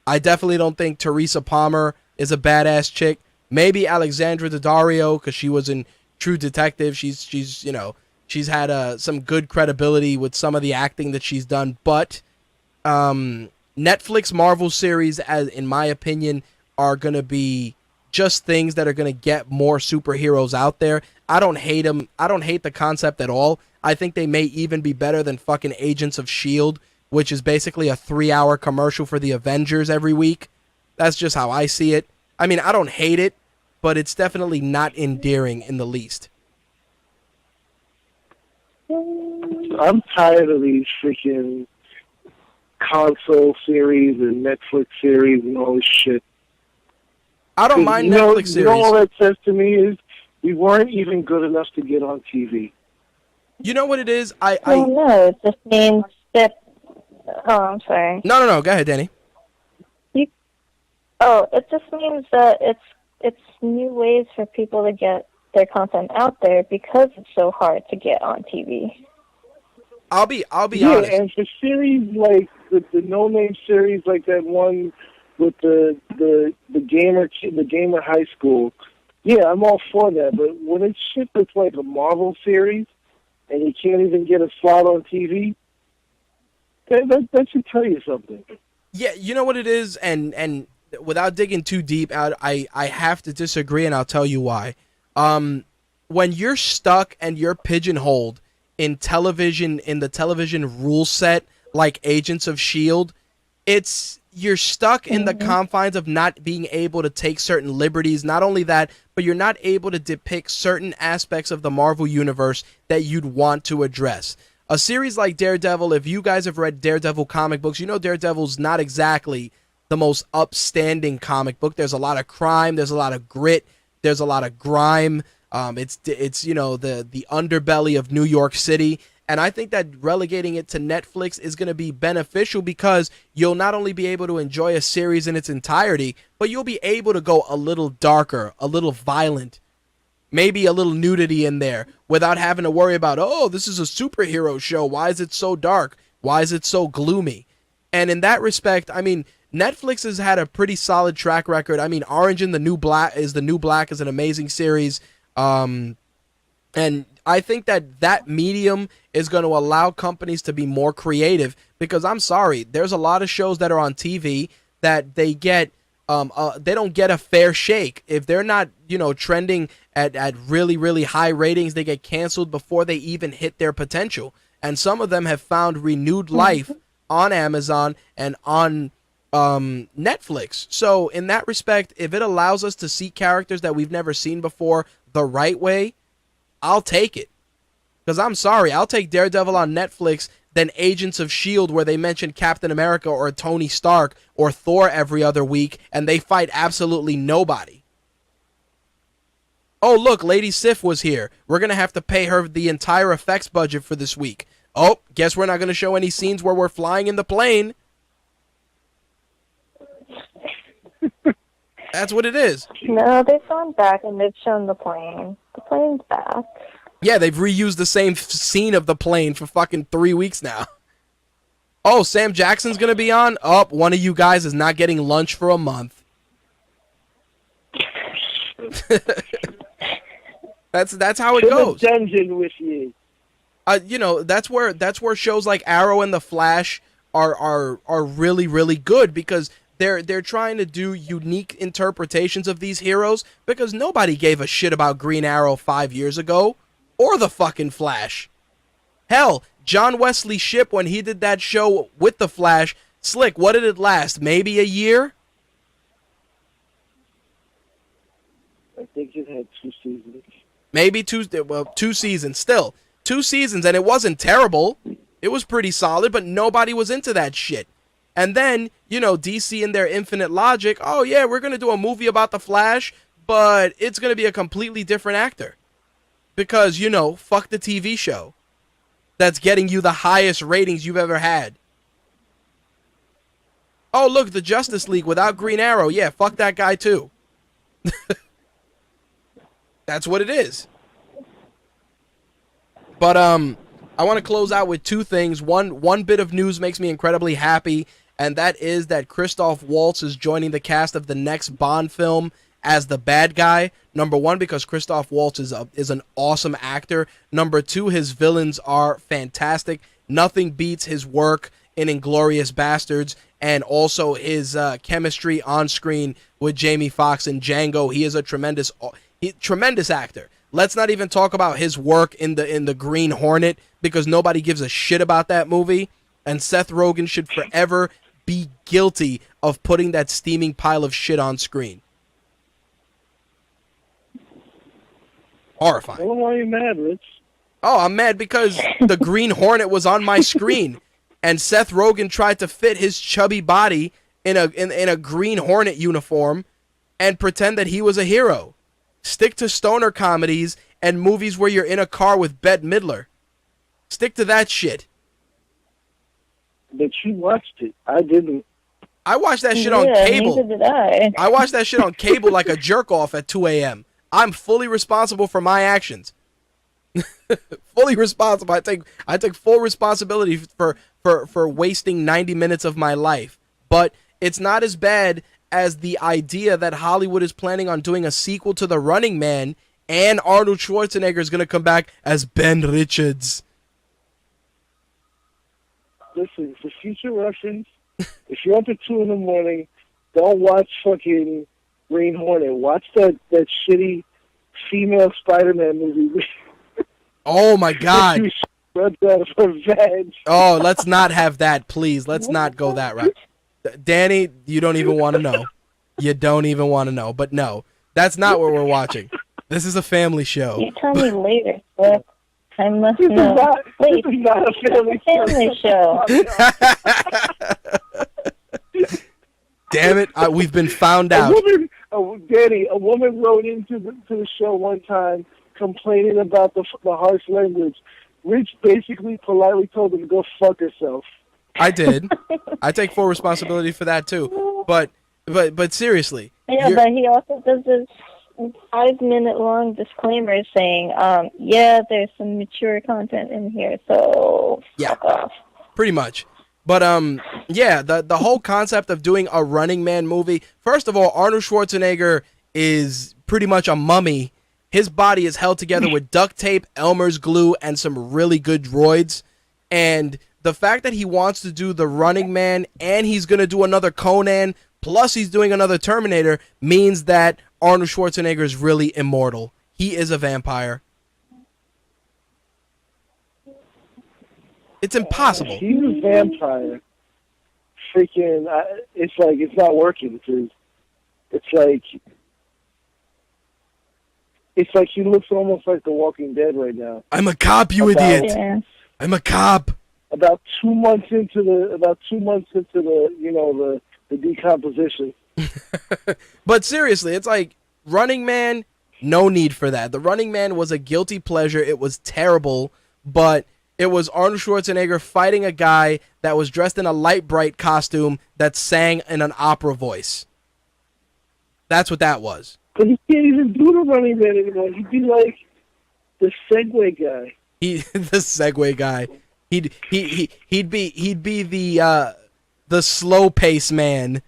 I definitely don't think Teresa Palmer is a badass chick. Maybe Alexandra Daddario, because she was in True Detective. She's had some good credibility with some of the acting that she's done. But Netflix Marvel series, in my opinion, are going to be just things that are going to get more superheroes out there. I don't hate them. I don't hate the concept at all. I think they may even be better than fucking Agents of S.H.I.E.L.D., which is basically a 3-hour commercial for the Avengers every week. That's just how I see it. I mean, I don't hate it, but it's definitely not endearing in the least. I'm tired of these freaking console series and Netflix series and all this shit. I don't mind Netflix series. You know all that says to me is we weren't even good enough to get on TV. You know what it is? No, it just means that... Oh, I'm sorry. No. Go ahead, Dani. It just means that it's new ways for people to get their content out there because it's so hard to get on TV. I'll be honest. And for series like the no-name series like that one with the gamer high school, yeah, I'm all for that. But when it's shit that's like a Marvel series and you can't even get a slot on TV, that should tell you something. Yeah, you know what it is, and without digging too deep out, I have to disagree, and I'll tell you why. When you're stuck and you're pigeonholed in the television rule set like Agents of S.H.I.E.L.D., you're stuck in the confines of not being able to take certain liberties. Not only that, but you're not able to depict certain aspects of the Marvel universe that you'd want to address. A series like Daredevil, if you guys have read Daredevil comic books, you know Daredevil's not exactly the most upstanding comic book. There's a lot of crime, there's a lot of grit, there's a lot of grime. It's the underbelly of New York City. And I think that relegating it to Netflix is going to be beneficial because you'll not only be able to enjoy a series in its entirety, but you'll be able to go a little darker, a little violent, maybe a little nudity in there without having to worry about, oh, this is a superhero show. Why is it so dark? Why is it so gloomy? And in that respect, I mean, Netflix has had a pretty solid track record. I mean, Orange and the New Black is an amazing series. And I think that medium is going to allow companies to be more creative because I'm sorry, there's a lot of shows that are on TV that they don't get a fair shake. If they're not, trending at really, really high ratings, they get canceled before they even hit their potential. And some of them have found renewed life on Amazon and on Netflix. So in that respect, if it allows us to see characters that we've never seen before the right way, I'll take it. Because I'm sorry, I'll take Daredevil on Netflix than Agents of S.H.I.E.L.D. where they mention Captain America or Tony Stark or Thor every other week and they fight absolutely nobody. Oh, look, Lady Sif was here. We're going to have to pay her the entire effects budget for this week. Oh, guess we're not going to show any scenes where we're flying in the plane. That's what it is. No, they've gone back and they've shown the plane. The plane's back. Yeah, they've reused the same scene of the plane for fucking 3 weeks now. Oh, Sam Jackson's going to be on? Oh, one of you guys is not getting lunch for a month. That's how it goes. Dungeon with you. That's where shows like Arrow and The Flash are really, really good because they're trying to do unique interpretations of these heroes because nobody gave a shit about Green Arrow 5 years ago or the fucking Flash. Hell, John Wesley Shipp, when he did that show with the Flash, Slick, what did it last? Maybe a year? I think it had 2 seasons. Maybe 2 seasons. Still, 2 seasons, and it wasn't terrible. It was pretty solid, but nobody was into that shit. And then, DC in their infinite logic, oh yeah, we're going to do a movie about the Flash, but it's going to be a completely different actor. Because, fuck the TV show that's getting you the highest ratings you've ever had. Oh, look, the Justice League without Green Arrow. Yeah, fuck that guy too. That's what it is. But I want to close out with 2 things. One bit of news makes me incredibly happy, and that is that Christoph Waltz is joining the cast of the next Bond film as the bad guy. Number 1, because Christoph Waltz is an awesome actor. Number 2, his villains are fantastic. Nothing beats his work in Inglourious Bastards, and also his chemistry on screen with Jamie Foxx and Django. He is a tremendous actor. Let's not even talk about his work in the Green Hornet, because nobody gives a shit about that movie. And Seth Rogen should forever be guilty of putting that steaming pile of shit on screen. Horrifying. Well, why are you mad, Rich? Oh, I'm mad because the Green Hornet was on my screen, and Seth Rogen tried to fit his chubby body in a Green Hornet uniform and pretend that he was a hero. Stick to stoner comedies and movies where you're in a car with Bette Midler. Stick to that shit. But you watched it. I didn't. I watched that shit on cable. Neither did I. I watched that shit on cable like a jerk off at 2 a.m. I'm fully responsible for my actions. Fully responsible. I take full responsibility for wasting 90 minutes of my life. But it's not as bad as the idea that Hollywood is planning on doing a sequel to The Running Man, and Arnold Schwarzenegger is going to come back as Ben Richards. Listen, for future reference, if you're up at 2 in the morning, don't watch fucking Green Hornet. Watch that shitty female Spider-Man movie. Oh my God. Runs out of her vag. Oh, let's not have that, please. Let's not go that route. Danny, you don't even want to know. You don't even want to know. But no, that's not what we're watching. This is a family show. You tell me later, but I must This know. Wait, is not a family show. show. Damn it, we've been found A out. woman wrote into the show one time complaining about the harsh language. Rich basically politely told her to go fuck herself. I did. I take full responsibility for that too. But seriously. Yeah, but he also does this 5-minute long disclaimer saying, yeah, there's some mature content in here, so fuck off. Pretty much. But yeah, the whole concept of doing a Running Man movie. First of all, Arnold Schwarzenegger is pretty much a mummy. His body is held together with duct tape, Elmer's glue, and some really good droids. And the fact that he wants to do the Running Man and he's going to do another Conan, plus he's doing another Terminator, means that Arnold Schwarzenegger is really immortal. He is a vampire. It's impossible. He's a vampire. Freaking, it's like, it's not working, because it's like he looks almost like The Walking Dead right now. I'm a cop, you idiot. Yeah. I'm a cop. About 2 months into the the decomposition. But seriously, it's like Running Man, no need for that. The Running Man was a guilty pleasure. It was terrible, but it was Arnold Schwarzenegger fighting a guy that was dressed in a light bright costume that sang in an opera voice. That's what that was. But he can't even do the Running Man anymore. He'd be like the Segway guy. The Segway guy. He'd be the slow pace man.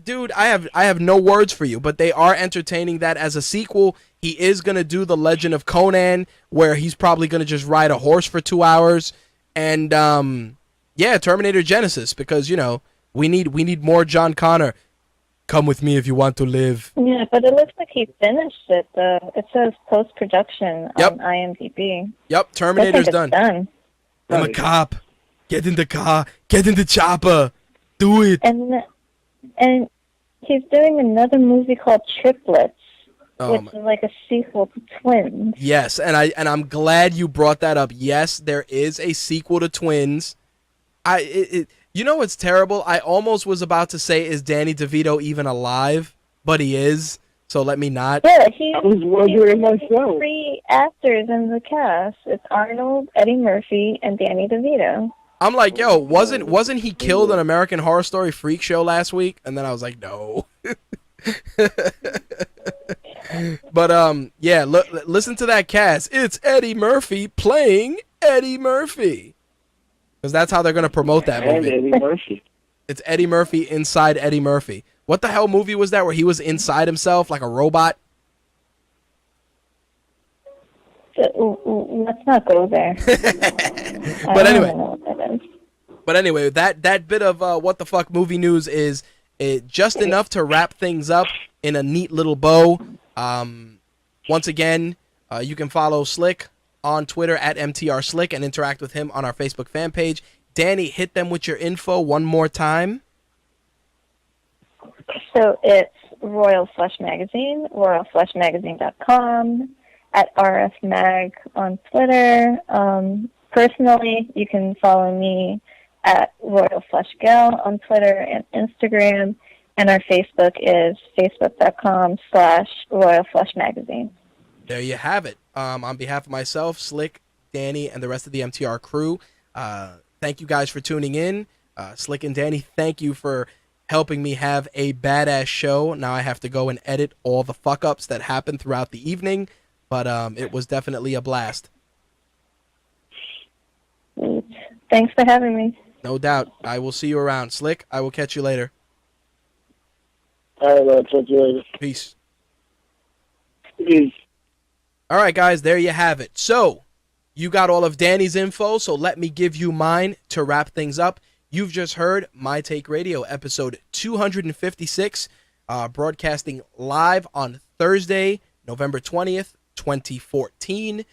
Dude, I have no words for you, but they are entertaining that as a sequel. He is going to do The Legend of Conan, where he's probably going to just ride a horse for 2 hours. And, yeah, Terminator Genesis, because, We need more John Connor. Come with me if you want to live. Yeah, but it looks like he finished it. It says post-production Yep. on IMDb. Yep, Terminator's I think it's done. done. I'm a cop. Get in the car. Get in the chopper. Do it. And he's doing another movie called Triplets, Oh, which is like a sequel to Twins. yes, and I'm glad you brought that up. Yes, there is a sequel to Twins. You know what's terrible? I almost was about to say, is Danny DeVito even alive? But he is. So let me not. Yeah, I was wondering myself. 3 actors in the cast. It's Arnold, Eddie Murphy, and Danny DeVito. I'm like, yo, wasn't he killed on American Horror Story Freak Show last week? And then I was like, no. But yeah, listen to that cast. It's Eddie Murphy playing Eddie Murphy, because that's how they're gonna promote that And movie. Eddie Murphy. It's Eddie Murphy inside Eddie Murphy. What the hell movie was that where he was inside himself like a robot? Let's not go there. But anyway. I don't know what that is. But anyway, that bit of what the fuck movie news is just enough to wrap things up in a neat little bow. Once again, you can follow Slick on Twitter at MTRSlick and interact with him on our Facebook fan page. Danny, hit them with your info one more time. So it's Royal Flush Magazine, royalflushmagazine.com, at RFMag on Twitter. Personally, you can follow me at Royal Flush Gal on Twitter and Instagram, and our Facebook is facebook.com/Royal Flush Magazine. There you have it. On behalf of myself, Slick, Danny, and the rest of the MTR crew, thank you guys for tuning in. Slick and Danny, thank you for helping me have a badass show. Now I have to go and edit all the fuck-ups that happened throughout the evening, but it was definitely a blast. Thanks for having me. No doubt. I will see you around. Slick, I will catch you later. All right, man. Talk to you later. Peace. Peace. All right, guys, there you have it. So, you got all of Danny's info, so let me give you mine to wrap things up. You've just heard My Take Radio, episode 256, broadcasting live on Thursday, November 20th, 2014.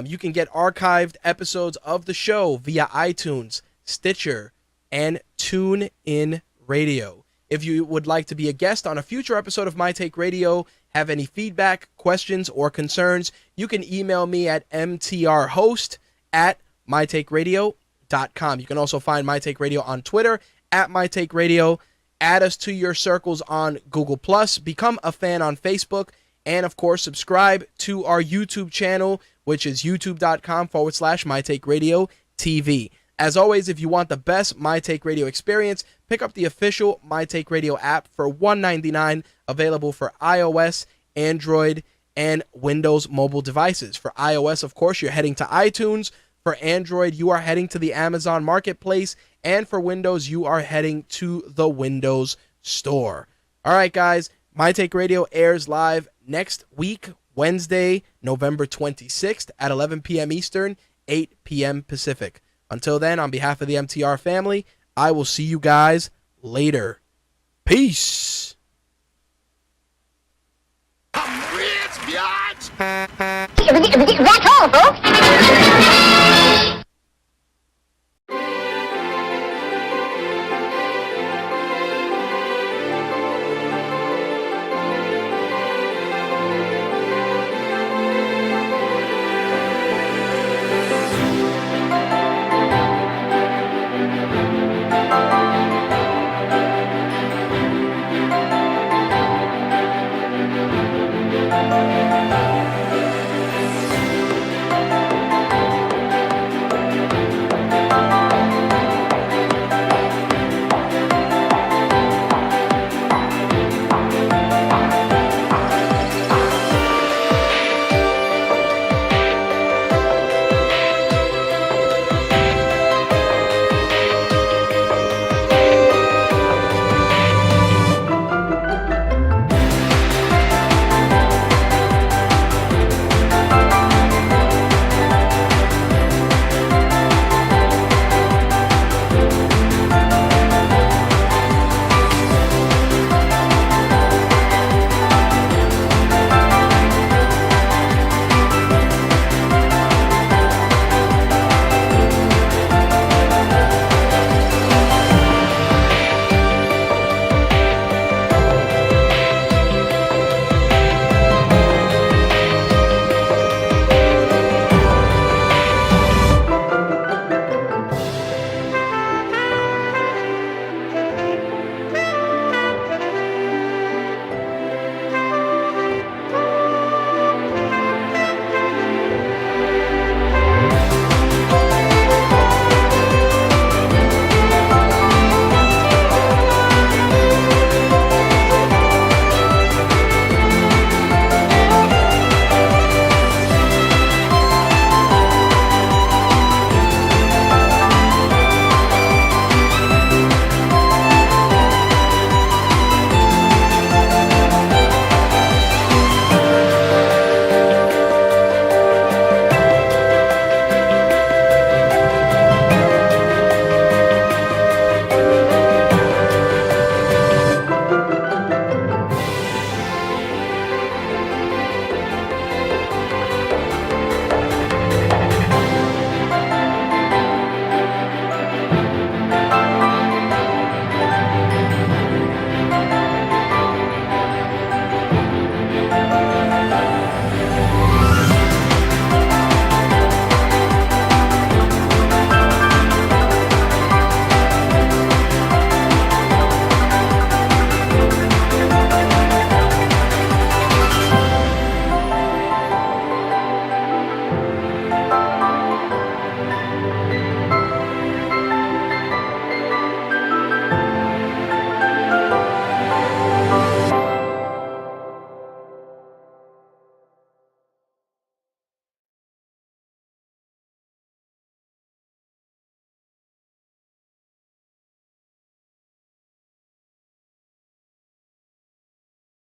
You can get archived episodes of the show via iTunes, Stitcher, and TuneIn Radio. If you would like to be a guest on a future episode of My Take Radio, have any feedback, questions, or concerns, you can email me at mtrhost@mytakeradio.com. You can also find My Take Radio on Twitter at My Take Radio. Add us to your circles on Google+, become a fan on Facebook, and of course, subscribe to our YouTube channel, which is youtube.com/My Take Radio TV. As always, if you want the best My Take Radio experience, pick up the official My Take Radio app for $1.99, available for iOS, Android, and Windows mobile devices. For iOS, of course, you're heading to iTunes. For Android, you are heading to the Amazon Marketplace. And for Windows, you are heading to the Windows Store. All right, guys, My Take Radio airs live next week, Wednesday, November 26th at 11 p.m. Eastern, 8 p.m. Pacific. Until then, on behalf of the MTR family, I will see you guys later. Peace. I'm rich, biatch! That's all, folks.